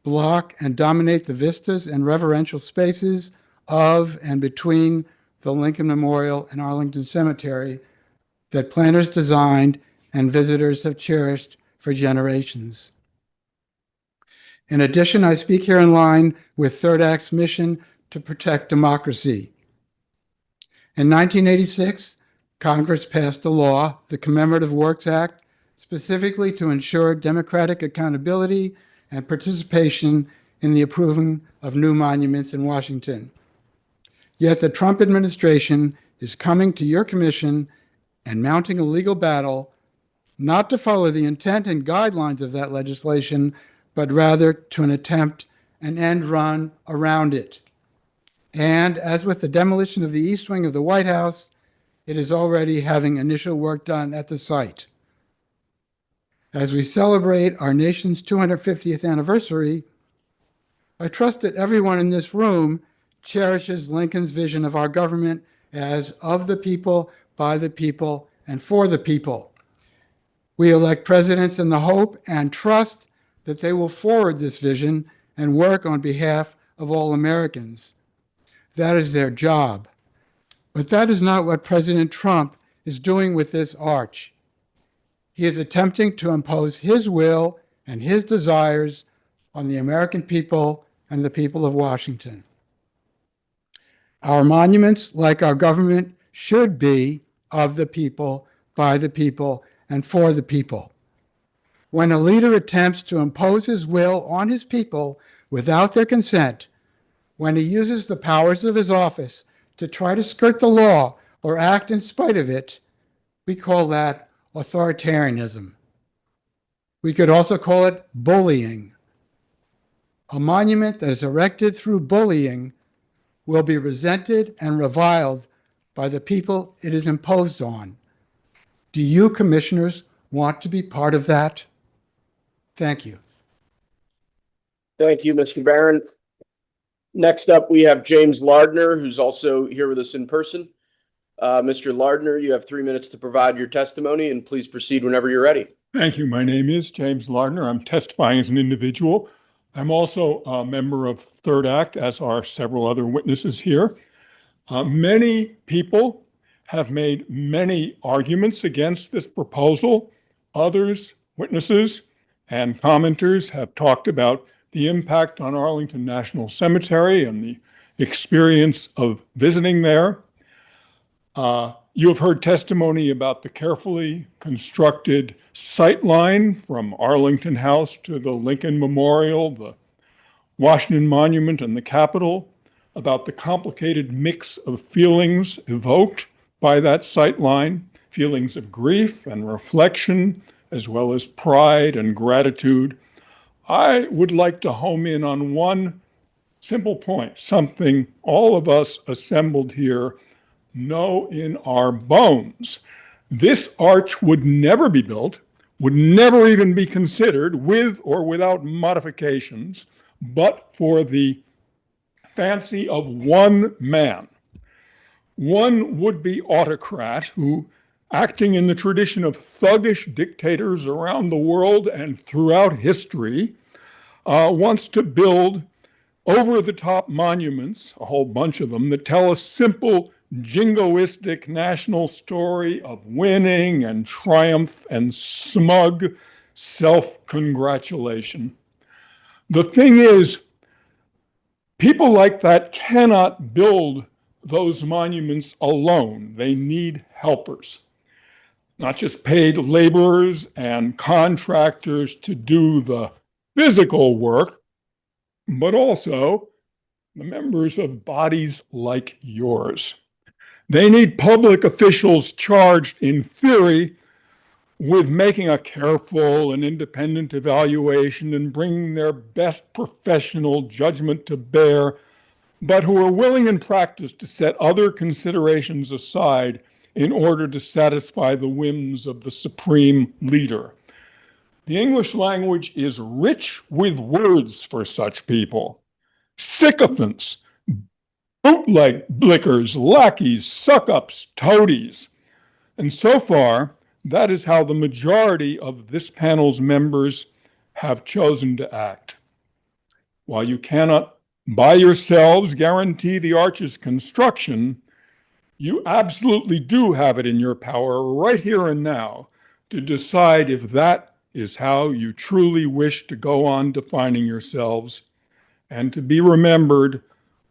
block, and dominate the vistas and reverential spaces of and between the Lincoln Memorial and Arlington Cemetery that planners designed and visitors have cherished for generations. In addition, I speak here in line with 3rd Act's mission to protect democracy. In 1986, Congress passed a law, the Commemorative Works Act, specifically to ensure democratic accountability and participation in the approving of new monuments in Washington. Yet the Trump administration is coming to your commission and mounting a legal battle not to follow the intent and guidelines of that legislation, but rather to attempt an end run around it. And as with the demolition of the East Wing of the White House, it is already having initial work done at the site. As we celebrate our nation's 250th anniversary, I trust that everyone in this room cherishes Lincoln's vision of our government as of the people, by the people, and for the people. We elect presidents in the hope and trust that they will forward this vision and work on behalf of all Americans. That is their job. But that is not what President Trump is doing with this arch. He is attempting to impose his will and his desires on the American people and the people of Washington. Our monuments, like our government, should be of the people, by the people, and for the people. When a leader attempts to impose his will on his people without their consent, when he uses the powers of his office to try to skirt the law or act in spite of it, we call that authoritarianism. We could also call it bullying. A monument that is erected through bullying will be resented and reviled by the people it is imposed on. Do you, commissioners, want to be part of that? Thank you. Thank you, Mr. Barron. Next up, we have James Lardner, who's also here with us in person. Mr. Lardner, you have 3 minutes to provide your testimony, and please proceed whenever you're ready. Thank you. My name is James Lardner. I'm testifying as an individual. I'm also a member of Third Act, as are several other witnesses here. Many people have made many arguments against this proposal. Others, witnesses and commenters, have talked about the impact on Arlington National Cemetery and the experience of visiting there. You have heard testimony about the carefully constructed sightline from Arlington House to the Lincoln Memorial, the Washington Monument, and the Capitol, about the complicated mix of feelings evoked by that sightline, feelings of grief and reflection, as well as pride and gratitude. I would like to home in on one simple point, something all of us assembled here know in our bones. This arch would never be built, would never even be considered with or without modifications, but for the fancy of one man, one would-be autocrat who, acting in the tradition of thuggish dictators around the world and throughout history, wants to build over-the-top monuments, a whole bunch of them, that tell a simple jingoistic national story of winning and triumph and smug self-congratulation. The thing is, people like that cannot build those monuments alone. They need helpers, not just paid laborers and contractors to do the physical work, but also the members of bodies like yours. They need public officials charged, in theory, with making a careful and independent evaluation and bringing their best professional judgment to bear, but who are willing in practice to set other considerations aside in order to satisfy the whims of the supreme leader. The English language is rich with words for such people. Sycophants, bootleg blickers, lackeys, suck-ups, toadies. And so far, that is how the majority of this panel's members have chosen to act. While you cannot by yourselves guarantee the arch's construction, you absolutely do have it in your power right here and now to decide if that is how you truly wish to go on defining yourselves, and to be remembered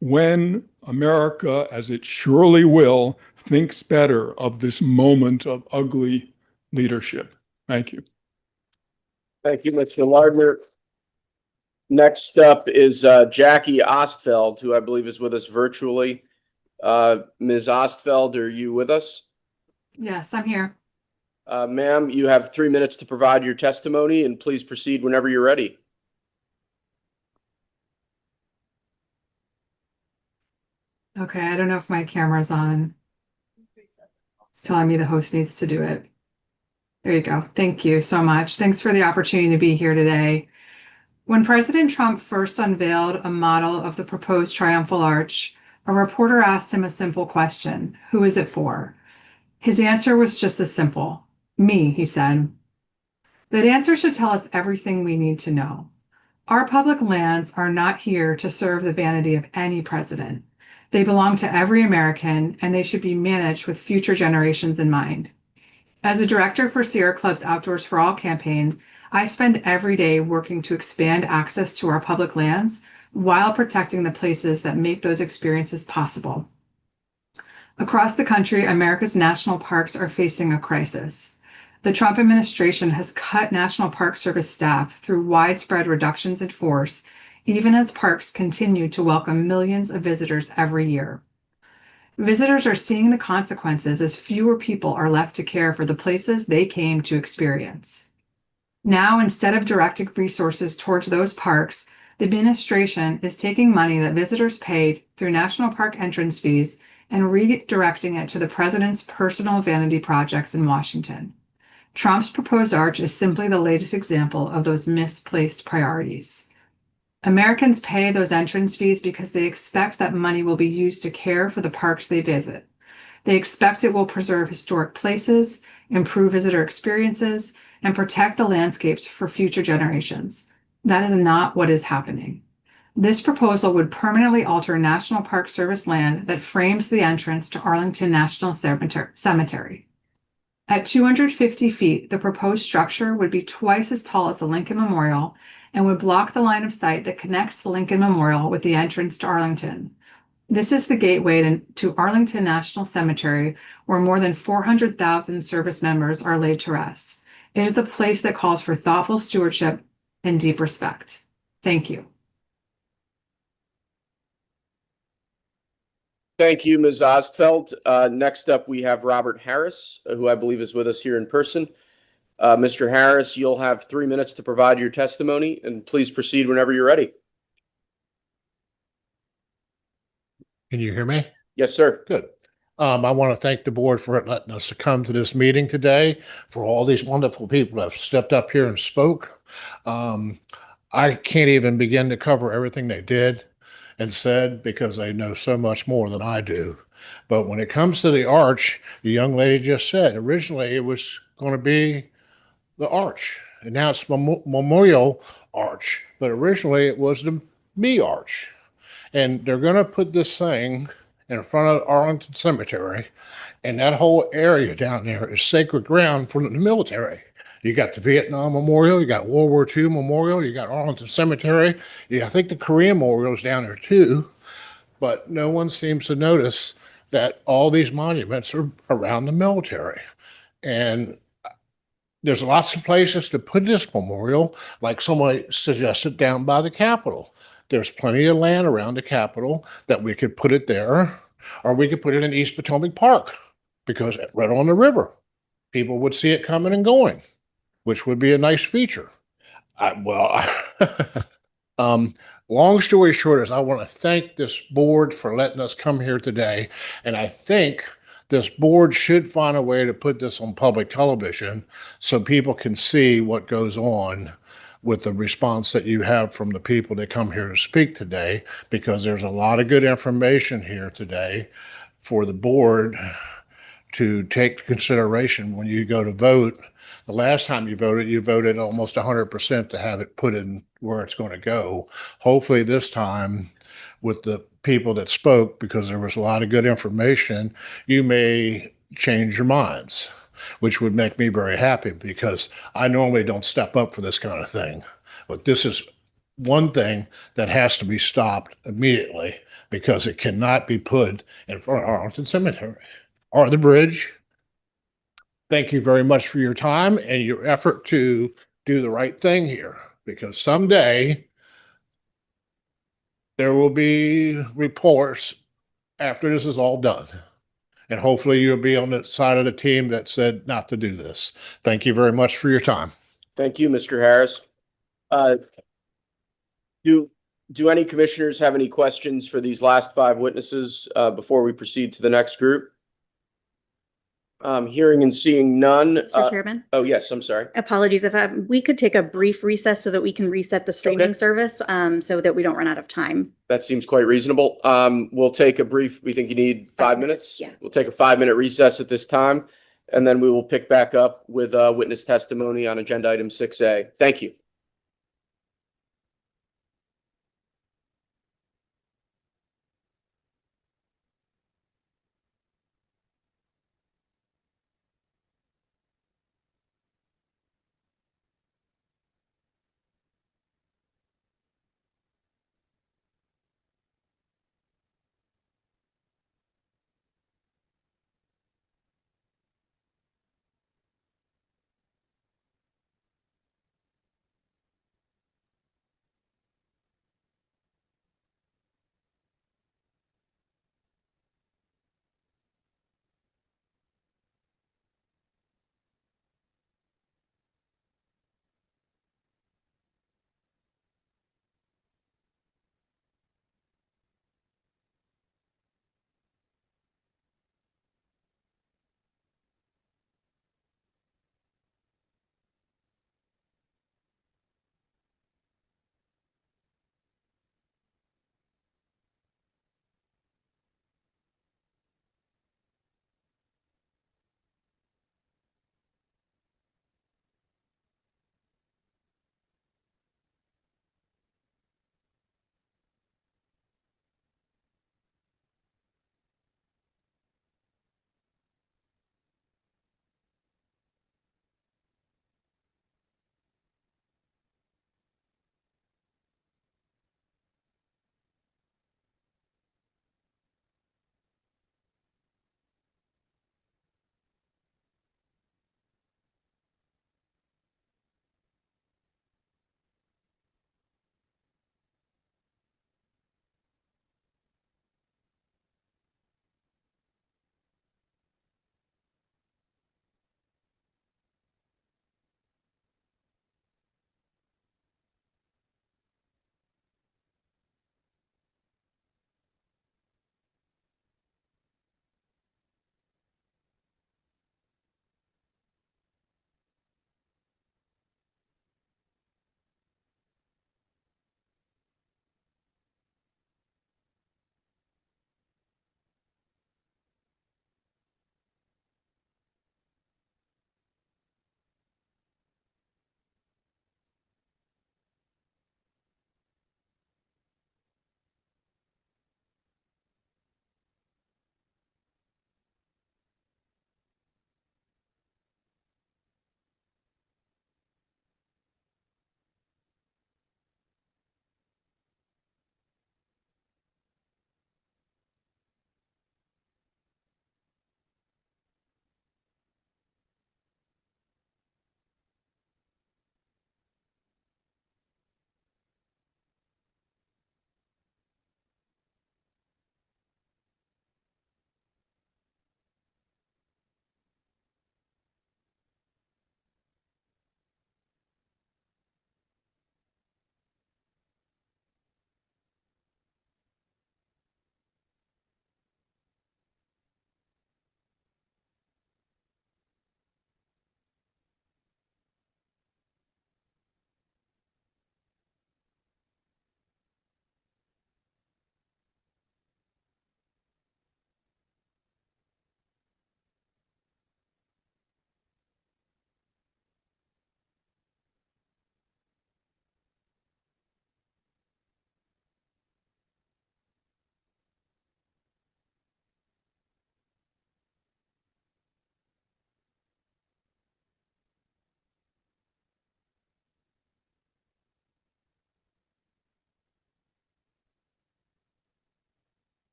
when America, as it surely will, thinks better of this moment of ugly leadership. Thank you. Thank you, Mr. Lardner. Next up is Jackie Ostfeld, who I believe is with us virtually. Ms. Ostfeld, are you with us? Yes, I'm here. Ma'am, you have 3 minutes to provide your testimony, and please proceed whenever you're ready. Okay, I don't know if my camera's on. It's telling me the host needs to do it. There you go. Thank you so much. Thanks for the opportunity to be here today. When President Trump first unveiled a model of the proposed Triumphal Arch, a reporter asked him a simple question: who is it for? His answer was just as simple: me, he said. That answer should tell us everything we need to know. Our public lands are not here to serve the vanity of any president. They belong to every American, and they should be managed with future generations in mind. As a director for Sierra Club's Outdoors for All campaign, I spend every day working to expand access to our public lands while protecting the places that make those experiences possible. Across the country, America's national parks are facing a crisis. The Trump administration has cut National Park Service staff through widespread reductions in force, even as parks continue to welcome millions of visitors every year. Visitors are seeing the consequences as fewer people are left to care for the places they came to experience. Now, instead of directing resources towards those parks, the administration is taking money that visitors paid through national park entrance fees and redirecting it to the president's personal vanity projects in Washington. Trump's proposed arch is simply the latest example of those misplaced priorities. Americans pay those entrance fees because they expect that money will be used to care for the parks they visit. They expect it will preserve historic places, improve visitor experiences, and protect the landscapes for future generations. That is not what is happening. This proposal would permanently alter National Park Service land that frames the entrance to Arlington National Cemetery. At 250 feet, the proposed structure would be twice as tall as the Lincoln Memorial and would block the line of sight that connects the Lincoln Memorial with the entrance to Arlington. This is the gateway to Arlington National Cemetery, where more than 400,000 service members are laid to rest. It is a place that calls for thoughtful stewardship and deep respect. Thank you. Thank you, Ms. Ostfeld. Next up, we have Robert Harris, who I believe is with us here in person. Mr. Harris, you'll have 3 minutes to provide your testimony, and please proceed whenever you're ready. Can you hear me? Yes, sir. Good. I want to thank the board for letting us come to this meeting today, for all these wonderful people that have stepped up here and spoke. I can't even begin to cover everything they did and said because they know so much more than I do. But when it comes to the arch, the young lady just said, originally it was going to be the arch, and now it's Memorial Arch, but originally it was the Me Arch. And they're going to put this thing in front of Arlington Cemetery, and that whole area down there is sacred ground for the military. You got the Vietnam Memorial, you got World War II Memorial, you got Arlington Cemetery. I think the Korean Memorial's down there too, but no one seems to notice that all these monuments are around the military. And there's lots of places to put this memorial, like somebody suggested down by the Capitol. There's plenty of land around the Capitol that we could put it there, or we could put it in East Potomac Park, because right on the river, people would see it coming and going, which would be a nice feature. Long story short is I want to thank this board for letting us come here today. And I think this board should find a way to put this on public television so people can see what goes on with the response that you have from the people that come here to speak today, because there's a lot of good information here today for the board to take consideration when you go to vote. The last time you voted almost 100% to have it put in where it's going to go. Hopefully this time, with the people that spoke, because there was a lot of good information, you may change your minds, which would make me very happy, because I normally don't step up for this kind of thing. But this is one thing that has to be stopped immediately, because it cannot be put in front of Arlington Cemetery or the bridge. Thank you very much for your time and your effort to do the right thing here, because someday there will be reports after this is all done. And hopefully you'll be on the side of the team that said not to do this. Thank you very much for your time. Thank you, Mr. Harris. Do any commissioners have any questions for these last 5 witnesses before we proceed to the next group? Hearing and seeing none. Mr. Chairman? Oh, yes, I'm sorry. Apologies if we could take a brief recess so that we can reset the streaming service so that we don't run out of time. That seems quite reasonable. We'll take a brief, we think you need 5 minutes? Yeah. We'll take a 5-minute recess at this time, and then we will pick back up with witness testimony on agenda item 6A. Thank you.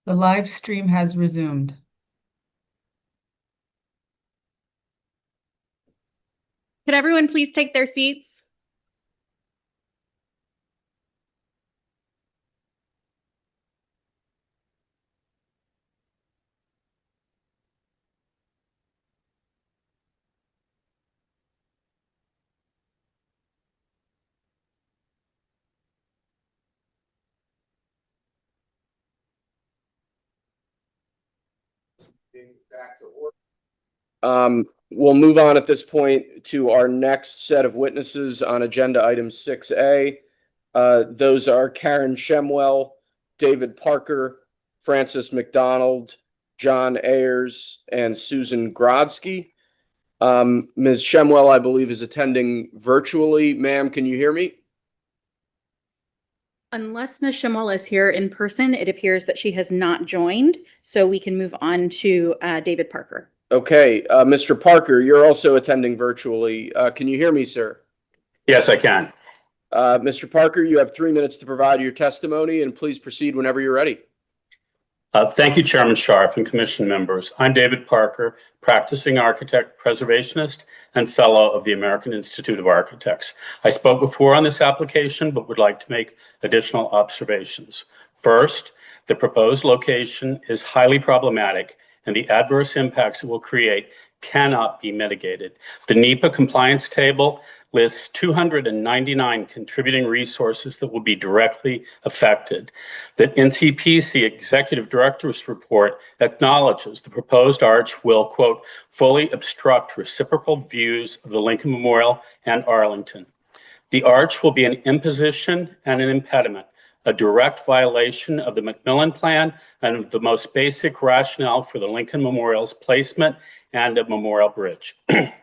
The live stream has resumed. Could everyone please take their seats? Back to order. We'll move on at this point to our next set of witnesses on agenda item 6A. Those are Karen Shemwell, David Parker, Francis McDonald, John Ayers, and Susan Grodsky. Ms. Shemwell, I believe, is attending virtually. Ma'am, can you hear me? Unless Ms. Shemwell is here in person, it appears that she has not joined, so we can move on to David Parker. Okay, Mr. Parker, you're also attending virtually. Can you hear me, sir? Yes, I can. Mr. Parker, you have 3 minutes to provide your testimony, and please proceed whenever you're ready. Thank you, Chairman Scharf and Commission members. I'm David Parker, practicing architect, preservationist, and fellow of the American Institute of Architects. I spoke before on this application, but would like to make additional observations. First, the proposed location is highly problematic, and the adverse impacts it will create cannot be mitigated. The NEPA compliance table lists 299 contributing resources that will be directly affected. The NCPC Executive Director's report acknowledges the proposed arch will, quote, fully obstruct reciprocal views of the Lincoln Memorial and Arlington. The arch will be an imposition and an impediment, a direct violation of the Macmillan Plan and of the most basic rationale for the Lincoln Memorial's placement and a memorial bridge.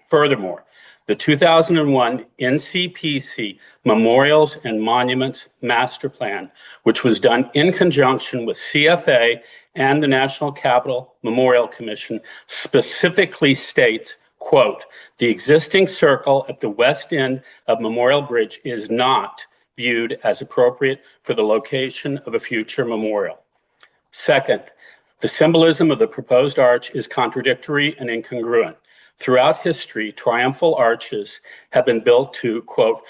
Furthermore, the 2001 NCPC Memorials and Monuments Master Plan, which was done in conjunction with CFA and the National Capital Memorial Commission, specifically states, quote, the existing circle at the west end of Memorial Bridge is not viewed as appropriate for the location of a future memorial. Second, the symbolism of the proposed arch is contradictory and incongruent. Throughout history, triumphal arches have been built to, quote,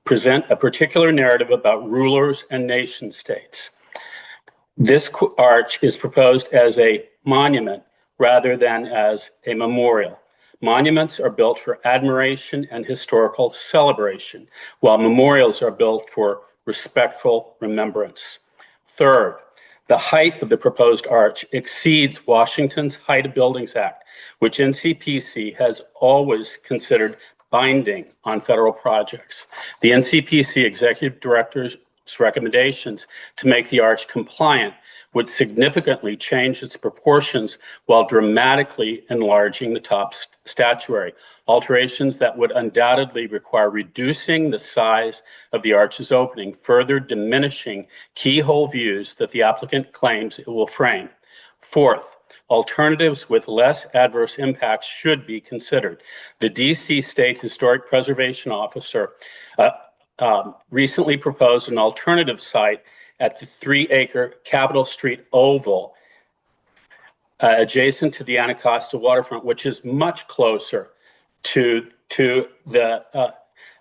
present a particular narrative about rulers and nation states. This arch is proposed as a monument rather than as a memorial. Monuments are built for admiration and historical celebration, while memorials are built for respectful remembrance. Third, the height of the proposed arch exceeds Washington's Height of Buildings Act, which NCPC has always considered binding on federal projects. The NCPC Executive Director's recommendations to make the arch compliant would significantly change its proportions while dramatically enlarging the top statuary, alterations that would undoubtedly require reducing the size of the arch's opening, further diminishing keyhole views that the applicant claims it will frame. Fourth, alternatives with less adverse impacts should be considered. The DC State Historic Preservation Officer recently proposed an alternative site at the 3-acre Capitol Street Oval adjacent to the Anacostia waterfront, which is much closer to the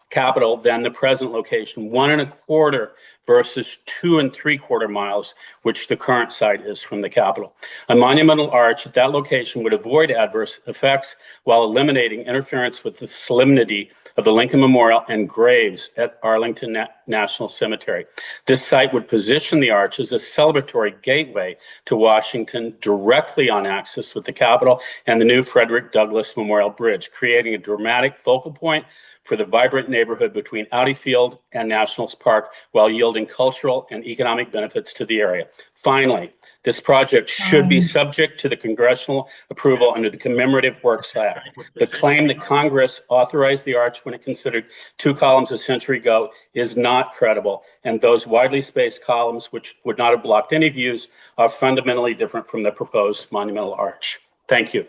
Capitol than the present location, 1.25 versus 2.75 miles, which the current site is from the Capitol. A monumental arch at that location would avoid adverse effects while eliminating interference with the solemnity of the Lincoln Memorial and graves at Arlington National Cemetery. This site would position the arch as a celebratory gateway to Washington, directly on axis with the Capitol and the new Frederick Douglass Memorial Bridge, creating a dramatic focal point for the vibrant neighborhood between Audi Field and Nationals Park, while yielding cultural and economic benefits to the area. Finally, this project should be subject to the congressional approval under the Commemorative Works Act. The claim that Congress authorized the arch when it considered 2 columns a century ago is not credible, and those widely spaced columns, which would not have blocked any views, are fundamentally different from the proposed monumental arch. Thank you.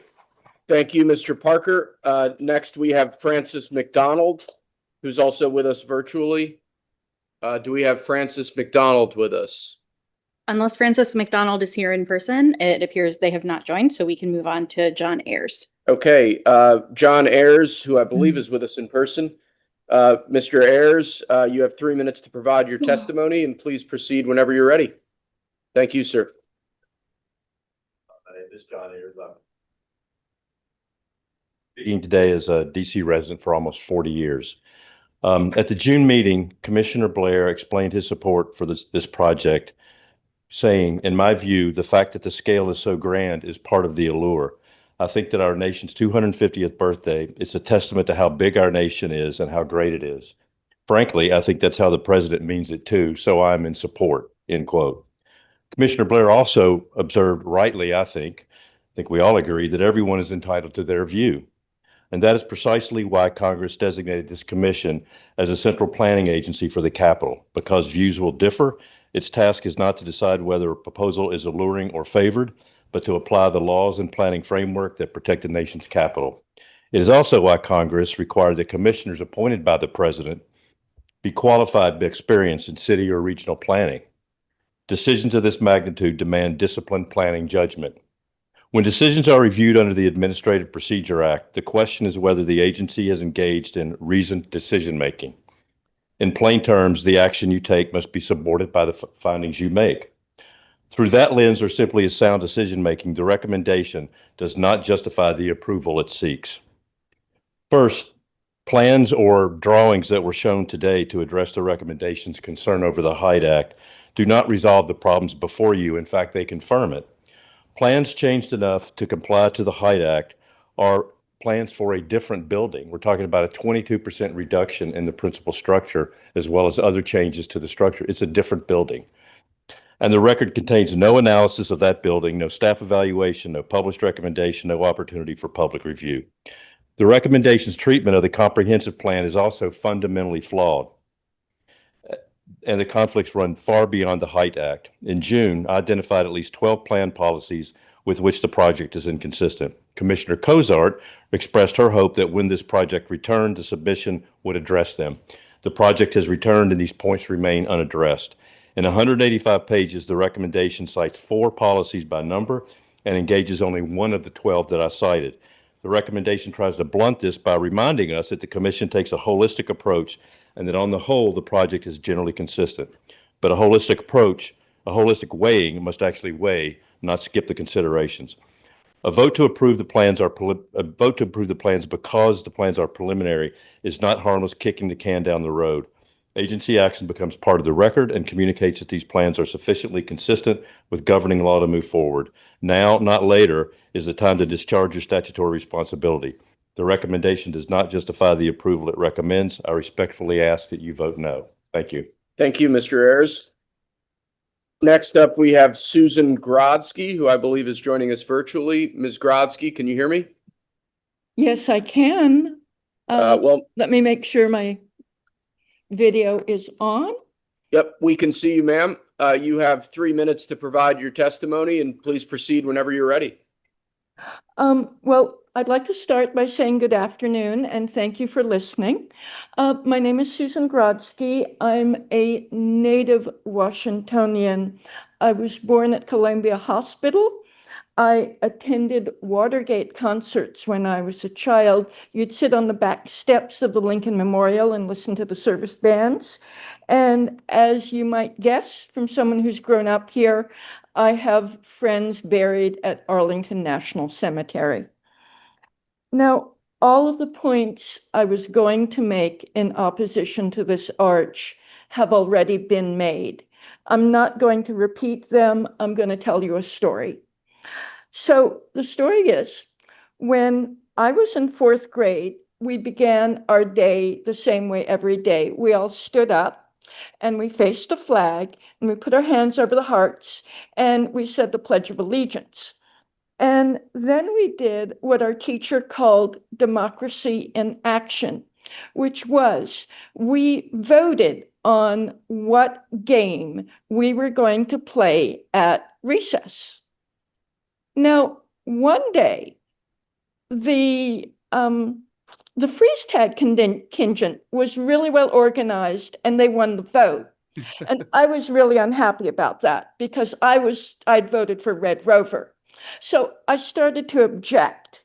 Thank you, Mr. Parker. Next, we have Francis McDonald, who's also with us virtually. Do we have Francis McDonald with us? Unless Francis McDonald is here in person, it appears they have not joined, so we can move on to John Ayers. Okay, John Ayers, who I believe is with us in person. Mr. Ayers, you have 3 minutes to provide your testimony, and please proceed whenever you're ready. Thank you, sir. My name is John Ayers. I'm speaking today as a DC resident for almost 40 years. At the June meeting, Commissioner Blair explained his support for this project, saying, in my view, the fact that the scale is so grand is part of the allure. I think that our nation's 250th birthday is a testament to how big our nation is and how great it is. Frankly, I think that's how the president means it too, so I'm in support, end quote. Commissioner Blair also observed rightly, I think we all agree that everyone is entitled to their view. And that is precisely why Congress designated this commission as a central planning agency for the Capitol. Because views will differ, its task is not to decide whether a proposal is alluring or favored, but to apply the laws and planning framework that protect the nation's capital. It is also why Congress required that commissioners appointed by the president be qualified by experience in city or regional planning. Decisions of this magnitude demand disciplined planning judgment. When decisions are reviewed under the Administrative Procedure Act, the question is whether the agency has engaged in reasoned decision-making. In plain terms, the action you take must be supported by the findings you make. Through that lens, or simply as sound decision-making, the recommendation does not justify the approval it seeks. First, plans or drawings that were shown today to address the recommendations concerned over the Hyde Act do not resolve the problems before you. In fact, they confirm it. Plans changed enough to comply to the Hyde Act are plans for a different building. We're talking about a 22% reduction in the principal structure, as well as other changes to the structure. It's a different building. And the record contains no analysis of that building, no staff evaluation, no published recommendation, no opportunity for public review. The recommendation's treatment of the comprehensive plan is also fundamentally flawed, and the conflicts run far beyond the Hyde Act. In June, I identified at least 12 plan policies with which the project is inconsistent. Commissioner Cozart expressed her hope that when this project returned, the submission would address them. The project has returned and these points remain unaddressed. In 185 pages, the recommendation cites 4 policies by number and engages only one of the 12 that I cited. The recommendation tries to blunt this by reminding us that the Commission takes a holistic approach and that on the whole, the project is generally consistent. But a holistic approach, a holistic weighing must actually weigh, not skip the considerations. A vote to approve the plans because the plans are preliminary is not harmless kicking the can down the road. Agency action becomes part of the record and communicates that these plans are sufficiently consistent with governing law to move forward. Now, not later, is the time to discharge your statutory responsibility. The recommendation does not justify the approval it recommends. I respectfully ask that you vote no. Thank you. Thank you, Mr. Ayers. Next up, we have Susan Grodsky, who I believe is joining us virtually. Ms. Grodsky, can you hear me? Yes, I can. Let me make sure my video is on. Yep, we can see you, ma'am. You have 3 minutes to provide your testimony, and please proceed whenever you're ready. Well, I'd like to start by saying good afternoon and thank you for listening. My name is Susan Grodsky. I'm a native Washingtonian. I was born at Columbia Hospital. I attended Watergate concerts when I was a child. You'd sit on the back steps of the Lincoln Memorial and listen to the service bands. And as you might guess from someone who's grown up here, I have friends buried at Arlington National Cemetery. Now, all of the points I was going to make in opposition to this arch have already been made. I'm not going to repeat them. I'm going to tell you a story. So the story is, when I was in 4th grade, we began our day the same way every day. We all stood up and we faced a flag and we put our hands over the hearts and we said the Pledge of Allegiance. And then we did what our teacher called democracy in action, which was we voted on what game we were going to play at recess. Now, one day, the freeze tag contingent was really well organized and they won the vote. And I was really unhappy about that because I'd voted for Red Rover. So I started to object.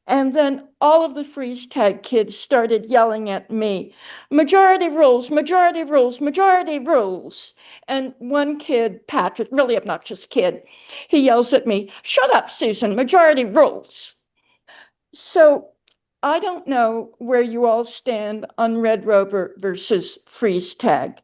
And then all of the freeze tag kids started yelling at me, majority rules, majority rules, majority rules. And one kid, Patrick, really obnoxious kid, he yells at me, shut up, Susan, majority rules. So I don't know where you all stand on Red Rover versus freeze tag,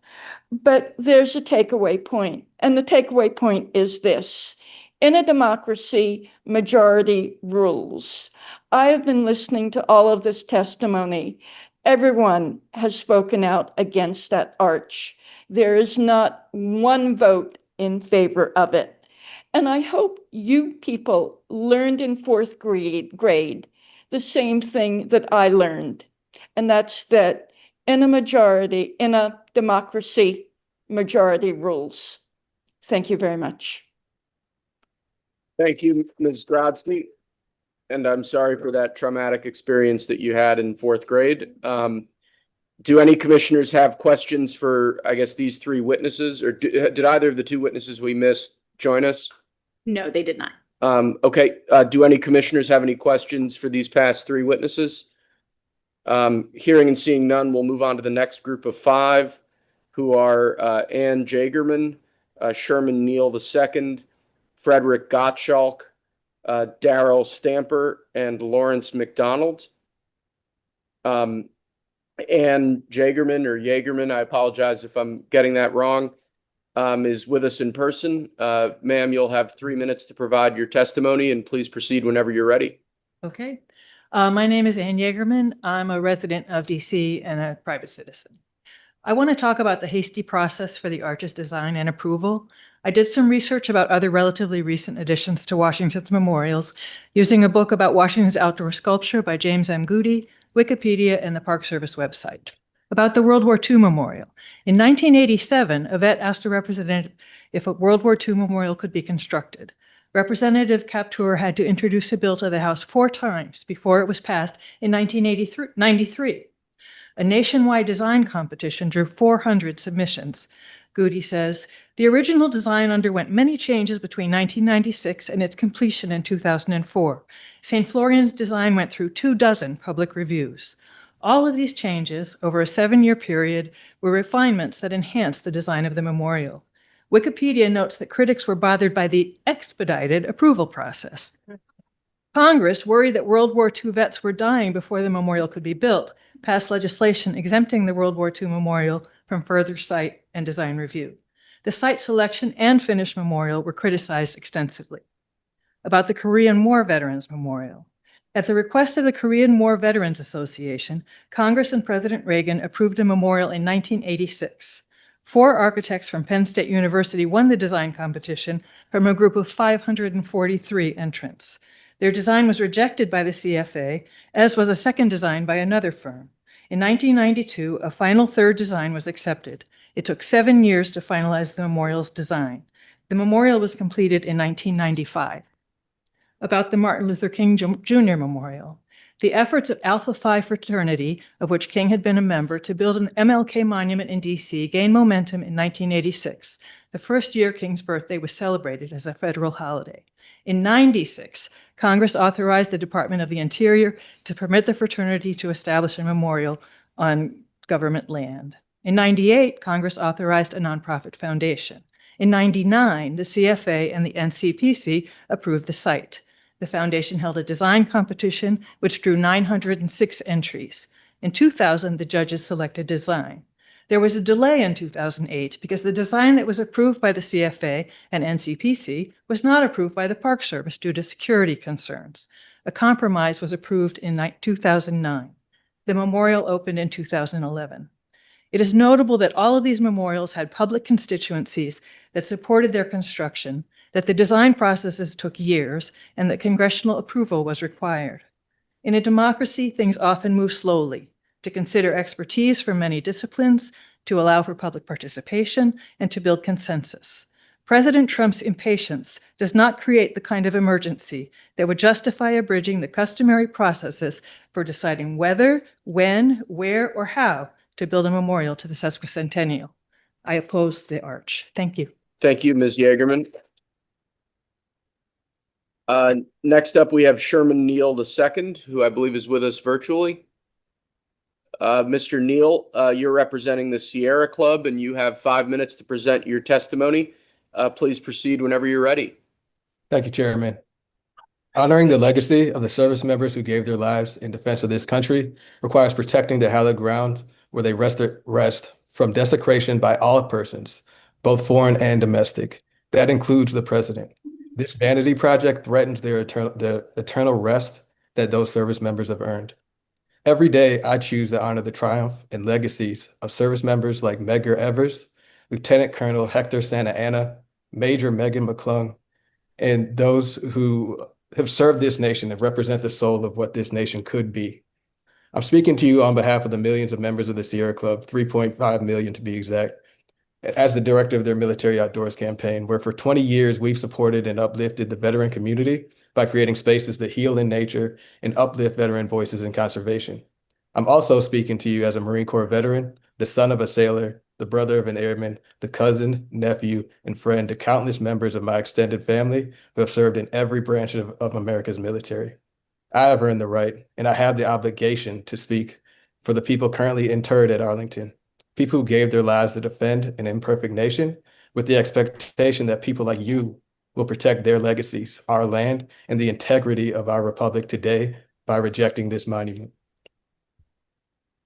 but there's a takeaway point. And the takeaway point is this. In a democracy, majority rules. I have been listening to all of this testimony. Everyone has spoken out against that arch. There is not one vote in favor of it. And I hope you people learned in fourth grade the same thing that I learned. And that's that in a democracy, majority rules. Thank you very much. Thank you, Ms. Grodsky. And I'm sorry for that traumatic experience that you had in fourth grade. Do any commissioners have questions for, I guess, these three witnesses? Or did either of the two witnesses we missed join us? No, they did not. Okay. Do any commissioners have any questions for these past three witnesses? Hearing and seeing none, we'll move on to the next group of five, who are Ann Jagerman, Sherman Neal II, Frederick Gottschalk, Daryl Stamper, and Lawrence McDonald. Ann Jagerman, or Jagerman, I apologize if I'm getting that wrong, is with us in person. Ma'am, you'll have 3 minutes to provide your testimony, and please proceed whenever you're ready. Okay. My name is Ann Jagerman. I'm a resident of DC and a private citizen. I want to talk about the hasty process for the arch's design and approval. I did some research about other relatively recent additions to Washington's memorials using a book about Washington's outdoor sculpture by James M. Goody, Wikipedia, and the Park Service website. About the World War II memorial. In 1987, a vet asked a representative if a World War II memorial could be constructed. Representative Kaptur had to introduce a bill to the House 4 times before it was passed in 1993. A nationwide design competition drew 400 submissions. Goody says, the original design underwent many changes between 1996 and its completion in 2004. St. Florian's design went through 24 public reviews. All of these changes, over a 7-year period, were refinements that enhanced the design of the memorial. Wikipedia notes that critics were bothered by the expedited approval process. Congress, worried that World War II vets were dying before the memorial could be built, passed legislation exempting the World War II memorial from further site and design review. The site selection and finished memorial were criticized extensively. About the Korean War Veterans Memorial. At the request of the Korean War Veterans Association, Congress and President Reagan approved a memorial in 1986. 4 architects from Penn State University won the design competition from a group of 543 entrants. Their design was rejected by the CFA, as was a second design by another firm. In 1992, a final third design was accepted. It took 7 years to finalize the memorial's design. The memorial was completed in 1995. About the Martin Luther King Jr. Memorial. The efforts of Alpha Phi fraternity, of which King had been a member, to build an MLK monument in DC gained momentum in 1986, the first year King's birthday was celebrated as a federal holiday. In 96, Congress authorized the Department of the Interior to permit the fraternity to establish a memorial on government land. In 98, Congress authorized a nonprofit foundation. In 99, the CFA and the NCPC approved the site. The foundation held a design competition, which drew 906 entries. In 2000, the judges selected design. There was a delay in 2008 because the design that was approved by the CFA and NCPC was not approved by the Park Service due to security concerns. A compromise was approved in 2009. The memorial opened in 2011. It is notable that all of these memorials had public constituencies that supported their construction, that the design processes took years, and that congressional approval was required. In a democracy, things often move slowly, to consider expertise from many disciplines, to allow for public participation, and to build consensus. President Trump's impatience does not create the kind of emergency that would justify abridging the customary processes for deciding whether, when, where, or how to build a memorial to the sesquicentennial. I oppose the arch. Thank you. Thank you, Ms. Yeagerman. Next up, we have Sherman Neal II, who I believe is with us virtually. Mr. Neal, you're representing the Sierra Club, and you have 5 minutes to present your testimony. Please proceed whenever you're ready. Thank you, Chairman. Honoring the legacy of the service members who gave their lives in defense of this country requires protecting the hallowed grounds where they rest from desecration by all persons, both foreign and domestic. That includes the president. This vanity project threatens the eternal rest that those service members have earned. Every day, I choose to honor the triumph and legacies of service members like Medgar Evers, Lieutenant Colonel Hector Santa Anna, Major Megan McClung, and those who have served this nation and represent the soul of what this nation could be. I'm speaking to you on behalf of the millions of members of the Sierra Club, 3.5 million to be exact, as the director of their Military Outdoors campaign, where for 20 years we've supported and uplifted the veteran community by creating spaces to heal in nature and uplift veteran voices in conservation. I'm also speaking to you as a Marine Corps veteran, the son of a sailor, the brother of an airman, the cousin, nephew, and friend to countless members of my extended family who have served in every branch of America's military. I have earned the right, and I have the obligation to speak for the people currently interred at Arlington, people who gave their lives to defend an imperfect nation with the expectation that people like you will protect their legacies, our land, and the integrity of our republic today by rejecting this monument.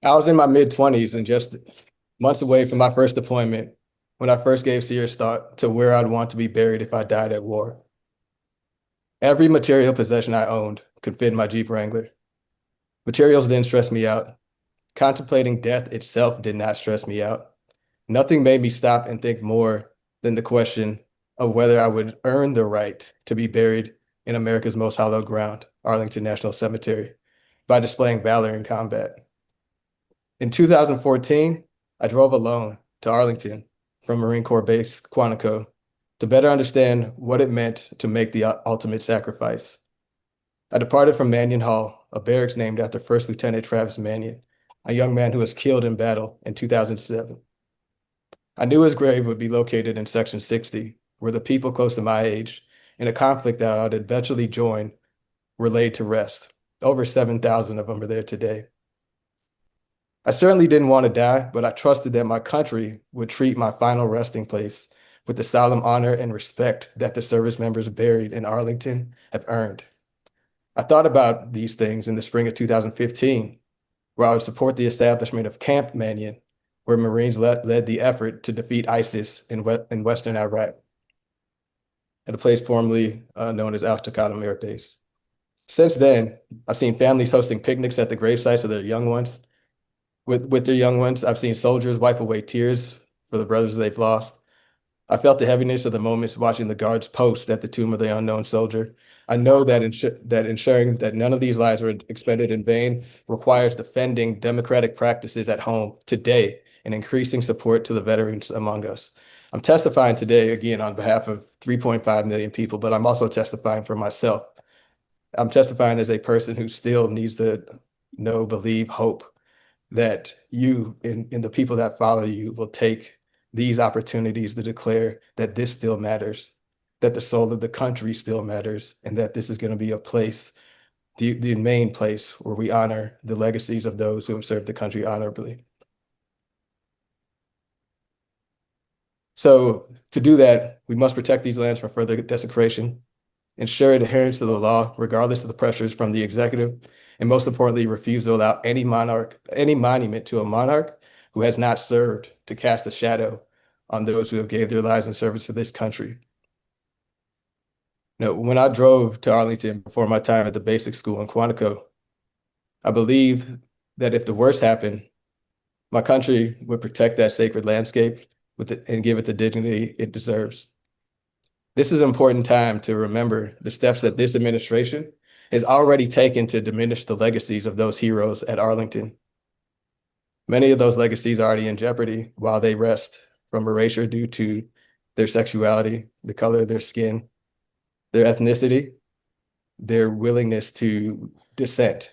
I was in my mid-20s and just months away from my first deployment when I first gave serious thought to where I'd want to be buried if I died at war. Every material possession I owned could fit in my Jeep Wrangler. Materials didn't stress me out. Contemplating death itself did not stress me out. Nothing made me stop and think more than the question of whether I would earn the right to be buried in America's most hallowed ground, Arlington National Cemetery, by displaying valor in combat. In 2014, I drove alone to Arlington from Marine Corps Base Quantico to better understand what it meant to make the ultimate sacrifice. I departed from Mannion Hall, a barracks named after First Lieutenant Travis Mannion, a young man who was killed in battle in 2007. I knew his grave would be located in Section 60, where the people close to my age, in a conflict that I would eventually join, were laid to rest. Over 7,000 of them are there today. I certainly didn't want to die, but I trusted that my country would treat my final resting place with the solemn honor and respect that the service members buried in Arlington have earned. I thought about these things in the spring of 2015, where I would support the establishment of Camp Mannion, where Marines led the effort to defeat ISIS in Western Iraq, at a place formerly known as Al Taqaddum Air Base. Since then, I've seen families hosting picnics at the grave sites of their young ones. With their young ones, I've seen soldiers wipe away tears for the brothers they've lost. I felt the heaviness of the moments watching the guards post at the tomb of the unknown soldier. I know that ensuring that none of these lives are expended in vain requires defending democratic practices at home today and increasing support to the veterans among us. I'm testifying today, again, on behalf of 3.5 million people, but I'm also testifying for myself. I'm testifying as a person who still needs to know, believe, hope that you and the people that follow you will take these opportunities to declare that this still matters, that the soul of the country still matters, and that this is going to be a place, the main place where we honor the legacies of those who have served the country honorably. So to do that, we must protect these lands from further desecration, ensure adherence to the law, regardless of the pressures from the executive, and most importantly, refuse to allow any monument to a monarch who has not served to cast a shadow on those who have gave their lives in service to this country. Now, when I drove to Arlington before my time at the basic school in Quantico, I believed that if the worst happened, my country would protect that sacred landscape and give it the dignity it deserves. This is an important time to remember the steps that this administration has already taken to diminish the legacies of those heroes at Arlington. Many of those legacies are already in jeopardy while they rest from erasure due to their sexuality, the color of their skin, their ethnicity, their willingness to dissent.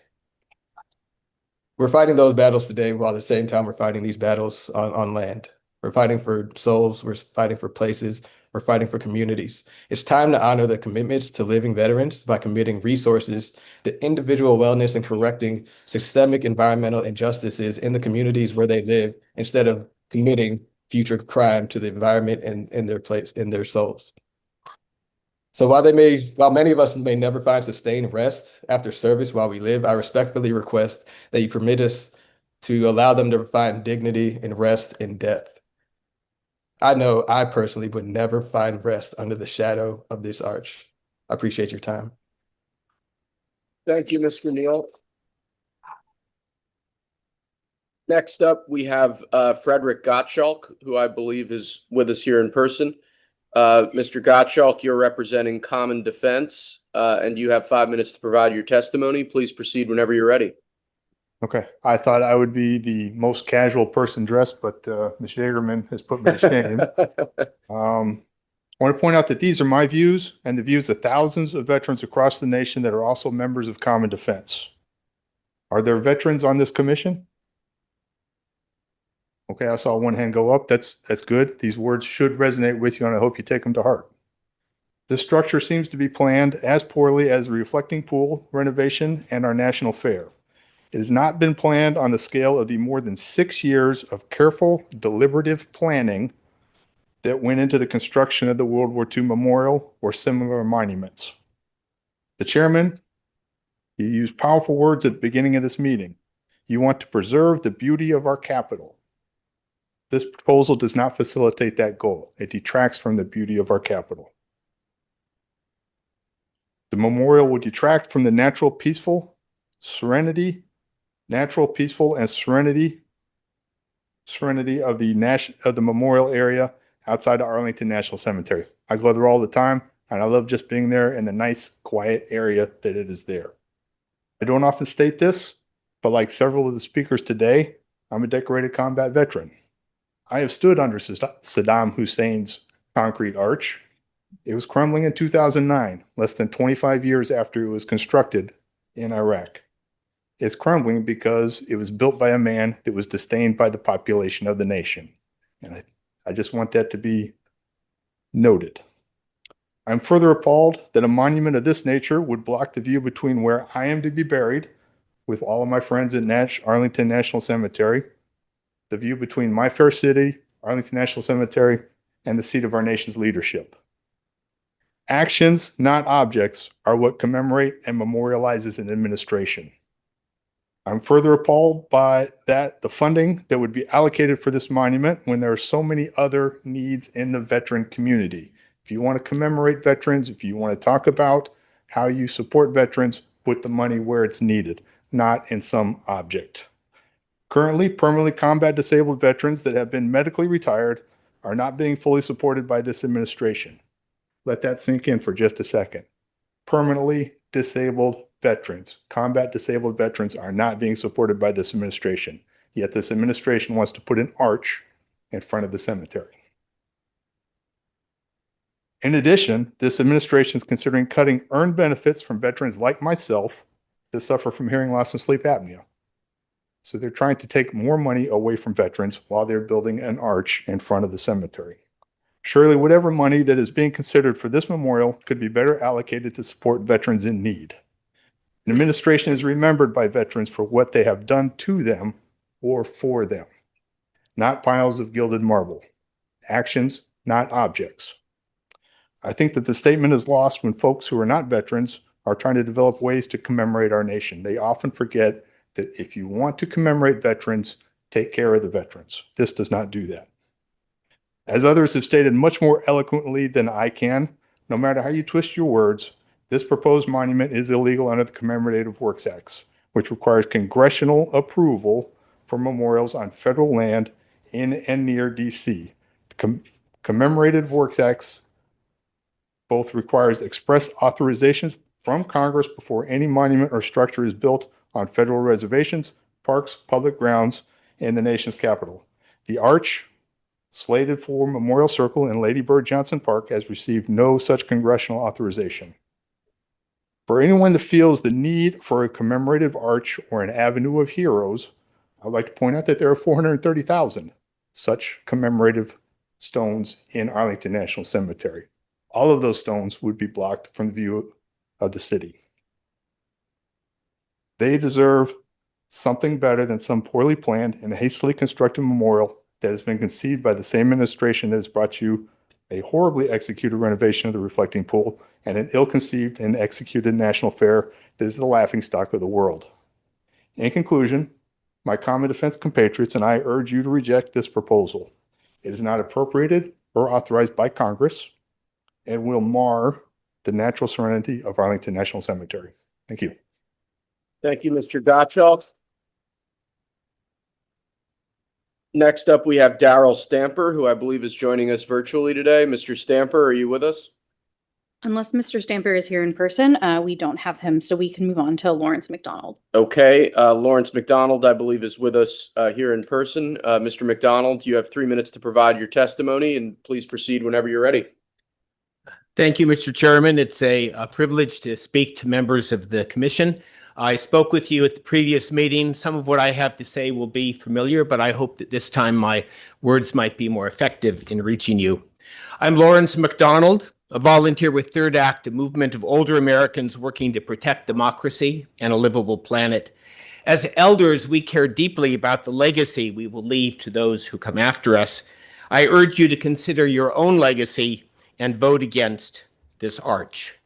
We're fighting those battles today while at the same time we're fighting these battles on land. We're fighting for souls. We're fighting for places. We're fighting for communities. It's time to honor the commitments to living veterans by committing resources to individual wellness and correcting systemic environmental injustices in the communities where they live, instead of committing future crime to the environment and in their place, in their souls. So while many of us may never find sustained rest after service while we live, I respectfully request that you permit us to allow them to find dignity and rest in death. I know I personally would never find rest under the shadow of this arch. I appreciate your time. Thank you, Mr. Neal. Next up, we have Frederick Gottschalk, who I believe is with us here in person. Mr. Gottschalk, you're representing Common Defense, and you have 5 minutes to provide your testimony. Please proceed whenever you're ready. Okay, I thought I would be the most casual person dressed, but Ms. Jagerman has put me to shame. I want to point out that these are my views and the views of thousands of veterans across the nation that are also members of Common Defense. Are there veterans on this commission? Okay, I saw one hand go up. That's good. These words should resonate with you, and I hope you take them to heart. This structure seems to be planned as poorly as the reflecting pool renovation and our national fair. It has not been planned on the scale of the more than 6 years of careful, deliberative planning that went into the construction of the World War II Memorial or similar monuments. The chairman, you used powerful words at the beginning of this meeting. You want to preserve the beauty of our capital. This proposal does not facilitate that goal. It detracts from the beauty of our capital. The memorial will detract from the natural, peaceful, and serenity of the memorial area outside of Arlington National Cemetery. I go there all the time, and I love just being there in the nice, quiet area that it is there. I don't often state this, but like several of the speakers today, I'm a decorated combat veteran. I have stood under Saddam Hussein's concrete arch. It was crumbling in 2009, less than 25 years after it was constructed in Iraq. It's crumbling because it was built by a man that was disdained by the population of the nation. And I just want that to be noted. I'm further appalled that a monument of this nature would block the view between where I am to be buried with all of my friends at Arlington National Cemetery, the view between my fair city, Arlington National Cemetery, and the seat of our nation's leadership. Actions, not objects, are what commemorate and memorializes an administration. I'm further appalled by the funding that would be allocated for this monument when there are so many other needs in the veteran community. If you want to commemorate veterans, if you want to talk about how you support veterans, put the money where it's needed, not in some object. Currently, permanently combat disabled veterans that have been medically retired are not being fully supported by this administration. Let that sink in for just a second. Permanently disabled veterans, combat disabled veterans, are not being supported by this administration. Yet this administration wants to put an arch in front of the cemetery. In addition, this administration is considering cutting earned benefits from veterans like myself that suffer from hearing loss and sleep apnea. So they're trying to take more money away from veterans while they're building an arch in front of the cemetery. Surely whatever money that is being considered for this memorial could be better allocated to support veterans in need. An administration is remembered by veterans for what they have done to them or for them, not piles of gilded marble. Actions, not objects. I think that the statement is lost when folks who are not veterans are trying to develop ways to commemorate our nation. They often forget that if you want to commemorate veterans, take care of the veterans. This does not do that. As others have stated much more eloquently than I can, no matter how you twist your words, this proposed monument is illegal under the Commemorative Works Acts, which requires congressional approval for memorials on federal land in and near DC. The Commemorative Works Acts both requires express authorizations from Congress before any monument or structure is built on federal reservations, parks, public grounds, and the nation's capital. The arch, slated for Memorial Circle in Lady Bird Johnson Park, has received no such congressional authorization. For anyone that feels the need for a commemorative arch or an avenue of heroes, I'd like to point out that there are 430,000. such commemorative stones in Arlington National Cemetery. All of those stones would be blocked from the view of the city. They deserve something better than some poorly planned and hastily constructed memorial that has been conceived by the same administration that has brought you a horribly executed renovation of the reflecting pool and an ill-conceived and executed national fair that is the laughingstock of the world. In conclusion, my common defense compatriots and I urge you to reject this proposal. It is not appropriated or authorized by Congress and will mar the natural serenity of Arlington National Cemetery. Thank you. Thank you, Mr. Gottschalk. Next up, we have Daryl Stamper, who I believe is joining us virtually today. Mr. Stamper, are you with us? Unless Mr. Stamper is here in person, we don't have him, so we can move on to Lawrence McDonald. Okay, Lawrence McDonald, I believe, is with us here in person. Mr. McDonald, you have 3 minutes to provide your testimony, and please proceed whenever you're ready. Thank you, Mr. Chairman. It's a privilege to speak to members of the commission. I spoke with you at the previous meeting. Some of what I have to say will be familiar, but I hope that this time my words might be more effective in reaching you. I'm Lawrence McDonald, a volunteer with Third Act, a movement of older Americans working to protect democracy and a livable planet. As elders, we care deeply about the legacy we will leave to those who come after us. I urge you to consider your own legacy and vote against this arch.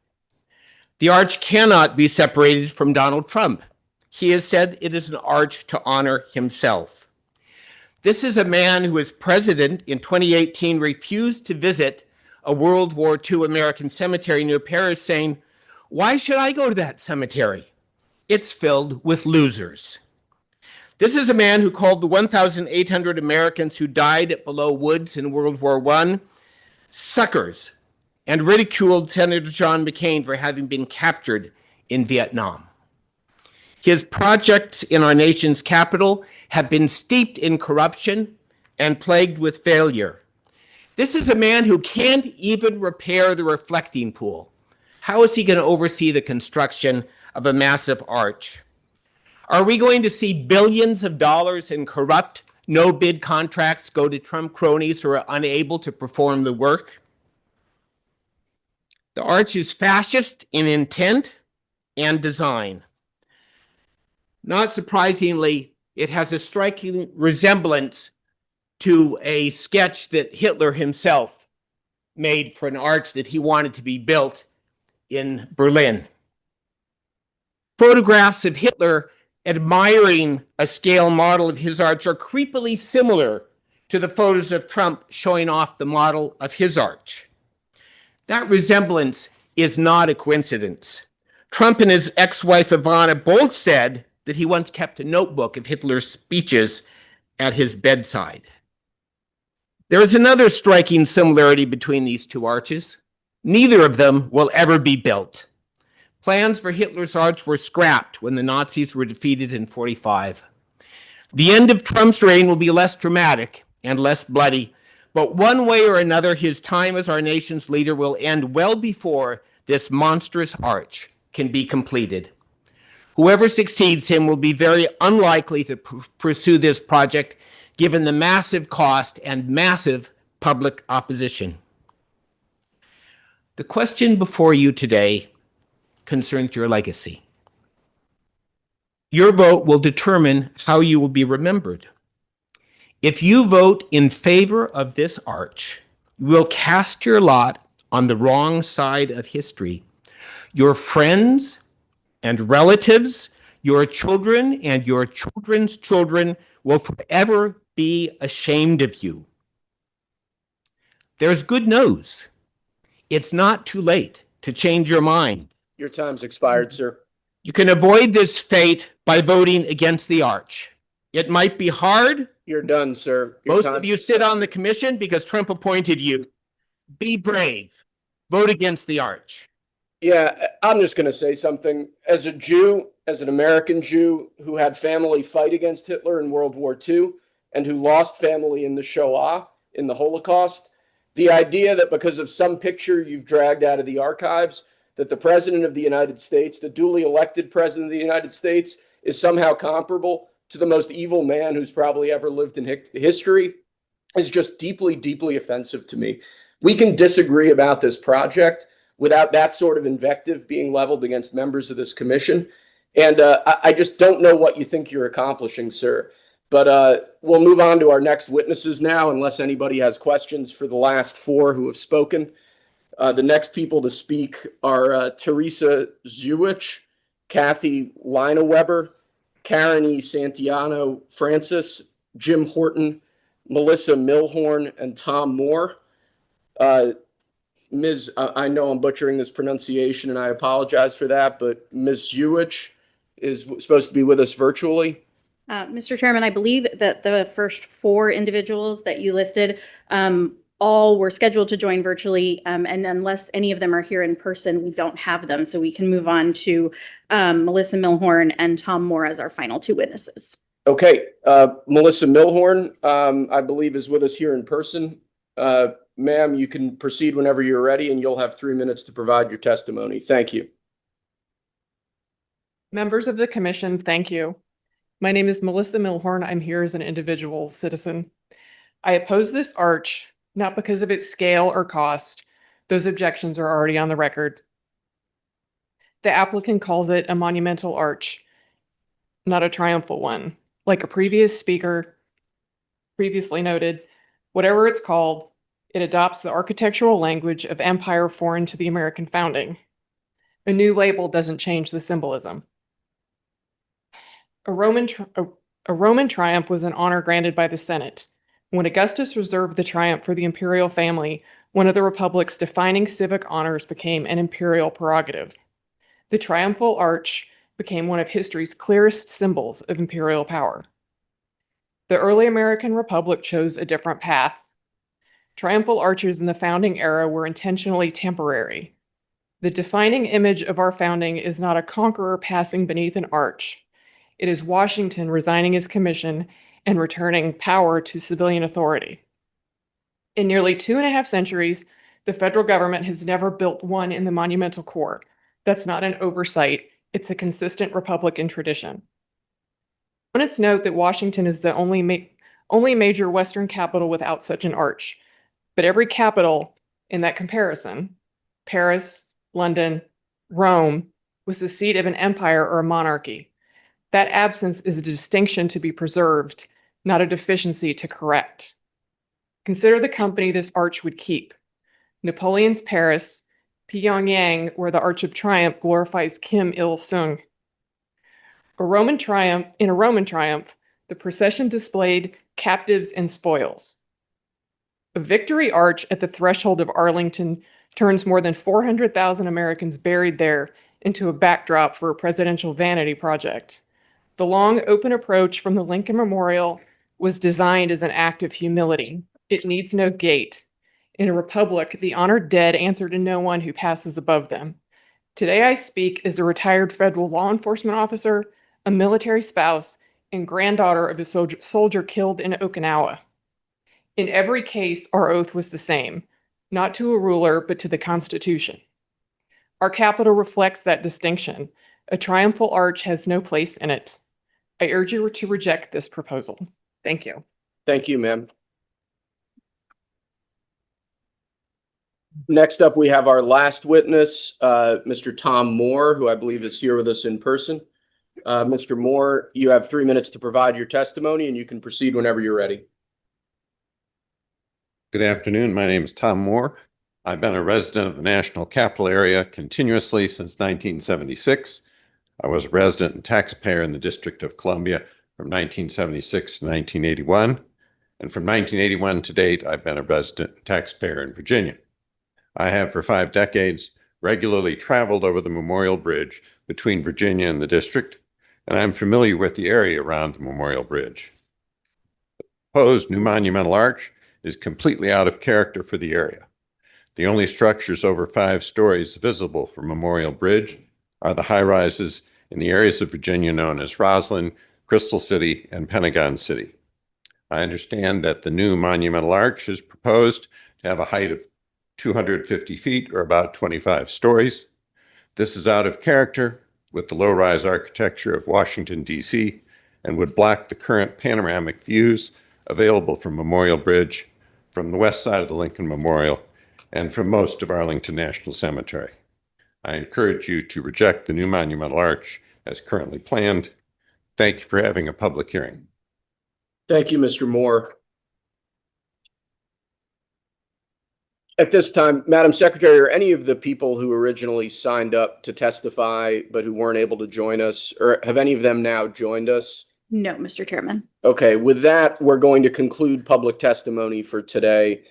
The arch cannot be separated from Donald Trump. He has said it is an arch to honor himself. This is a man who, as president in 2018, refused to visit a World War II American cemetery near Paris, saying, "Why should I go to that cemetery? It's filled with losers." This is a man who called the 1,800 Americans who died at Belleau Woods in World War I suckers, and ridiculed Senator John McCain for having been captured in Vietnam. His projects in our nation's capital have been steeped in corruption and plagued with failure. This is a man who can't even repair the reflecting pool. How is he going to oversee the construction of a massive arch? Are we going to see billions of dollars in corrupt, no-bid contracts go to Trump cronies who are unable to perform the work? The arch is fascist in intent and design. Not surprisingly, it has a striking resemblance to a sketch that Hitler himself made for an arch that he wanted to be built in Berlin. Photographs of Hitler admiring a scale model of his arch are creepily similar to the photos of Trump showing off the model of his arch. That resemblance is not a coincidence. Trump and his ex-wife Ivana both said that he once kept a notebook of Hitler's speeches at his bedside. There is another striking similarity between these two arches. Neither of them will ever be built. Plans for Hitler's arch were scrapped when the Nazis were defeated in 1945. The end of Trump's reign will be less dramatic and less bloody, but one way or another, his time as our nation's leader will end well before this monstrous arch can be completed. Whoever succeeds him will be very unlikely to pursue this project, given the massive cost and massive public opposition. The question before you today concerns your legacy. Your vote will determine how you will be remembered. If you vote in favor of this arch, you will cast your lot on the wrong side of history. Your friends and relatives, your children and your children's children will forever be ashamed of you. There's good news. It's not too late to change your mind. Your time's expired, sir. You can avoid this fate by voting against the arch. It might be hard. You're done, sir. Most of you sit on the commission because Trump appointed you. Be brave. Vote against the arch. Yeah, I'm just going to say something. As a Jew, as an American Jew who had family fight against Hitler in World War II and who lost family in the Shoah, in the Holocaust, the idea that because of some picture you've dragged out of the archives, that the President of the United States, the duly elected President of the United States, is somehow comparable to the most evil man who's probably ever lived in history, is just deeply, deeply offensive to me. We can disagree about this project without that sort of invective being leveled against members of this commission. And I just don't know what you think you're accomplishing, sir. But we'll move on to our next witnesses now, unless anybody has questions for the last four who have spoken. The next people to speak are Teresa Zuwich, Kathy Lineweber, Karen E. Santiano Francis, Jim Horton, Melissa Milhorn, and Tom Moore. I know I'm butchering this pronunciation and I apologize for that, but Ms. Zuwich is supposed to be with us virtually. Mr. Chairman, I believe that the first four individuals that you listed all were scheduled to join virtually, and unless any of them are here in person, we don't have them. So we can move on to Melissa Milhorn and Tom Moore as our final two witnesses. Okay, Melissa Milhorn, I believe is with us here in person. Ma'am, you can proceed whenever you're ready and you'll have 3 minutes to provide your testimony. Thank you. Members of the commission, thank you. My name is Melissa Milhorn. I'm here as an individual citizen. I oppose this arch, not because of its scale or cost. Those objections are already on the record. The applicant calls it a monumental arch, not a triumphal one. Like a previous speaker previously noted, whatever it's called, it adopts the architectural language of empire foreign to the American founding. A new label doesn't change the symbolism. A Roman triumph was an honor granted by the Senate. When Augustus reserved the triumph for the imperial family, one of the republic's defining civic honors became an imperial prerogative. The triumphal arch became one of history's clearest symbols of imperial power. The early American Republic chose a different path. Triumphal arches in the founding era were intentionally temporary. The defining image of our founding is not a conqueror passing beneath an arch. It is Washington resigning his commission and returning power to civilian authority. In nearly 2.5 centuries, the federal government has never built one in the monumental core. That's not an oversight. It's a consistent Republican tradition. I want to note that Washington is the only major Western capital without such an arch. But every capital in that comparison, Paris, London, Rome, was the seat of an empire or a monarchy. That absence is a distinction to be preserved, not a deficiency to correct. Consider the company this arch would keep. Napoleon's Paris, Pyongyang, where the Arch of Triumph glorifies Kim Il-sung. In a Roman triumph, the procession displayed captives and spoils. A victory arch at the threshold of Arlington turns more than 400,000 Americans buried there into a backdrop for a presidential vanity project. The long, open approach from the Lincoln Memorial was designed as an act of humility. It needs no gate. In a republic, the honored dead answer to no one who passes above them. Today I speak as a retired federal law enforcement officer, a military spouse, and granddaughter of a soldier killed in Okinawa. In every case, our oath was the same, not to a ruler, but to the Constitution. Our capital reflects that distinction. A triumphal arch has no place in it. I urge you to reject this proposal. Thank you. Thank you, ma'am. Next up, we have our last witness, Mr. Tom Moore, who I believe is here with us in person. Mr. Moore, you have 3 minutes to provide your testimony, and you can proceed whenever you're ready. Good afternoon. My name is Tom Moore. I've been a resident of the National Capital Area continuously since 1976. I was a resident and taxpayer in the District of Columbia from 1976 to 1981. And from 1981 to date, I've been a resident and taxpayer in Virginia. I have for 5 decades regularly traveled over the Memorial Bridge between Virginia and the District, and I'm familiar with the area around the Memorial Bridge. The proposed new monumental arch is completely out of character for the area. The only structures over 5 stories visible from Memorial Bridge are the high-rises in the areas of Virginia known as Roslyn, Crystal City, and Pentagon City. I understand that the new monumental arch is proposed to have a height of 250 feet or about 25 stories. This is out of character with the low-rise architecture of Washington, D.C., and would block the current panoramic views available from Memorial Bridge, from the west side of the Lincoln Memorial, and from most of Arlington National Cemetery. I encourage you to reject the new monumental arch as currently planned. Thank you for having a public hearing. Thank you, Mr. Moore. At this time, Madam Secretary, are any of the people who originally signed up to testify but who weren't able to join us, or have any of them now joined us? No, Mr. Chairman. Okay, with that, we're going to conclude public testimony for today.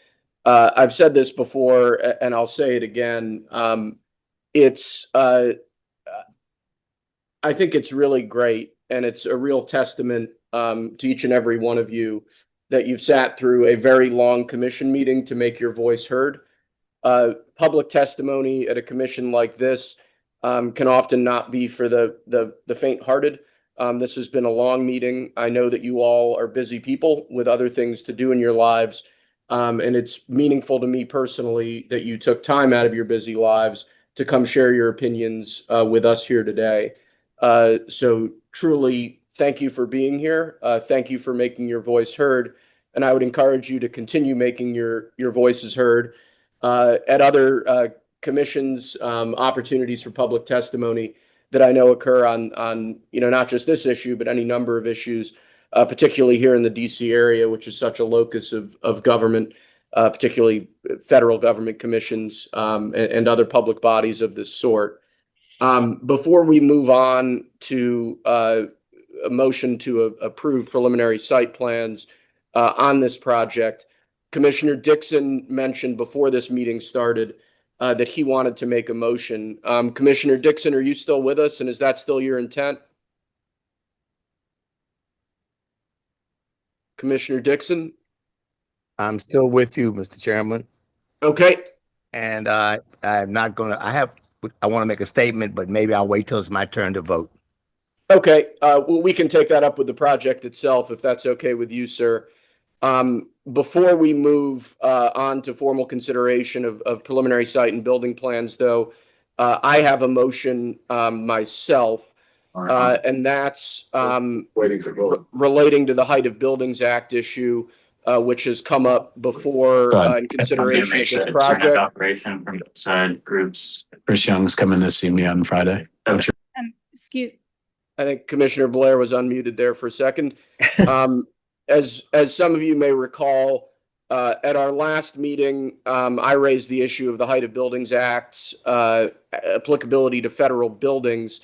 I've said this before, and I'll say it again. I think it's really great, and it's a real testament to each and every one of you that you've sat through a very long commission meeting to make your voice heard. Public testimony at a commission like this can often not be for the faint-hearted. This has been a long meeting. I know that you all are busy people with other things to do in your lives, and it's meaningful to me personally that you took time out of your busy lives to come share your opinions with us here today. So truly, thank you for being here. Thank you for making your voice heard. And I would encourage you to continue making your voices heard at other commissions, opportunities for public testimony that I know occur on not just this issue, but any number of issues, particularly here in the DC area, which is such a locus of government, particularly federal government commissions and other public bodies of this sort. Before we move on to a motion to approve preliminary site plans on this project, Commissioner Dixon mentioned before this meeting started that he wanted to make a motion. Commissioner Dixon, are you still with us, and is that still your intent? Commissioner Dixon? I'm still with you, Mr. Chairman. Okay. And I'm not going to, I want to make a statement, but maybe I'll wait till it's my turn to vote. Okay. Well, we can take that up with the project itself, if that's okay with you, sir. Before we move on to formal consideration of preliminary site and building plans, though, I have a motion myself, and that's relating to the Height of Buildings Act issue, which has come up before in consideration of this project. Operation from outside groups. Chris Young's coming to see me on Friday. Excuse. I think Commissioner Blair was unmuted there for a second. As some of you may recall, at our last meeting, I raised the issue of the Height of Buildings Act's applicability to federal buildings.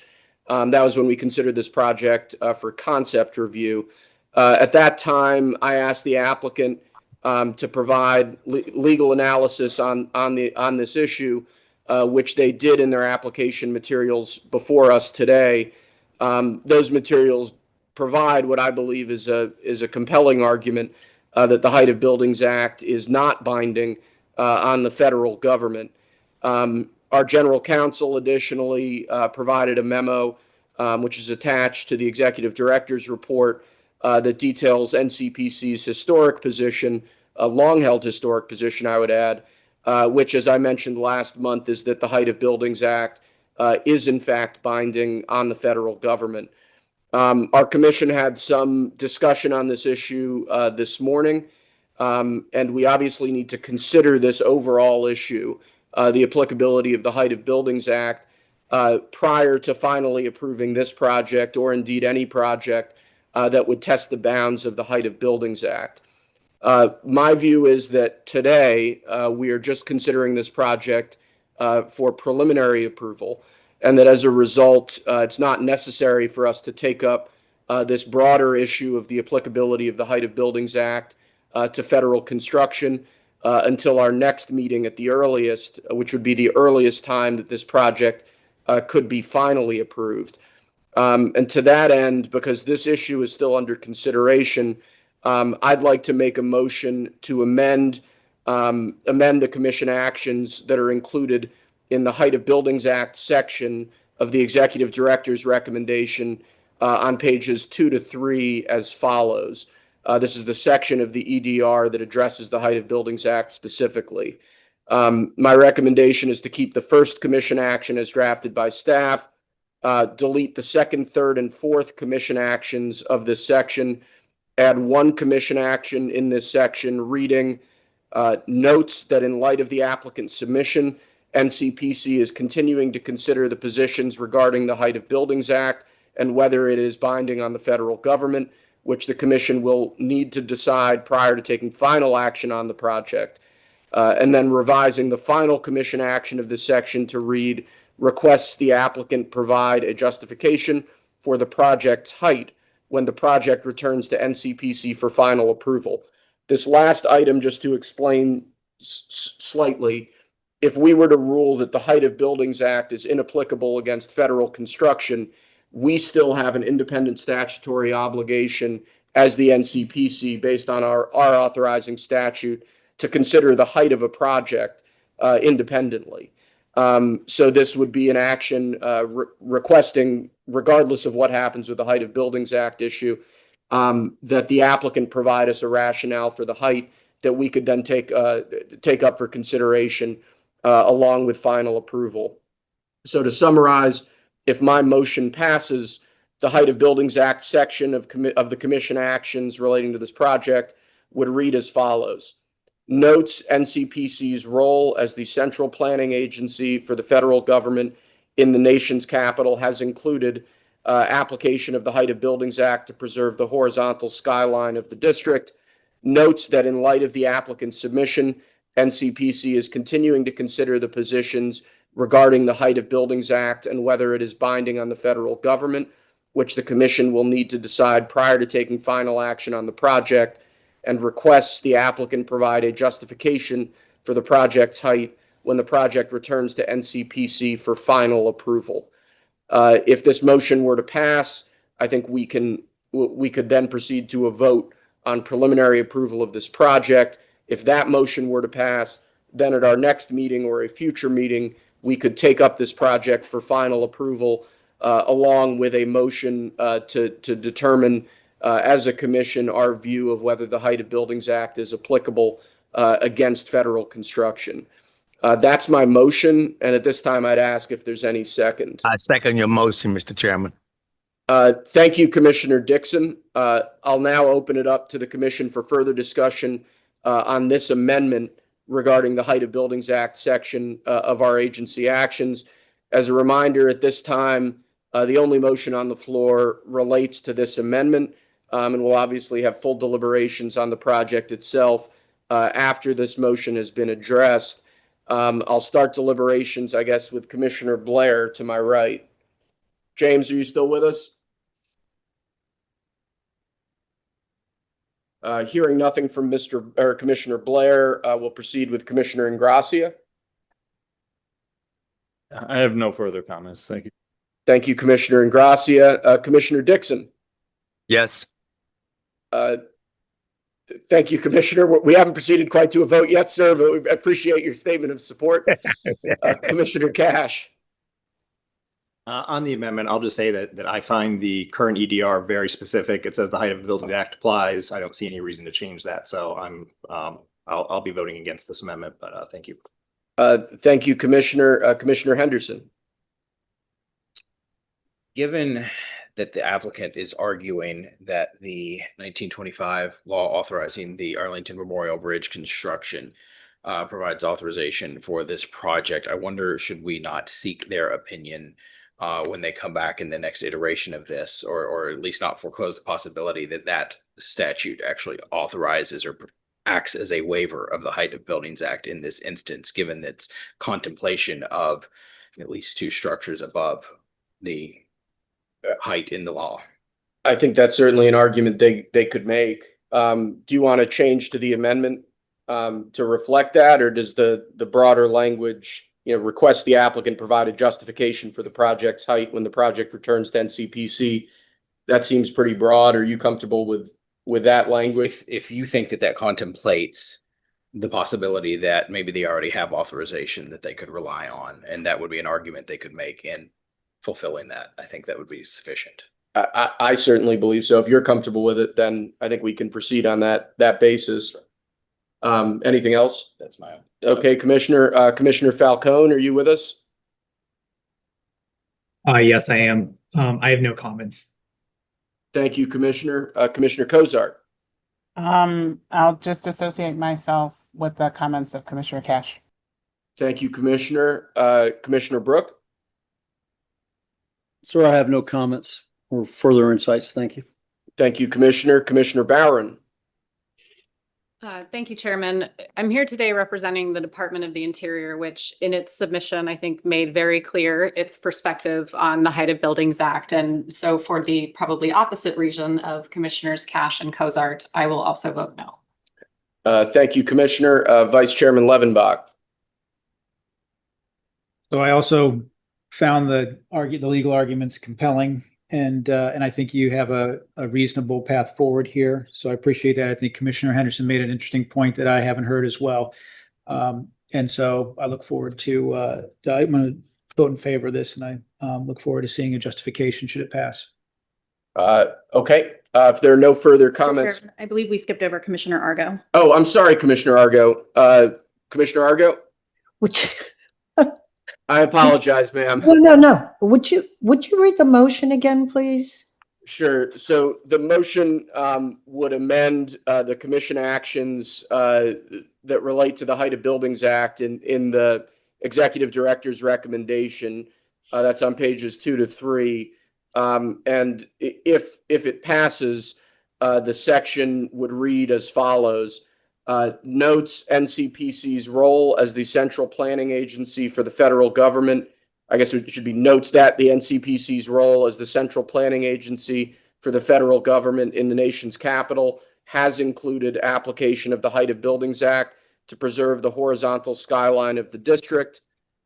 That was when we considered this project for concept review. At that time, I asked the applicant to provide legal analysis on this issue, which they did in their application materials before us today. Those materials provide what I believe is a compelling argument that the Height of Buildings Act is not binding on the federal government. Our general counsel additionally provided a memo, which is attached to the executive director's report that details NCPC's historic position, a long-held historic position, I would add, which, as I mentioned last month, is that the Height of Buildings Act is in fact binding on the federal government. Our commission had some discussion on this issue this morning, and we obviously need to consider this overall issue, the applicability of the Height of Buildings Act, prior to finally approving this project or indeed any project that would test the bounds of the Height of Buildings Act. My view is that today we are just considering this project for preliminary approval, and that as a result, it's not necessary for us to take up this broader issue of the applicability of the Height of Buildings Act to federal construction until our next meeting at the earliest, which would be the earliest time that this project could be finally approved. And to that end, because this issue is still under consideration, I'd like to make a motion to amend the commission actions that are included in the Height of Buildings Act section of the executive director's recommendation on pages 2 to 3 as follows. This is the section of the EDR that addresses the Height of Buildings Act specifically. My recommendation is to keep the first commission action as drafted by staff, delete the second, third, and fourth commission actions of this section, add one commission action in this section reading, notes that in light of the applicant's submission, NCPC is continuing to consider the positions regarding the Height of Buildings Act and whether it is binding on the federal government, which the commission will need to decide prior to taking final action on the project. And then revising the final commission action of this section to read, requests the applicant provide a justification for the project's height when the project returns to NCPC for final approval. This last item, just to explain slightly, if we were to rule that the Height of Buildings Act is inapplicable against federal construction, we still have an independent statutory obligation as the NCPC, based on our authorizing statute, to consider the height of a project independently. So this would be an action requesting, regardless of what happens with the Height of Buildings Act issue, that the applicant provide us a rationale for the height that we could then take up for consideration along with final approval. So to summarize, if my motion passes, the Height of Buildings Act section of the commission actions relating to this project would read as follows. Notes NCPC's role as the central planning agency for the federal government in the nation's capital has included application of the Height of Buildings Act to preserve the horizontal skyline of the district. Notes that in light of the applicant's submission, NCPC is continuing to consider the positions regarding the Height of Buildings Act and whether it is binding on the federal government, which the commission will need to decide prior to taking final action on the project, and requests the applicant provide a justification for the project's height when the project returns to NCPC for final approval. If this motion were to pass, I think we could then proceed to a vote on preliminary approval of this project. If that motion were to pass, then at our next meeting or a future meeting, we could take up this project for final approval along with a motion to determine as a commission our view of whether the Height of Buildings Act is applicable against federal construction. That's my motion, and at this time I'd ask if there's any second. I second your motion, Mr. Chairman. Thank you, Commissioner Dixon. I'll now open it up to the commission for further discussion on this amendment regarding the Height of Buildings Act section of our agency actions. As a reminder, at this time, the only motion on the floor relates to this amendment, and we'll obviously have full deliberations on the project itself after this motion has been addressed. I'll start deliberations, I guess, with Commissioner Blair to my right. James, are you still with us? Hearing nothing from Commissioner Blair, we'll proceed with Commissioner Ingracia. I have no further comments. Thank you. Thank you, Commissioner Ingracia. Commissioner Dixon. Yes. Thank you, Commissioner. We haven't proceeded quite to a vote yet, sir, but we appreciate your statement of support. Commissioner Cash. On the amendment, I'll just say that I find the current EDR very specific. It says the Height of the Buildings Act applies. I don't see any reason to change that. So I'll be voting against this amendment, but thank you. Thank you, Commissioner. Commissioner Henderson. Given that the applicant is arguing that the 1925 law authorizing the Arlington Memorial Bridge construction provides authorization for this project, I wonder, should we not seek their opinion when they come back in the next iteration of this, or at least not foreclose the possibility that that statute actually authorizes or acts as a waiver of the Height of Buildings Act in this instance, given its contemplation of at least two structures above the height in the law. I think that's certainly an argument they could make. Do you want to change to the amendment to reflect that, or does the broader language, request the applicant provide a justification for the project's height when the project returns to NCPC? That seems pretty broad. Are you comfortable with that language? If you think that contemplates the possibility that maybe they already have authorization that they could rely on, and that would be an argument they could make in fulfilling that, I think that would be sufficient. I certainly believe so. If you're comfortable with it, then I think we can proceed on that basis. Anything else? That's my own. Okay, Commissioner. Commissioner Falcone, are you with us? Yes, I am. I have no comments. Thank you, Commissioner. Commissioner Kozart. I'll just associate myself with the comments of Commissioner Cash. Thank you, Commissioner. Commissioner Brook? Sir, I have no comments or further insights. Thank you. Thank you, Commissioner. Commissioner Barron? Thank you, Chairman. I'm here today representing the Department of the Interior, which in its submission, I think made very clear its perspective on the Height of Buildings Act. And so for the probably opposite reason of Commissioners Cash and Cozart, I will also vote no. Thank you, Commissioner. Vice Chairman Levenbach? So I also found the legal arguments compelling, and I think you have a reasonable path forward here. So I appreciate that. I think Commissioner Henderson made an interesting point that I haven't heard as well. And so I look forward to, I'm going to vote in favor of this, and I look forward to seeing a justification should it pass. Okay. If there are no further comments. I believe we skipped over Commissioner Argo. Oh, I'm sorry, Commissioner Argo. Commissioner Argo? Which, I apologize, ma'am. no. Would you read the motion again, please? Sure. So the motion would amend the commission actions that relate to the Height of Buildings Act in the executive director's recommendation. That's on pages 2 to 3. And if it passes, the section would read as follows. Notes NCPC's role as the central planning agency for the federal government. I guess it should be notes that the NCPC's role as the central planning agency for the federal government in the nation's capital has included application of the Height of Buildings Act to preserve the horizontal skyline of the district.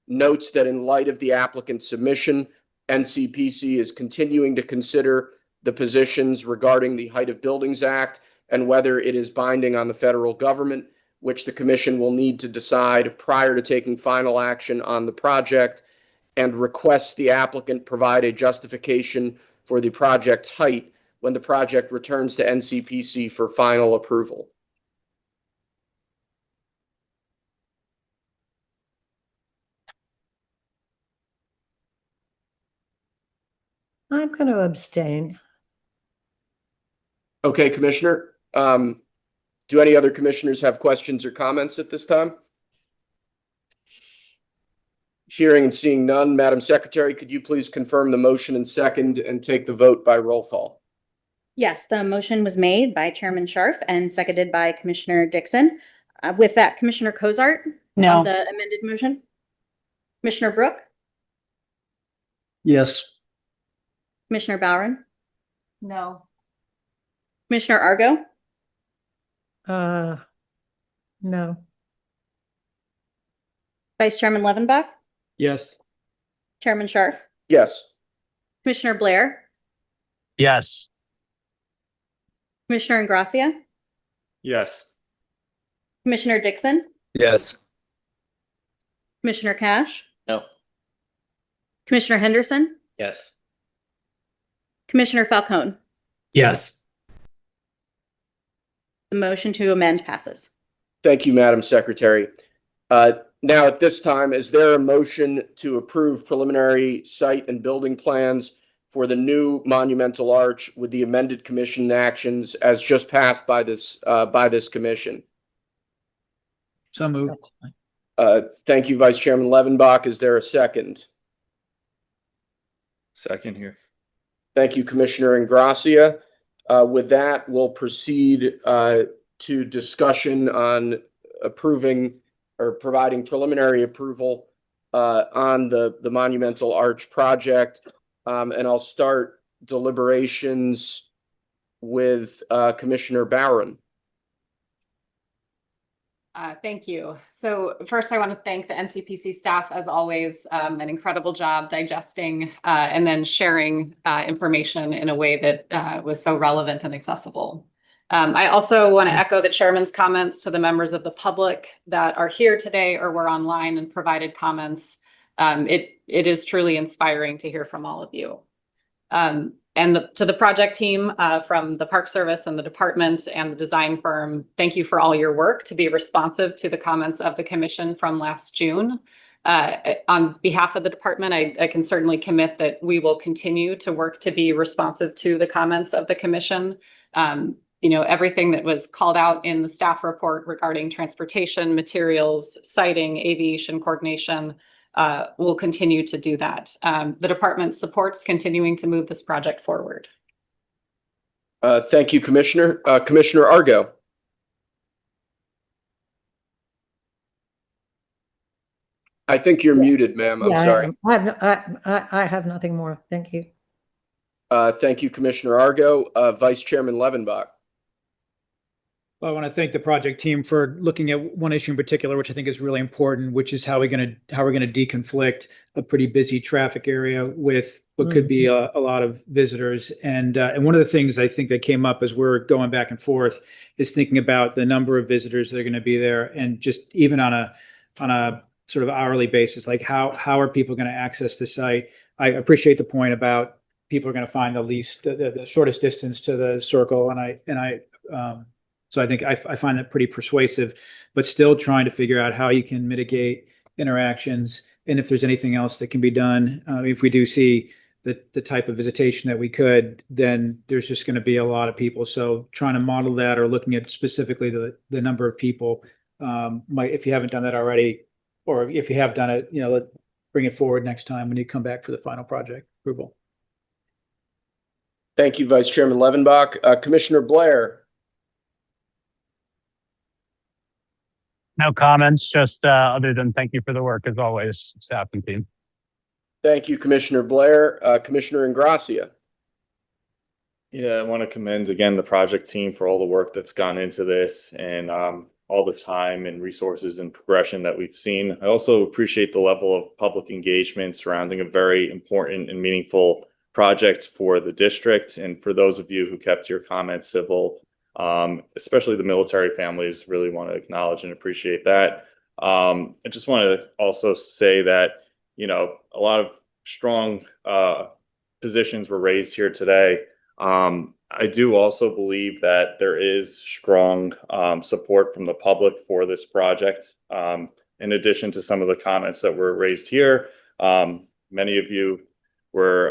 Notes that in light of the applicant's submission, NCPC is continuing to consider the positions regarding the Height of Buildings Act and whether it is binding on the federal government, which the commission will need to decide prior to taking final action on the project, and requests the applicant provide a justification for the project's height when the project returns to NCPC for final approval. I'm going to abstain. Okay, Commissioner. Do any other commissioners have questions or comments at this time? Hearing and seeing none, Madam Secretary, could you please confirm the motion and second and take the vote by roll call? Yes, the motion was made by Chairman Scharf and seconded by Commissioner Dixon. With that, Commissioner Cozart? No. On the amended motion? Commissioner Brook? Yes. Commissioner Bowron? No. Commissioner Argo? No. Vice Chairman Levenbach? Yes. Chairman Scharf? Yes. Commissioner Blair? Yes. Commissioner Ingracia? Yes. Commissioner Dixon? Yes. Commissioner Cash? No. Commissioner Henderson? Yes. Commissioner Falcone? Yes. The motion to amend passes. Thank you, Madam Secretary. Now, at this time, is there a motion to approve preliminary site and building plans for the new monumental arch with the amended commission actions as just passed by this commission? So moved. Thank you, Vice Chairman Levenbach. Is there a second? Second here. Thank you, Commissioner Ingracia. With that, we'll proceed to discussion on approving or providing preliminary approval on the Monumental Arch project. And I'll start deliberations with Commissioner Barron. Thank you. So first, I want to thank the NCPC staff, as always, an incredible job digesting and then sharing information in a way that was so relevant and accessible. I also want to echo the chairman's comments to the members of the public that are here today or were online and provided comments. It is truly inspiring to hear from all of you. And to the project team from the Park Service and the department and the design firm, thank you for all your work to be responsive to the comments of the commission from last June. On behalf of the department, I can certainly commit that we will continue to work to be responsive to the comments of the commission. everything that was called out in the staff report regarding transportation, materials, siting, aviation coordination, we'll continue to do that. The department supports continuing to move this project forward. Thank you, Commissioner. Commissioner Argo. I think you're muted, ma'am. I'm Yeah, sorry. I have nothing more. Thank you. Thank you, Commissioner Argo. Vice Chairman Levenbach. Well, I want to thank the project team for looking at one issue in particular, which I think is really important, which is how we're going to deconflict a pretty busy traffic area with what could be a lot of visitors. And one of the things I think that came up as we're going back and forth is thinking about the number of visitors that are going to be there, and just even on a sort of hourly basis, like how are people going to access the site? I appreciate the point about people are going to find the shortest distance to the circle, so I think I find that pretty persuasive, but still trying to figure out how you can mitigate interactions, and if there's anything else that can be done. If we do see the type of visitation that we could, then there's just going to be a lot of people. So trying to model that, or looking at specifically the number of people, if you haven't done that already, or if you have done it, bring it forward next time when you come back for the final project approval. Thank you, Vice Chairman Levenbach. Commissioner Blair. No comments, just other than thank you for the work as always, staff and team. Thank you, Commissioner Blair. Commissioner Ingracia. Yeah, I want to commend again the project team for all the work that's gone into this, and all the time and resources and progression that we've seen. I also appreciate the level of public engagement surrounding a very important and meaningful project for the district. And for those of you who kept your comments civil, especially the military families, really want to acknowledge and appreciate that. I just want to also say that, a lot of strong positions were raised here today. I do also believe that there is strong support from the public for this project. In addition to some of the comments that were raised here, many of you were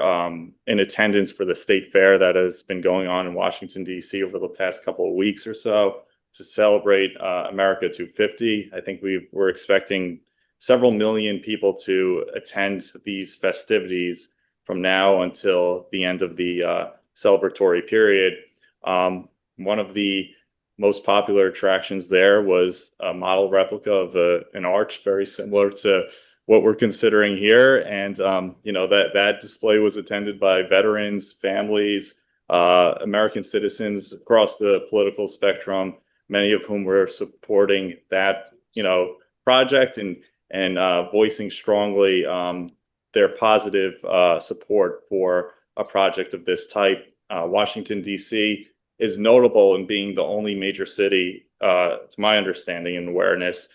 in attendance for the state fair that has been going on in Washington, D.C. over the past couple of weeks or so to celebrate America 250. I think we're expecting several million people to attend these festivities from now until the end of the celebratory period. One of the most popular attractions there was a model replica of an arch very similar to what we're considering here. And, that display was attended by veterans, families, American citizens across the political spectrum, many of whom were supporting that, project and voicing strongly their positive support for a project of this type. Washington, D.C. is notable in being the only major city, to my understanding and awareness,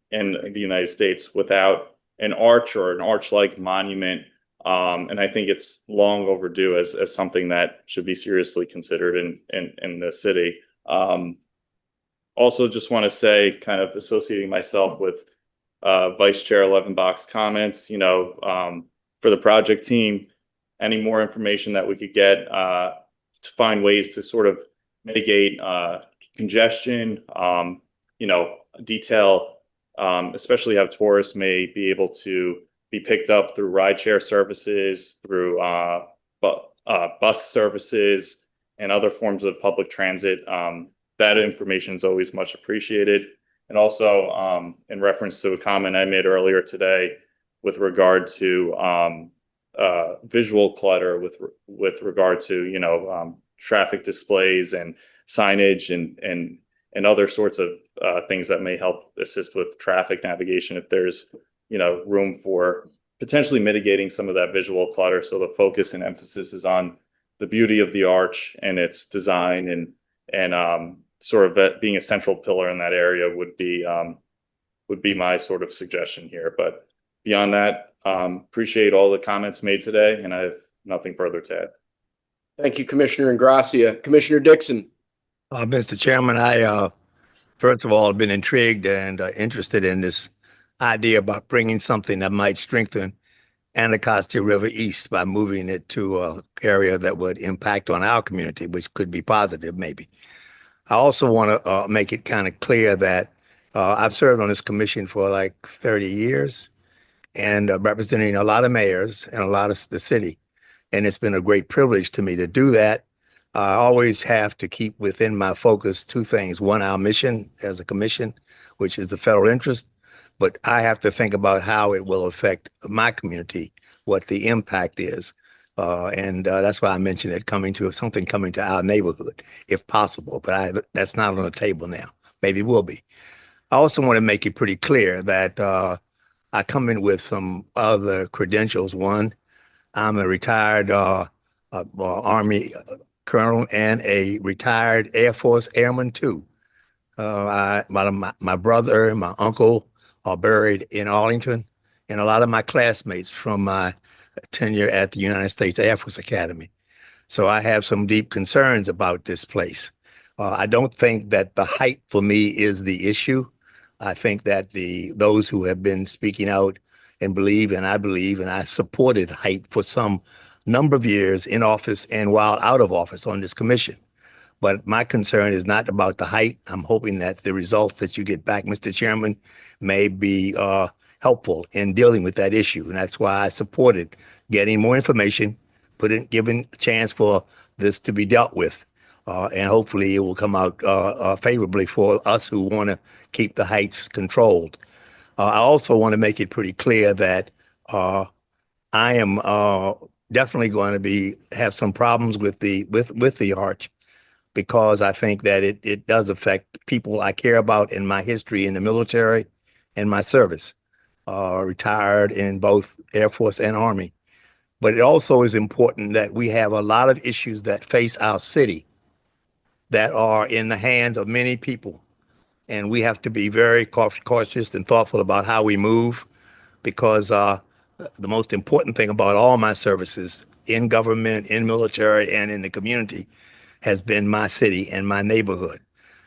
in the United States without an arch or an arch-like monument. And I think it's long overdue as something that should be seriously considered in the city. Also, just want to say, kind of associating myself with Vice Chair Levenbach's comments, for the project team, any more information that we could get to find ways to sort of mitigate congestion, detail, especially how tourists may be able to be picked up through rideshare services, through bus services, and other forms of public transit. That information is always much appreciated. And also, in reference to a comment I made earlier today with regard to visual clutter, with regard to traffic displays and signage and other sorts of things that may help assist with traffic navigation, if there's room for potentially mitigating some of that visual clutter, so the focus and emphasis is on the beauty of the arch and its design, and sort of being a central pillar in that area would be my sort of suggestion here. But beyond that, appreciate all the comments made today, and I have nothing further to add. Thank you, Commissioner Ingracia. Commissioner Dixon. Mr. Chairman, I first of all have been intrigued and interested in this idea about bringing something that might strengthen Anacostia River East by moving it to an area that would impact on our community, which could be positive maybe. I also want to make it kind of clear that I've served on this commission for like 30 years and representing a lot of mayors and a lot of the city. And it's been a great privilege to me to do that. I always have to keep within my focus two things. One, our mission as a commission, which is the federal interest, but I have to think about how it will affect my community, what the impact is. And that's why I mentioned it coming to our neighborhood, if possible. But that's not on the table now. Maybe it will be. I also want to make it pretty clear that I come in with some other credentials. One, I'm a retired Army colonel and a retired Air Force airman too. My brother and my uncle are buried in Arlington, and a lot of my classmates from my tenure at the United States Air Force Academy. So I have some deep concerns about this place. I don't think that the height for me is the issue. I think that those who have been speaking out and believe, and I supported height for some number of years in office and while out of office on this commission. But my concern is not about the height. I'm hoping that the results that you get back, Mr. Chairman, may be helpful in dealing with that issue. And that's why I supported getting more information, giving a chance for this to be dealt with. And hopefully it will come out favorably for us who want to keep the heights controlled. I also want to make it pretty clear that I am definitely going to have some problems with the arch, because I think that it does affect people I care about in my history in the military and my service, retired in both Air Force and Army. But it also is important that we have a lot of issues that face our city that are in the hands of many people. And we have to be very cautious and thoughtful about how we move, because the most important thing about all my services in government, in military, and in the community has been my city and my neighborhood.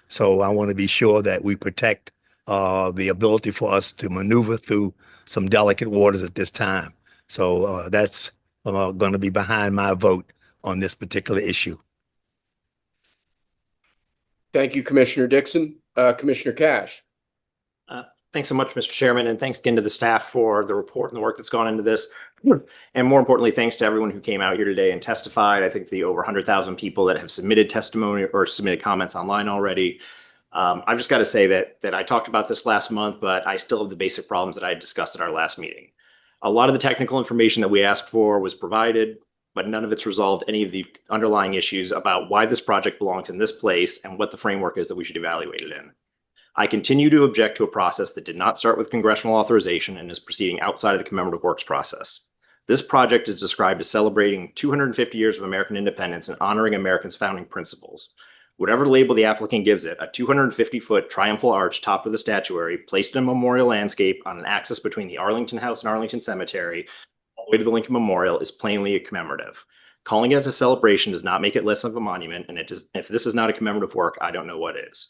So I want to be sure that we protect the ability for us to maneuver through some delicate waters at this time. So that's going to be behind my vote on this particular issue. Thank you, Commissioner Dixon. Commissioner Cash. Thanks so much, Mr. Chairman, and thanks again to the staff for the report and the work that's gone into this. And more importantly, thanks to everyone who came out here today and testified. I think the over 100,000 people that have submitted testimony or submitted comments online already. I've just got to say that I talked about this last month, but I still have the basic problems that I discussed at our last meeting. A lot of the technical information that we asked for was provided, but none of it's resolved any of the underlying issues about why this project belongs in this place and what the framework is that we should evaluate it in. I continue to object to a process that did not start with congressional authorization and is proceeding outside of the commemorative works process. This project is described as celebrating 250 years of American independence and honoring Americans' founding principles. Whatever label the applicant gives it, a 250-foot triumphal arch topped with a statuary placed in a memorial landscape on an axis between the Arlington House and Arlington Cemetery all the way to the Lincoln Memorial is plainly a commemorative. Calling it a celebration does not make it less of a monument, and if this is not a commemorative work, I don't know what is.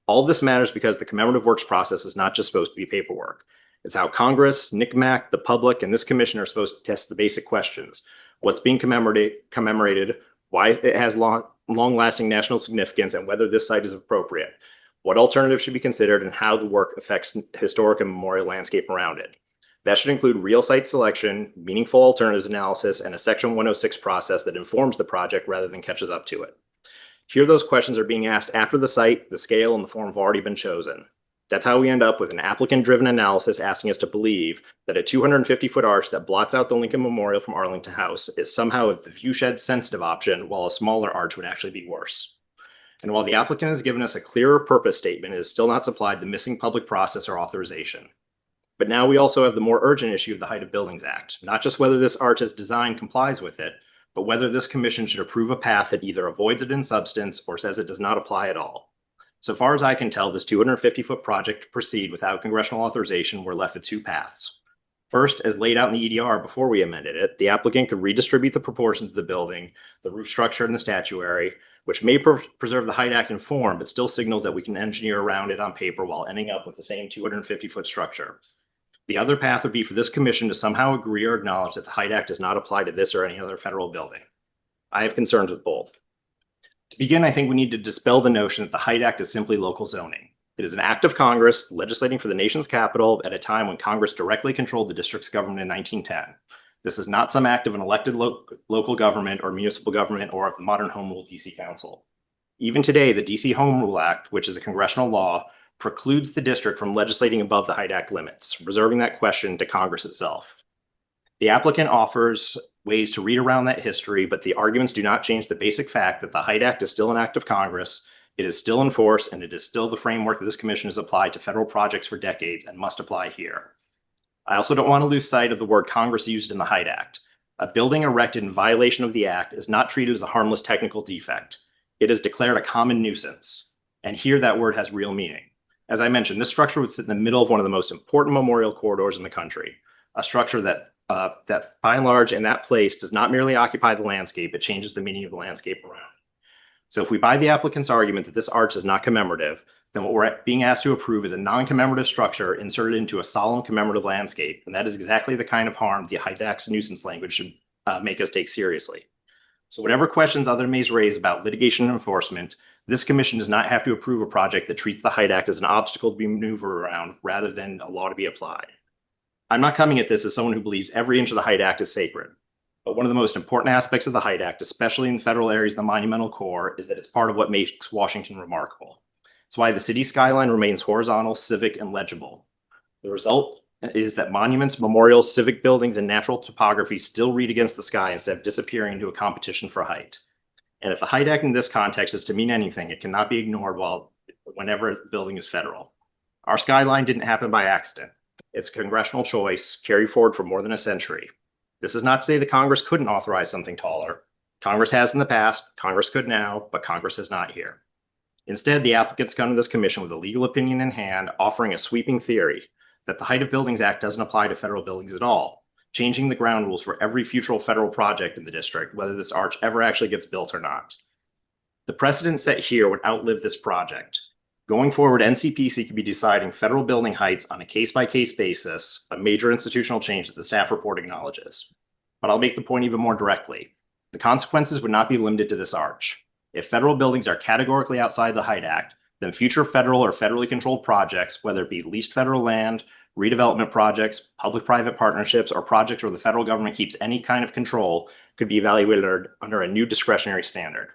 All of this matters because the commemorative works process is not just supposed to be paperwork. It's how Congress, NCMAC, the public, and this commission are supposed to test the basic questions. What's being commemorated, why it has long-lasting national significance, and whether this site is appropriate. What alternatives should be considered, and how the work affects historic and memorial landscape around it. That should include real site selection, meaningful alternatives analysis, and a Section 106 process that informs the project rather than catches up to it. Here, those questions are being asked after the site, the scale, and the form have already been chosen. That's how we end up with an applicant-driven analysis asking us to believe that a 250-foot arch that blots out the Lincoln Memorial from Arlington House is somehow the viewshed-sensitive option, while a smaller arch would actually be worse. And while the applicant has given us a clearer purpose statement, it has still not supplied the missing public process or authorization. But now we also have the more urgent issue of the Height of Buildings Act, not just whether this arch's design complies with it, but whether this commission should approve a path that either avoids it in substance or says it does not apply at all. So far as I can tell, this 250-foot project to proceed without congressional authorization, we're left with two paths. First, as laid out in the EDR before we amended it, the applicant could redistribute the proportions of the building, the roof structure, and the statuary, which may preserve the Height Act in form, but still signals that we can engineer around it on paper while ending up with the same 250-foot structure. The other path would be for this commission to somehow agree or acknowledge that the Height Act does not apply to this or any other federal building. I have concerns with both. To begin, I think we need to dispel the notion that the Height Act is simply local zoning. It is an act of Congress legislating for the nation's capital at a time when Congress directly controlled the district's government in 1910. This is not some act of an elected local government or municipal government or of the modern Home Rule DC Council. Even today, the DC Home Rule Act, which is a congressional law, precludes the district from legislating above the Height Act limits, reserving that question to Congress itself. The applicant offers ways to read around that history, but the arguments do not change the basic fact that the Height Act is still an act of Congress, it is still in force, and it is still the framework that this commission has applied to federal projects for decades and must apply here. I also don't want to lose sight of the word Congress used in the Height Act. A building erected in violation of the act is not treated as a harmless technical defect. It is declared a common nuisance, and here that word has real meaning. As I mentioned, this structure would sit in the middle of one of the most important memorial corridors in the country, a structure that by and large in that place does not merely occupy the landscape, it changes the meaning of the landscape around. So if we buy the applicant's argument that this arch is not commemorative, then what we're being asked to approve is a non-commemorative structure inserted into a solemn commemorative landscape, and that is exactly the kind of harm the Height Act's nuisance language should make us take seriously. So whatever questions other may raise about litigation and enforcement, this commission does not have to approve a project that treats the Height Act as an obstacle to be maneuvered around rather than a law to be applied. I'm not coming at this as someone who believes every inch of the Height Act is sacred, but one of the most important aspects of the Height Act, especially in federal areas of the monumental core, is that it's part of what makes Washington remarkable. It's why the city skyline remains horizontal, civic, and legible. The result is that monuments, memorials, civic buildings, and natural topography still read against the sky instead of disappearing into a competition for height. And if the Height Act in this context is to mean anything, it cannot be ignored whenever the building is federal. Our skyline didn't happen by accident. It's a congressional choice carried forward for more than a century. This is not to say that Congress couldn't authorize something taller. Congress has in the past, Congress could now, but Congress has not here. Instead, the applicants come to this commission with a legal opinion in hand, offering a sweeping theory that the Height of Buildings Act doesn't apply to federal buildings at all, changing the ground rules for every future federal project in the district, whether this arch ever actually gets built or not. The precedent set here would outlive this project. Going forward, NCPC could be deciding federal building heights on a case-by-case basis, a major institutional change that the staff report acknowledges. But I'll make the point even more directly. The consequences would not be limited to this arch. If federal buildings are categorically outside the Height Act, then future federal or federally controlled projects, whether it be leased federal land, redevelopment projects, public-private partnerships, or projects where the federal government keeps any kind of control, could be evaluated under a new discretionary standard.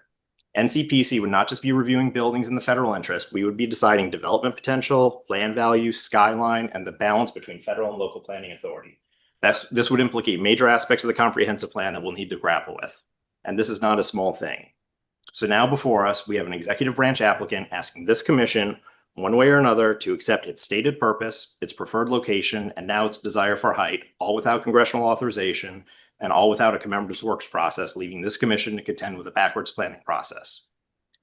NCPC would not just be reviewing buildings in the federal interest, we would be deciding development potential, land value, skyline, and the balance between federal and local planning authority. This would implicate major aspects of the comprehensive plan that we'll need to grapple with. And this is not a small thing. So now before us, we have an executive branch applicant asking this commission, one way or another, to accept its stated purpose, its preferred location, and now its desire for height, all without congressional authorization, and all without a commemorative works process, leaving this commission to contend with a backwards planning process.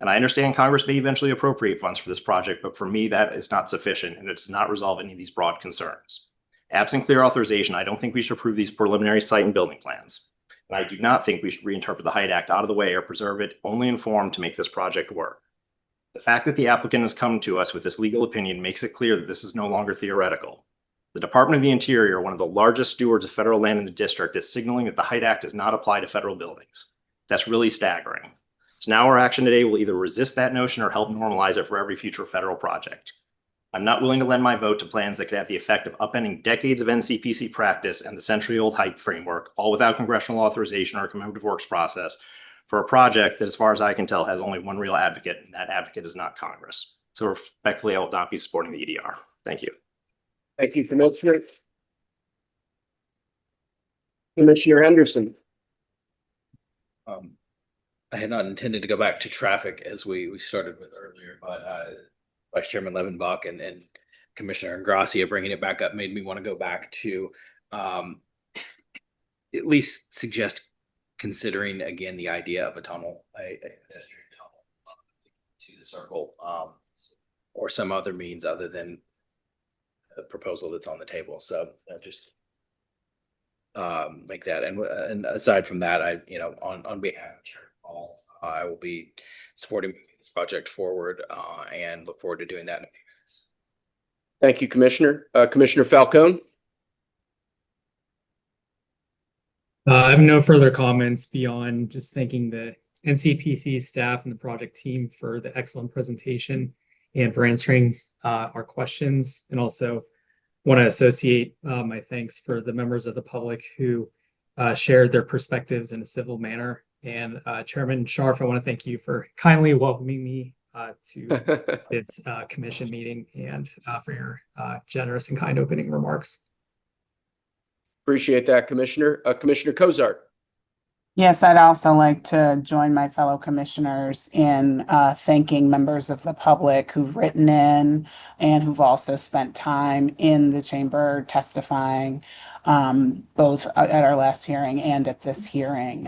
And I understand Congress may eventually appropriate funds for this project, but for me, that is not sufficient, and it does not resolve any of these broad concerns. Absent clear authorization, I don't think we should approve these preliminary site and building plans. And I do not think we should reinterpret the Height Act out of the way or preserve it only in form to make this project work. The fact that the applicant has come to us with this legal opinion makes it clear that this is no longer theoretical. The Department of the Interior, one of the largest stewards of federal land in the district, is signaling that the Height Act does not apply to federal buildings. That's really staggering. So now our action today will either resist that notion or help normalize it for every future federal project. I'm not willing to lend my vote to plans that could have the effect of upending decades of NCPC practice and the century-old height framework, all without congressional authorization or a commemorative works process, for a project that, as far as I can tell, has only one real advocate, and that advocate is not Congress. So respectfully, I will not be supporting the EDR. Thank you. Thank you, Commissioner. Commissioner Henderson. I had not intended to go back to traffic as we started with earlier, but Vice Chairman Levenbach and Commissioner Ingrassia bringing it back up made me want to go back to at least suggest considering again the idea of a tunnel, a pedestrian tunnel to the circle, or some other means other than the proposal that's on the table. So just make that. And aside from that, on behalf of Chair Paul, I will be supporting this project forward and look forward to doing that in a few minutes. Thank you, Commissioner. Commissioner Falcone. I have no further comments beyond just thanking the NCPC staff and the project team for the excellent presentation and for answering our questions. And also want to associate my thanks for the members of the public who shared their perspectives in a civil manner. And Chairman Scharf, I want to thank you for kindly welcoming me to this commission meeting and for your generous and kind opening remarks. Appreciate that, Commissioner. Commissioner Cozart. Yes, I'd also like to join my fellow commissioners in thanking members of the public who've written in and who've also spent time in the chamber testifying, both at our last hearing and at this hearing.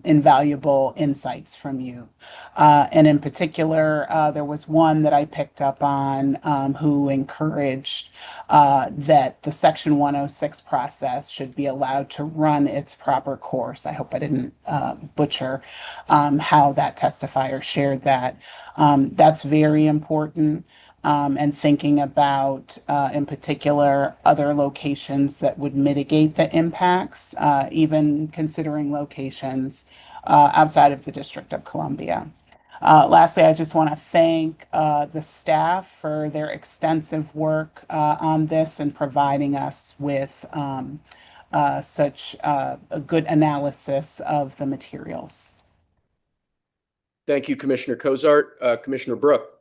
Invaluable insights from you. And in particular, there was one that I picked up on who encouraged that the Section 106 process should be allowed to run its proper course. I hope I didn't butcher how that testifier shared that. That's very important. And thinking about, in particular, other locations that would mitigate the impacts, even considering locations outside of the District of Columbia. Lastly, I just want to thank the staff for their extensive work on this and providing us with such a good analysis of the materials. Thank you, Commissioner Cozart. Commissioner Brook.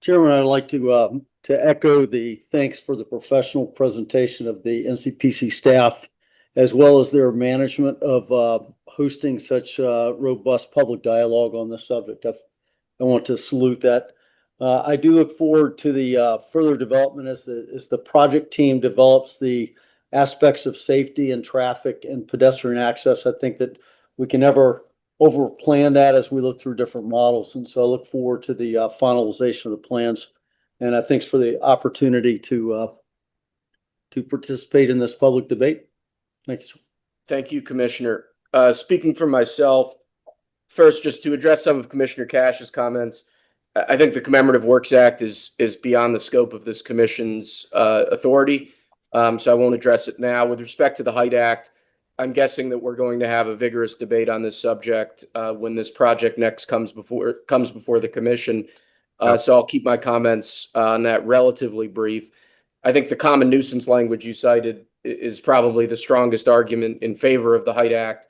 Chairman, I'd like to echo the thanks for the professional presentation of the NCPC staff, as well as their management of hosting such robust public dialogue on this subject. I want to salute that. I do look forward to the further development as the project team develops the aspects of safety and traffic and pedestrian access. I think that we can never over plan that as we look through different models. And so I look forward to the finalization of the plans. And thanks for the opportunity to participate in this public debate. Thank you, sir. Thank you, Commissioner. Speaking for myself, first, just to address some of Commissioner Cash's comments, I think the Commemorative Works Act is beyond the scope of this commission's authority, so I won't address it now. With respect to the Height Act, I'm guessing that we're going to have a vigorous debate on this subject when this project next comes before the commission. So I'll keep my comments on that relatively brief. I think the common nuisance language you cited is probably the strongest argument in favor of the Height Act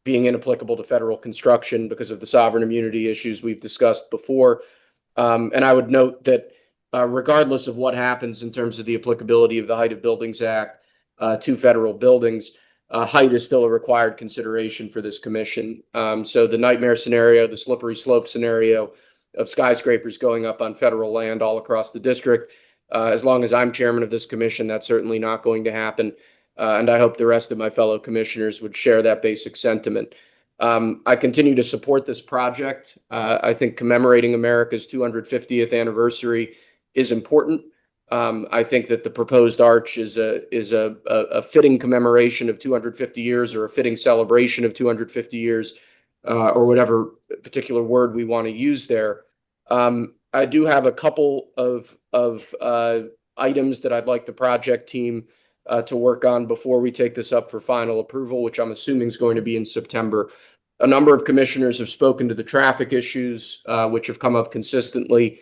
being inapplicable to federal construction because of the sovereign immunity issues we've discussed before. And I would note that regardless of what happens in terms of the applicability of the Height of Buildings Act to federal buildings, height is still a required consideration for this commission. So the nightmare scenario, the slippery slope scenario of skyscrapers going up on federal land all across the district, as long as I'm chairman of this commission, that's certainly not going to happen. And I hope the rest of my fellow commissioners would share that basic sentiment. I continue to support this project. I think commemorating America's 250th anniversary is important. I think that the proposed arch is a fitting commemoration of 250 years or a fitting celebration of 250 years or whatever particular word we want to use there. I do have a couple of items that I'd like the project team to work on before we take this up for final approval, which I'm assuming is going to be in September. A number of commissioners have spoken to the traffic issues, which have come up consistently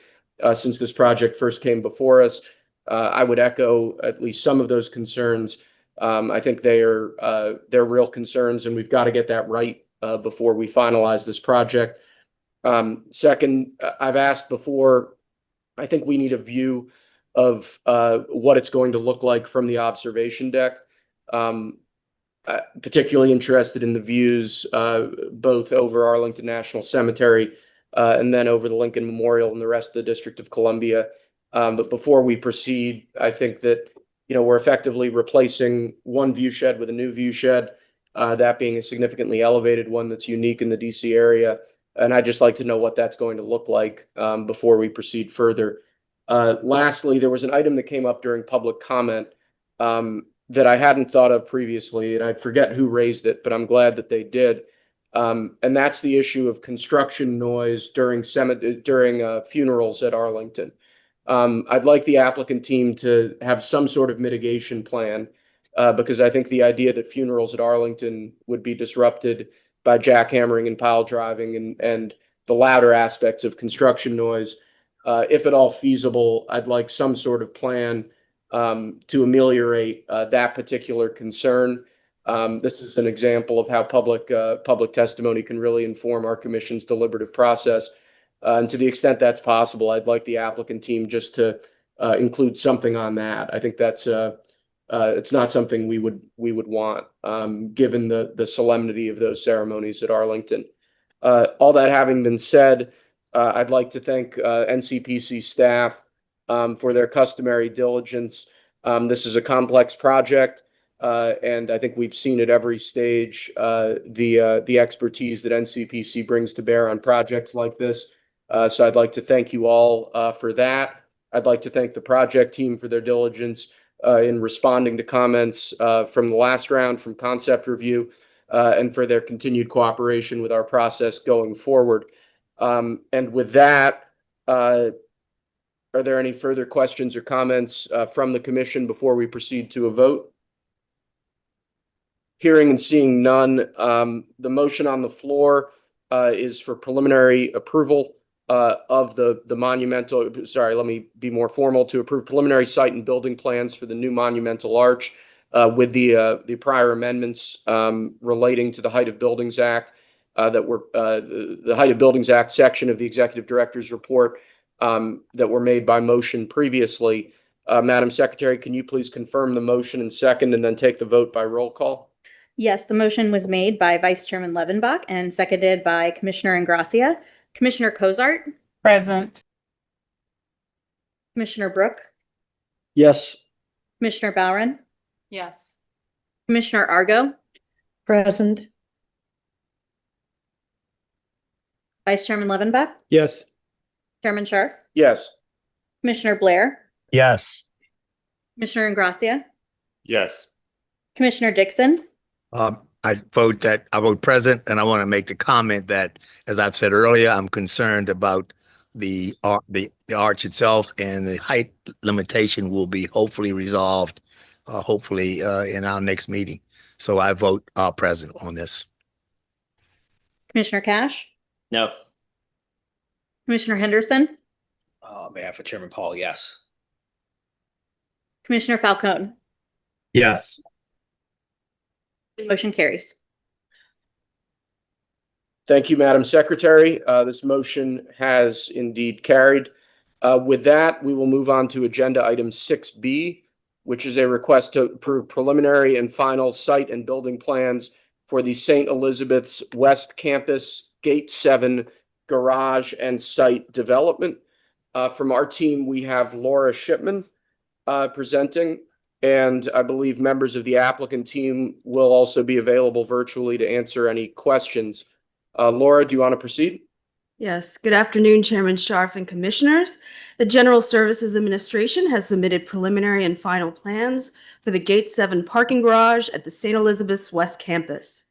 since this project first came before us. I would echo at least some of those concerns. I think they're real concerns, and we've got to get that right before we finalize this project. Second, I've asked before, I think we need a view of what it's going to look like from the observation deck. Particularly interested in the views both over Arlington National Cemetery and then over the Lincoln Memorial and the rest of the District of Columbia. But before we proceed, I think that we're effectively replacing one view shed with a new view shed, that being a significantly elevated one that's unique in the DC area. And I'd just like to know what that's going to look like before we proceed further. Lastly, there was an item that came up during public comment that I hadn't thought of previously, and I forget who raised it, but I'm glad that they did. And that's the issue of construction noise during funerals at Arlington. I'd like the applicant team to have some sort of mitigation plan because I think the idea that funerals at Arlington would be disrupted by jackhammering and pile driving and the louder aspects of construction noise. If at all feasible, I'd like some sort of plan to ameliorate that particular concern. This is an example of how public testimony can really inform our commission's deliberative process. And to the extent that's possible, I'd like the applicant team just to include something on that. I think that's it's not something we would want, given the solemnity of those ceremonies at Arlington. All that having been said, I'd like to thank NCPC staff for their customary diligence. This is a complex project, and I think we've seen at every stage the expertise that NCPC brings to bear on projects like this. So I'd like to thank you all for that. I'd like to thank the project team for their diligence in responding to comments from the last round from concept review, and for their continued cooperation with our process going forward. And with that, are there any further questions or comments from the commission before we proceed to a vote? Hearing and seeing none, the motion on the floor is for preliminary approval of the monumental, sorry, let me be more formal, to approve preliminary site and building plans for the new monumental arch with the prior amendments relating to the Height of Buildings Act that were the Height of Buildings Act section of the Executive Director's report that were made by motion previously. Madam Secretary, can you please confirm the motion and second, and then take the vote by roll call? Yes, the motion was made by Vice Chairman Levenbach and seconded by Commissioner Ingracia. Commissioner Cozart? Present. Commissioner Brooke? Yes. Commissioner Bowron? Yes. Commissioner Argo? Present. Vice Chairman Levenbach? Yes. Chairman Scharf? Yes. Commissioner Blair? Yes. Commissioner Ingracia? Yes. Commissioner Dixon? I vote present, and I want to make the comment that, as I've said earlier, I'm concerned about the arch itself, and the height limitation will be hopefully resolved, in our next meeting. So I vote present on this. Commissioner Cash? No. Commissioner Henderson? On behalf of Chairman Paul, yes. Commissioner Falcone? Yes. Motion carries. Thank you, Madam Secretary. This motion has indeed carried. With that, we will move on to agenda item 6B, which is a request to approve preliminary and final site and building plans for the St. Elizabeth's West Campus Gate 7 garage and site development. From our team, we have Laura Shipman presenting, and I believe members of the applicant team will also be available virtually to answer any questions. Laura, do you want to proceed? Yes. Good afternoon, Chairman Scharf and Commissioners. The General Services Administration has submitted preliminary and final plans for the Gate 7 parking garage at the St. Elizabeth's West Campus.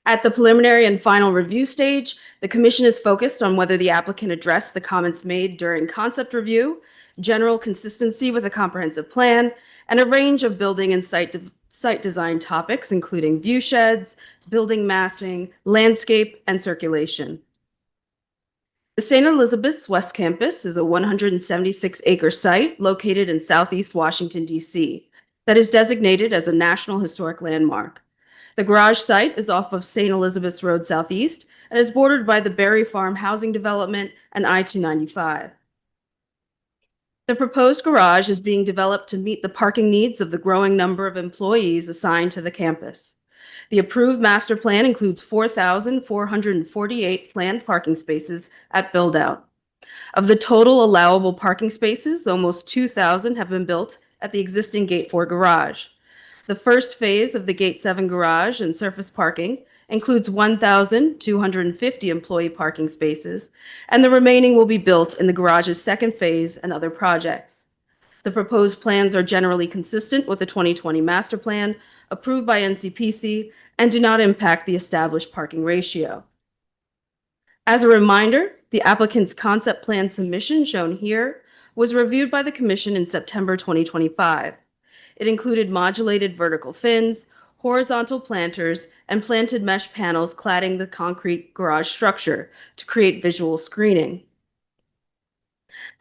At the preliminary and final review stage, the Commission is focused on whether the applicant addressed the comments made during concept review, general consistency with a comprehensive plan, and a range of building and site design topics, including view sheds, building massing, landscape, and circulation. The St. Elizabeth's West Campus is a 176-acre site located in Southeast Washington, D.C., that is designated as a National Historic Landmark. The garage site is off of St. Elizabeth's Road Southeast and is bordered by the Berry Farm Housing Development and I-295. The proposed garage is being developed to meet the parking needs of the growing number of employees assigned to the campus. The approved master plan includes 4,448 planned parking spaces at build-out. Of the total allowable parking spaces, almost 2,000 have been built at the existing Gate 4 garage. The first phase of the Gate 7 garage and surface parking includes 1,250 employee parking spaces, and the remaining will be built in the garage's second phase and other projects. The proposed plans are generally consistent with the 2020 master plan approved by NCPC and do not impact the established parking ratio. As a reminder, the applicant's concept plan submission shown here was reviewed by the Commission in September 2025. It included modulated vertical fins, horizontal planters, and planted mesh panels cladding the concrete garage structure to create visual screening.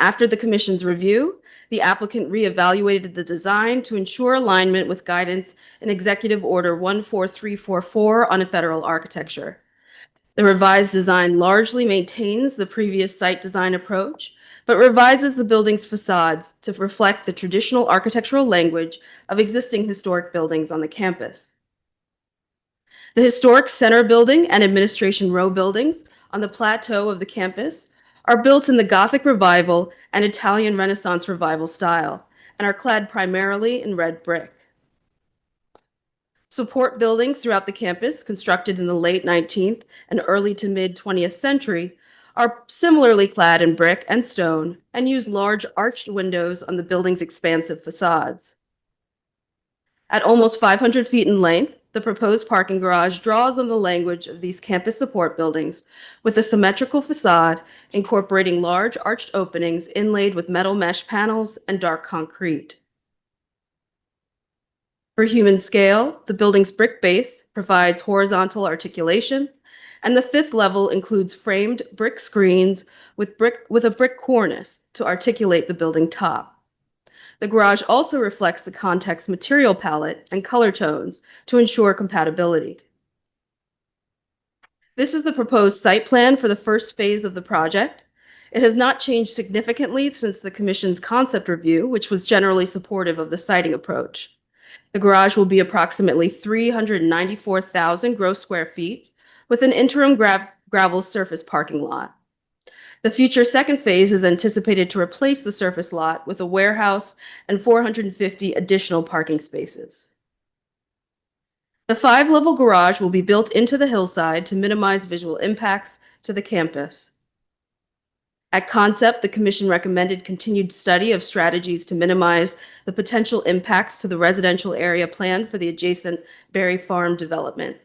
After the Commission's review, the applicant reevaluated the design to ensure alignment with guidance in Executive Order 14344 on federal architecture. The revised design largely maintains the previous site design approach, but revises the building's facades to reflect the traditional architectural language of existing historic buildings on the campus. The historic Center Building and Administration Row buildings on the plateau of the campus are built in the Gothic Revival and Italian Renaissance Revival style and are clad primarily in red brick. Support buildings throughout the campus, constructed in the late 19th and early to mid 20th century, are similarly clad in brick and stone and use large arched windows on the building's expansive facades. At almost 500 feet in length, the proposed parking garage draws on the language of these campus support buildings with a symmetrical facade incorporating large arched openings inlaid with metal mesh panels and dark concrete. For human scale, the building's brick base provides horizontal articulation, and the fifth level includes framed brick screens with a brick cornice to articulate the building top. The garage also reflects the context material palette and color tones to ensure compatibility. This is the proposed site plan for the first phase of the project. It has not changed significantly since the Commission's concept review, which was generally supportive of the siting approach. The garage will be approximately 394,000 gross square feet with an interim gravel surface parking lot. The future second phase is anticipated to replace the surface lot with a warehouse and 450 additional parking spaces. The 5-level garage will be built into the hillside to minimize visual impacts to the campus. At concept, the Commission recommended continued study of strategies to minimize the potential impacts to the residential area planned for the adjacent Berry Farm development.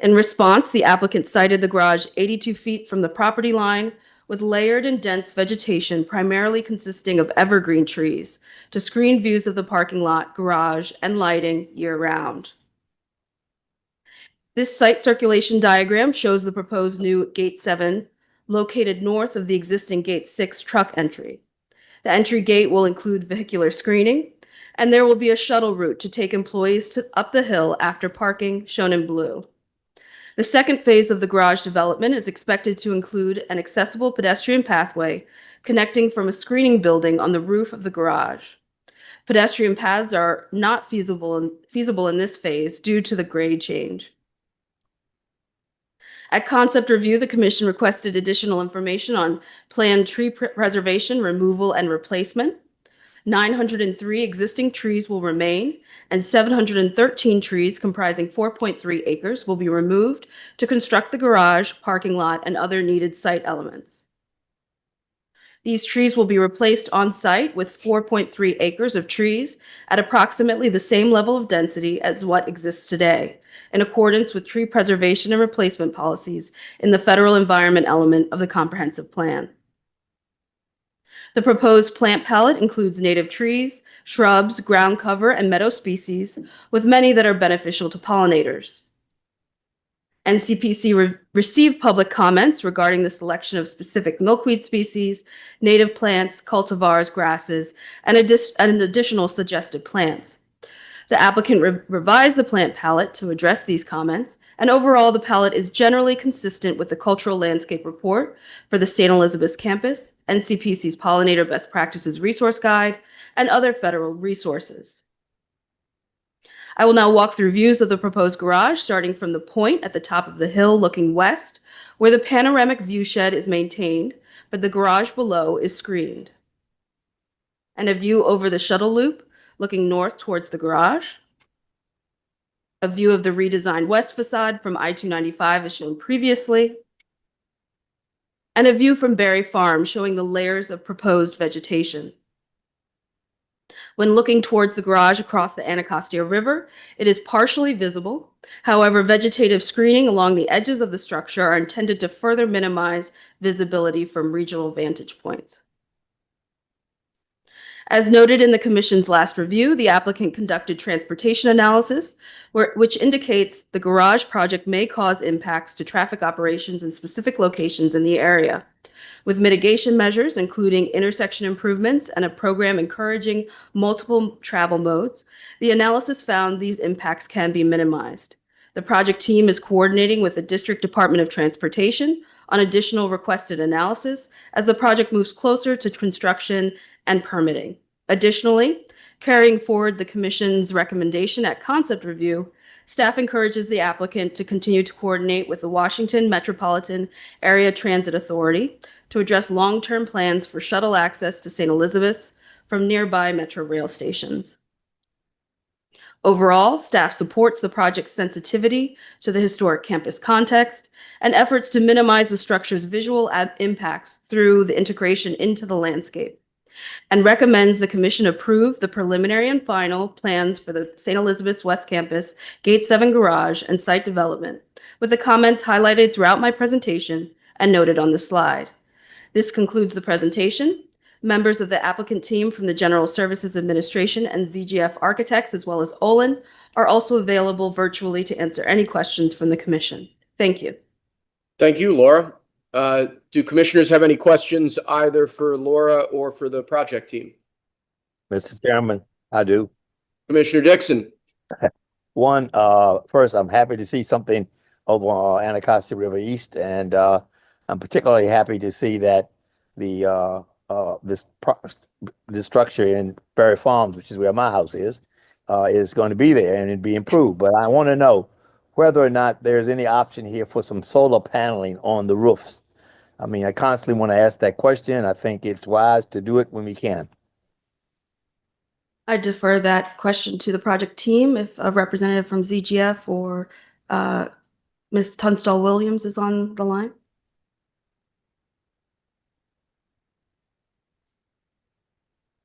In response, the applicant cited the garage 82 feet from the property line with layered and dense vegetation primarily consisting of evergreen trees to screen views of the parking lot, garage, and lighting year-round. This site circulation diagram shows the proposed new Gate 7 located north of the existing Gate 6 truck entry. The entry gate will include vehicular screening, and there will be a shuttle route to take employees up the hill after parking, shown in blue. The second phase of the garage development is expected to include an accessible pedestrian pathway connecting from a screening building on the roof of the garage. Pedestrian paths are not feasible in this phase due to the grade change. At concept review, the Commission requested additional information on planned tree preservation, removal, and replacement. 903 existing trees will remain, and 713 trees comprising 4.3 acres will be removed to construct the garage, parking lot, and other needed site elements. These trees will be replaced on site with 4.3 acres of trees at approximately the same level of density as what exists today, in accordance with tree preservation and replacement policies in the federal environment element of the comprehensive plan. The proposed plant palette includes native trees, shrubs, ground cover, and meadow species, with many that are beneficial to pollinators. NCPC received public comments regarding the selection of specific milkweed species, native plants, cultivars, grasses, and additional suggested plants. The applicant revised the plant palette to address these comments, and overall the palette is generally consistent with the Cultural Landscape Report for the St. Elizabeth's campus, NCPC's Pollinator Best Practices Resource Guide, and other federal resources. I will now walk through views of the proposed garage, starting from the point at the top of the hill looking west, where the panoramic view shed is maintained, but the garage below is screened. And a view over the shuttle loop, looking north towards the garage. A view of the redesigned west facade from I-295 as shown previously. And a view from Berry Farm showing the layers of proposed vegetation. When looking towards the garage across the Anacostia River, it is partially visible. However, vegetative screening along the edges of the structure are intended to further minimize visibility from regional vantage points. As noted in the Commission's last review, the applicant conducted transportation analysis, which indicates the garage project may cause impacts to traffic operations in specific locations in the area. With mitigation measures, including intersection improvements and a program encouraging multiple travel modes, the analysis found these impacts can be minimized. The project team is coordinating with the District Department of Transportation on additional requested analysis as the project moves closer to construction and permitting. Additionally, carrying forward the Commission's recommendation at concept review, staff encourages the applicant to continue to coordinate with the Washington Metropolitan Area Transit Authority to address long-term plans for shuttle access to St. Elizabeth's from nearby Metro rail stations. Overall, staff supports the project's sensitivity to the historic campus context and efforts to minimize the structure's visual impacts through the integration into the landscape, and recommends the Commission approve the preliminary and final plans for the St. Elizabeth's West Campus, Gate 7 garage, and site development, with the comments highlighted throughout my presentation and noted on the slide. This concludes the presentation. Members of the applicant team from the General Services Administration and ZGF Architects, as well as Olin, are also available virtually to answer any questions from the Commission. Thank you. Thank you, Laura. Do commissioners have any questions either for Laura or for the project team? Mr. Chairman, I do. Commissioner Dixon. First, I'm happy to see something over on Anacostia River East, and I'm particularly happy to see that the this structure in Berry Farms, which is where my house is going to be there and it'd be improved. But I want to know whether or not there's any option here for some solar paneling on the roofs. I mean, I constantly want to ask that question. I think it's wise to do it when we can. I defer that question to the project team. If a representative from ZGF or Ms. Tunstall Williams is on the line.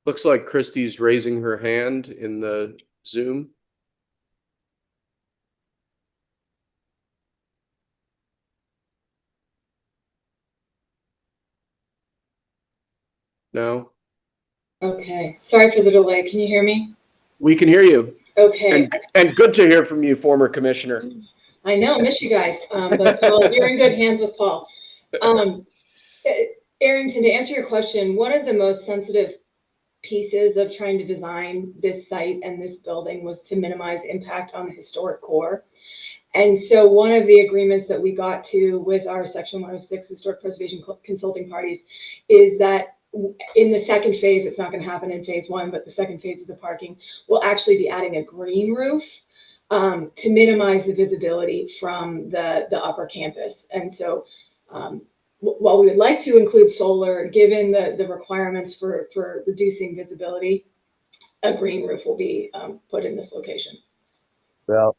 Looks like Christie's raising her hand in the Zoom. No? Okay, sorry for the delay. Can you hear me? We can hear you. Okay. And good to hear from you, former commissioner. I know, I miss you guys, but Paul, you're in good hands with Paul. Arrington, to answer your question, one of the most sensitive pieces of trying to design this site and this building was to minimize impact on the historic core. And so one of the agreements that we got to with our Section 106 historic preservation consulting parties is that in the second phase, it's not going to happen in phase one, but the second phase of the parking will actually be adding a green roof to minimize the visibility from the upper campus. And so while we would like to include solar, given the requirements for reducing visibility, a green roof will be put in this location. Well,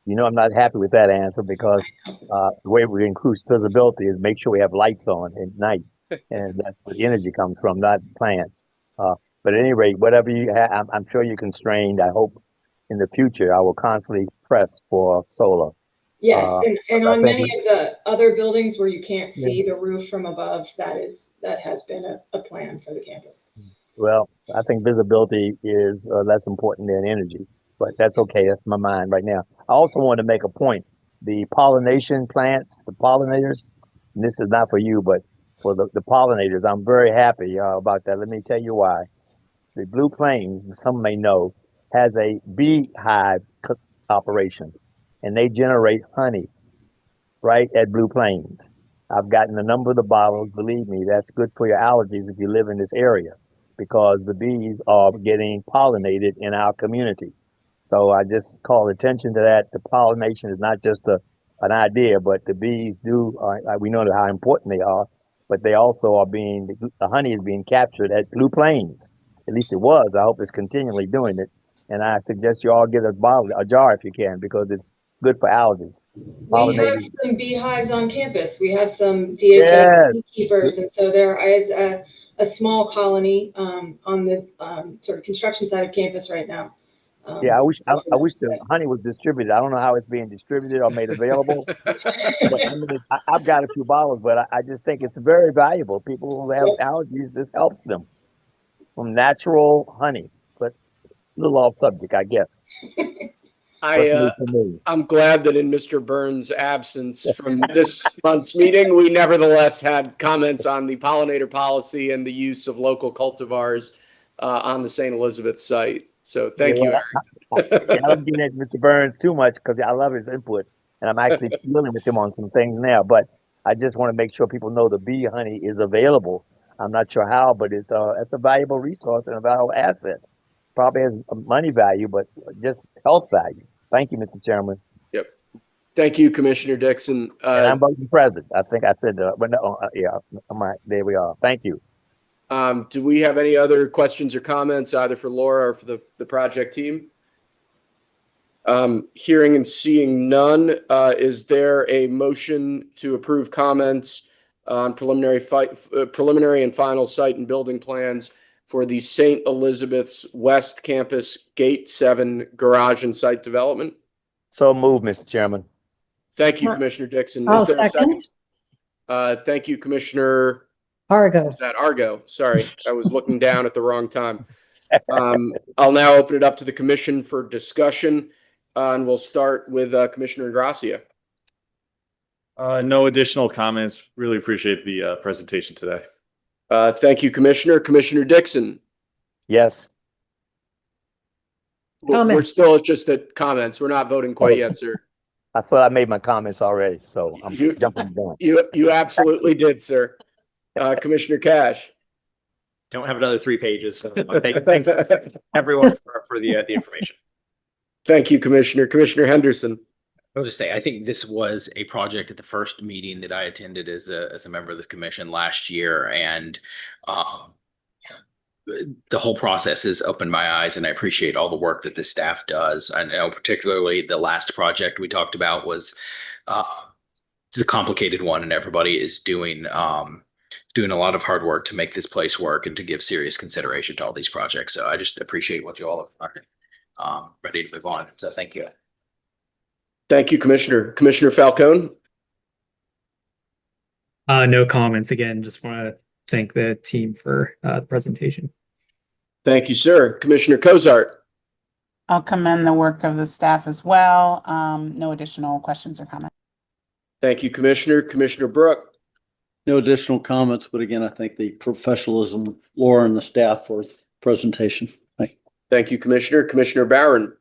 you know, I'm not happy with that answer because the way we increase visibility is make sure we have lights on at night. And that's where the energy comes from, not plants. But at any rate, whatever you have, I'm sure you're constrained. I hope in the future I will constantly press for solar. Yes, and on many of the other buildings where you can't see the roof from above, that has been a plan for the campus. Well, I think visibility is less important than energy, but that's okay. That's my mind right now. I also want to make a point. The pollination plants, the pollinators, and this is not for you, but for the pollinators, I'm very happy about that. Let me tell you why. The Blue Plains, some may know, has a beehive operation, and they generate honey right at Blue Plains. I've gotten a number of the bottles. Believe me, that's good for your allergies if you live in this area, because the bees are getting pollinated in our community. So I just call attention to that. The pollination is not just an idea, but the bees do, we know how important they are, but they also are the honey is being captured at Blue Plains. At least it was. I hope it's continually doing it. And I suggest you all get a jar if you can, because it's good for allergies. We have some beehives on campus. We have some DHS beekeepers, and so there is a small colony on the sort of construction side of campus right now. Yeah, I wish the honey was distributed. I don't know how it's being distributed or made available. But I mean, I've got a few bottles, but I just think it's very valuable. People who have allergies, this helps them. from natural honey, but a little off subject, I guess. What's new for me? I'm glad that in Mr. Burns' absence from this month's meeting, we nevertheless had comments on the pollinator policy and the use of local cultivars on the St. Elizabeth site. So thank you, Eric. I don't get into Mr. Burns too much because I love his input, and I'm actually dealing with him on some things now. But I just want to make sure people know the bee honey is available. I'm not sure how, but it's a valuable resource and a valuable asset. Probably has money value, but just health value. Thank you, Mr. Chairman. Yep. Thank you, Commissioner Dixon. And I'm voting present. I think I said, but no, yeah, I'm right. There we are. Thank you. Do we have any other questions or comments either for Laura or for the project team? Hearing and seeing none, is there a motion to approve comments on preliminary and final site and building plans for the St. Elizabeth's West Campus Gate 7 garage and site development? So moved, Mr. Chairman. Thank you, Commissioner Dixon. I'll Is there a second. Thank you, Commissioner Argo. Is that Argo? Sorry, I was looking down at the wrong time. I'll now open it up to the commission for discussion, and we'll start with Commissioner Gracia. No additional comments. Really appreciate the presentation today. Thank you, Commissioner. Commissioner Dixon. Yes. We're Comments. still just at comments. We're not voting quite yet, sir. I thought I made my comments already, so I'm jumping down. You absolutely did, sir. Commissioner Cash. Don't have another 3 pages. So thanks everyone for the information. Thank you, Commissioner. Commissioner Henderson. I'll just say, I think this was a project at the first meeting that I attended as a member of this commission last year, and the whole process has opened my eyes, and I appreciate all the work that the staff does. I know particularly the last project we talked about was it's a complicated one, and everybody is doing a lot of hard work to make this place work and to give serious consideration to all these projects. So I just appreciate what you all are ready to move on. So thank you. Thank you, Commissioner. Commissioner Falcone. No comments. Again, just want to thank the team for the presentation. Thank you, sir. Commissioner Cozart. I'll commend the work of the staff as well. No additional questions or comments. Thank you, Commissioner. Commissioner Brooke. No additional comments, but again, I thank the professionalism of Laura and the staff for the presentation. Thank you, Commissioner. Commissioner Barron.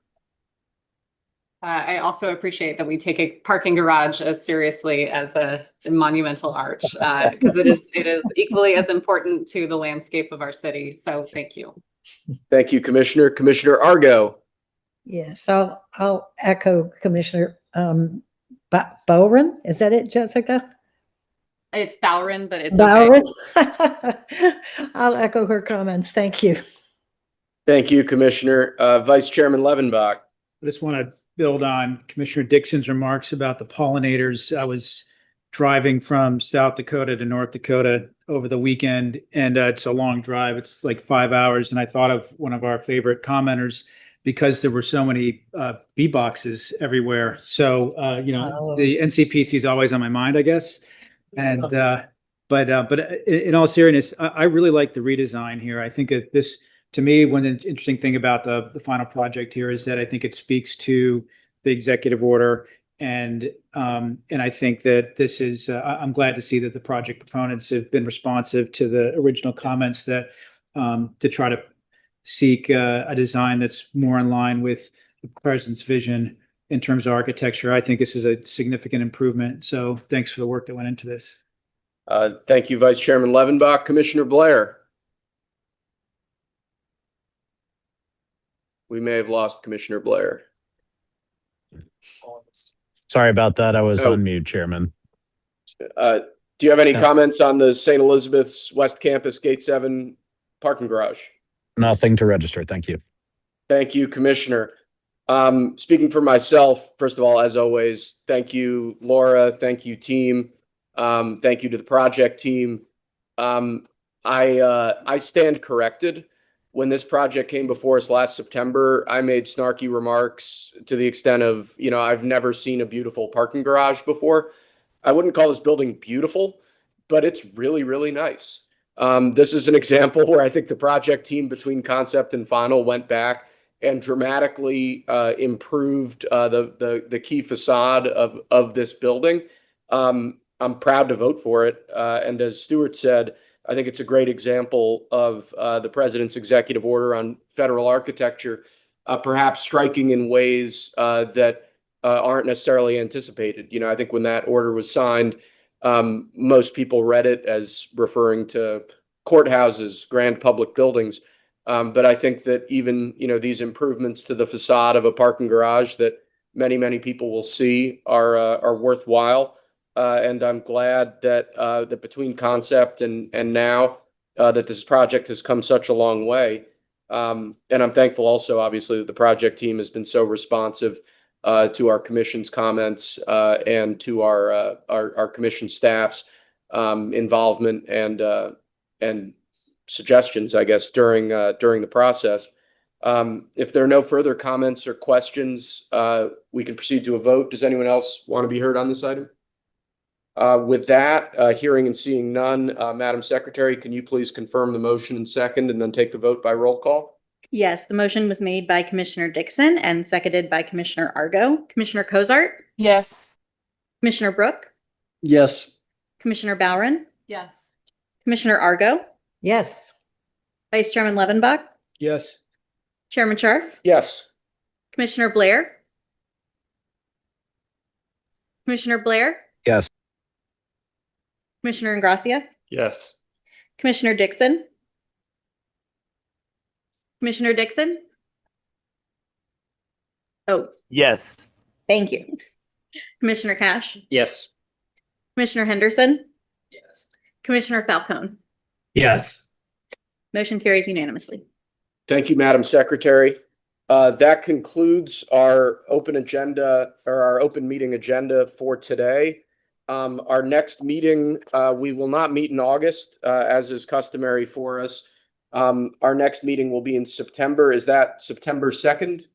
I also appreciate that we take a parking garage as seriously as a monumental arch, because it is equally as important to the landscape of our city. So thank you. Thank you, Commissioner. Commissioner Argo. Yes, I'll echo Commissioner Bowron. Is that it, Jessica? It's Bowron, but it's Bowron. okay. I'll echo her comments. Thank you. Thank you, Commissioner. Vice Chairman Levenbach. I just want to build on Commissioner Dixon's remarks about the pollinators. I was driving from South Dakota to North Dakota over the weekend, and it's a long drive. It's like 5 hours. And I thought of one of our favorite commenters because there were so many bee boxes everywhere. So, the NCPC is always on my mind, I guess. And, but in all seriousness, I really like the redesign here. I think that this, to me, one interesting thing about the final project here is that I think it speaks to the executive order, and I think that this is. I'm glad to see that the project proponents have been responsive to the original comments that to try to seek a design that's more in line with the president's vision in terms of architecture. I think this is a significant improvement. So thanks for the work that went into this. Thank you, Vice Chairman Levenbach. Commissioner Blair. We may have lost Commissioner Blair. Sorry about that. I was on mute, Chairman. Do you have any comments on the St. Elizabeth's West Campus Gate 7 parking garage? Nothing to register. Thank you. Thank you, Commissioner. Speaking for myself, first of all, as always, thank you, Laura. Thank you, team. Thank you to the project team. I stand corrected. When this project came before us last September, I made snarky remarks to the extent of, I've never seen a beautiful parking garage before. I wouldn't call this building beautiful, but it's really, really nice. This is an example where I think the project team between concept and final went back and dramatically improved the key facade of this building. I'm proud to vote for it. And as Stuart said, I think it's a great example of the president's executive order on federal architecture, perhaps striking in ways that aren't necessarily anticipated. You know, I think when that order was signed, most people read it as referring to courthouses, grand public buildings. But I think that even, you know, these improvements to the facade of a parking garage that many people will see are worthwhile. And I'm glad that that between concept and now that this project has come such a long way. And I'm thankful also, obviously, that the project team has been so responsive to our commission's comments and to our commission staff's involvement and suggestions, I guess, during the process. If there are no further comments or questions, we can proceed to a vote. Does anyone else want to be heard on this item? With that, hearing and seeing none, Madam Secretary, can you please confirm the motion and second and then take the vote by roll call? Yes, the motion was made by Commissioner Dixon and seconded by Commissioner Argo. Commissioner Cozart? Yes. Commissioner Brook? Yes. Commissioner Bowron? Yes. Commissioner Argo? Yes. Vice Chairman Levenbach? Yes. Chairman Scharf? Yes. Commissioner Blair? Commissioner Blair? Yes. Commissioner Ingracia? Yes. Commissioner Dixon? Commissioner Dixon? Oh, Yes. thank you. Commissioner Cash? Yes. Commissioner Henderson? Yes. Commissioner Falcone? Yes. Motion carries unanimously. Thank you, Madam Secretary. That concludes our open agenda or our open meeting agenda for today. Our next meeting, we will not meet in August, as is customary for us. Our next meeting will be in September. Is that September 2nd?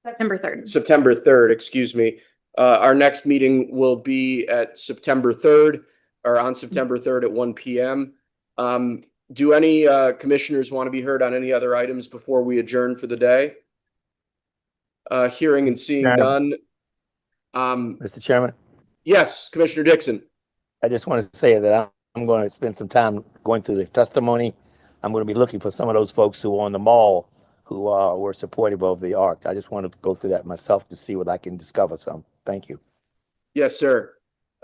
September 3rd. September 3rd, excuse me. Our next meeting will be at September 3rd or on September 3rd at 1 p.m. Do any commissioners want to be heard on any other items before we adjourn for the day? Hearing and seeing none. Mr. Chairman, Yes, Commissioner Dixon. I just want to say that I'm going to spend some time going through the testimony. I'm going to be looking for some of those folks who were on the mall who were supportive of the ARC. I just want to go through that myself to see what I can discover some. Thank you. Yes, sir.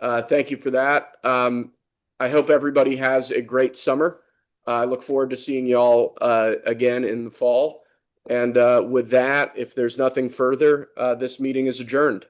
Thank you for that. I hope everybody has a great summer. I look forward to seeing y'all again in the fall. And with that, if there's nothing further, this meeting is adjourned.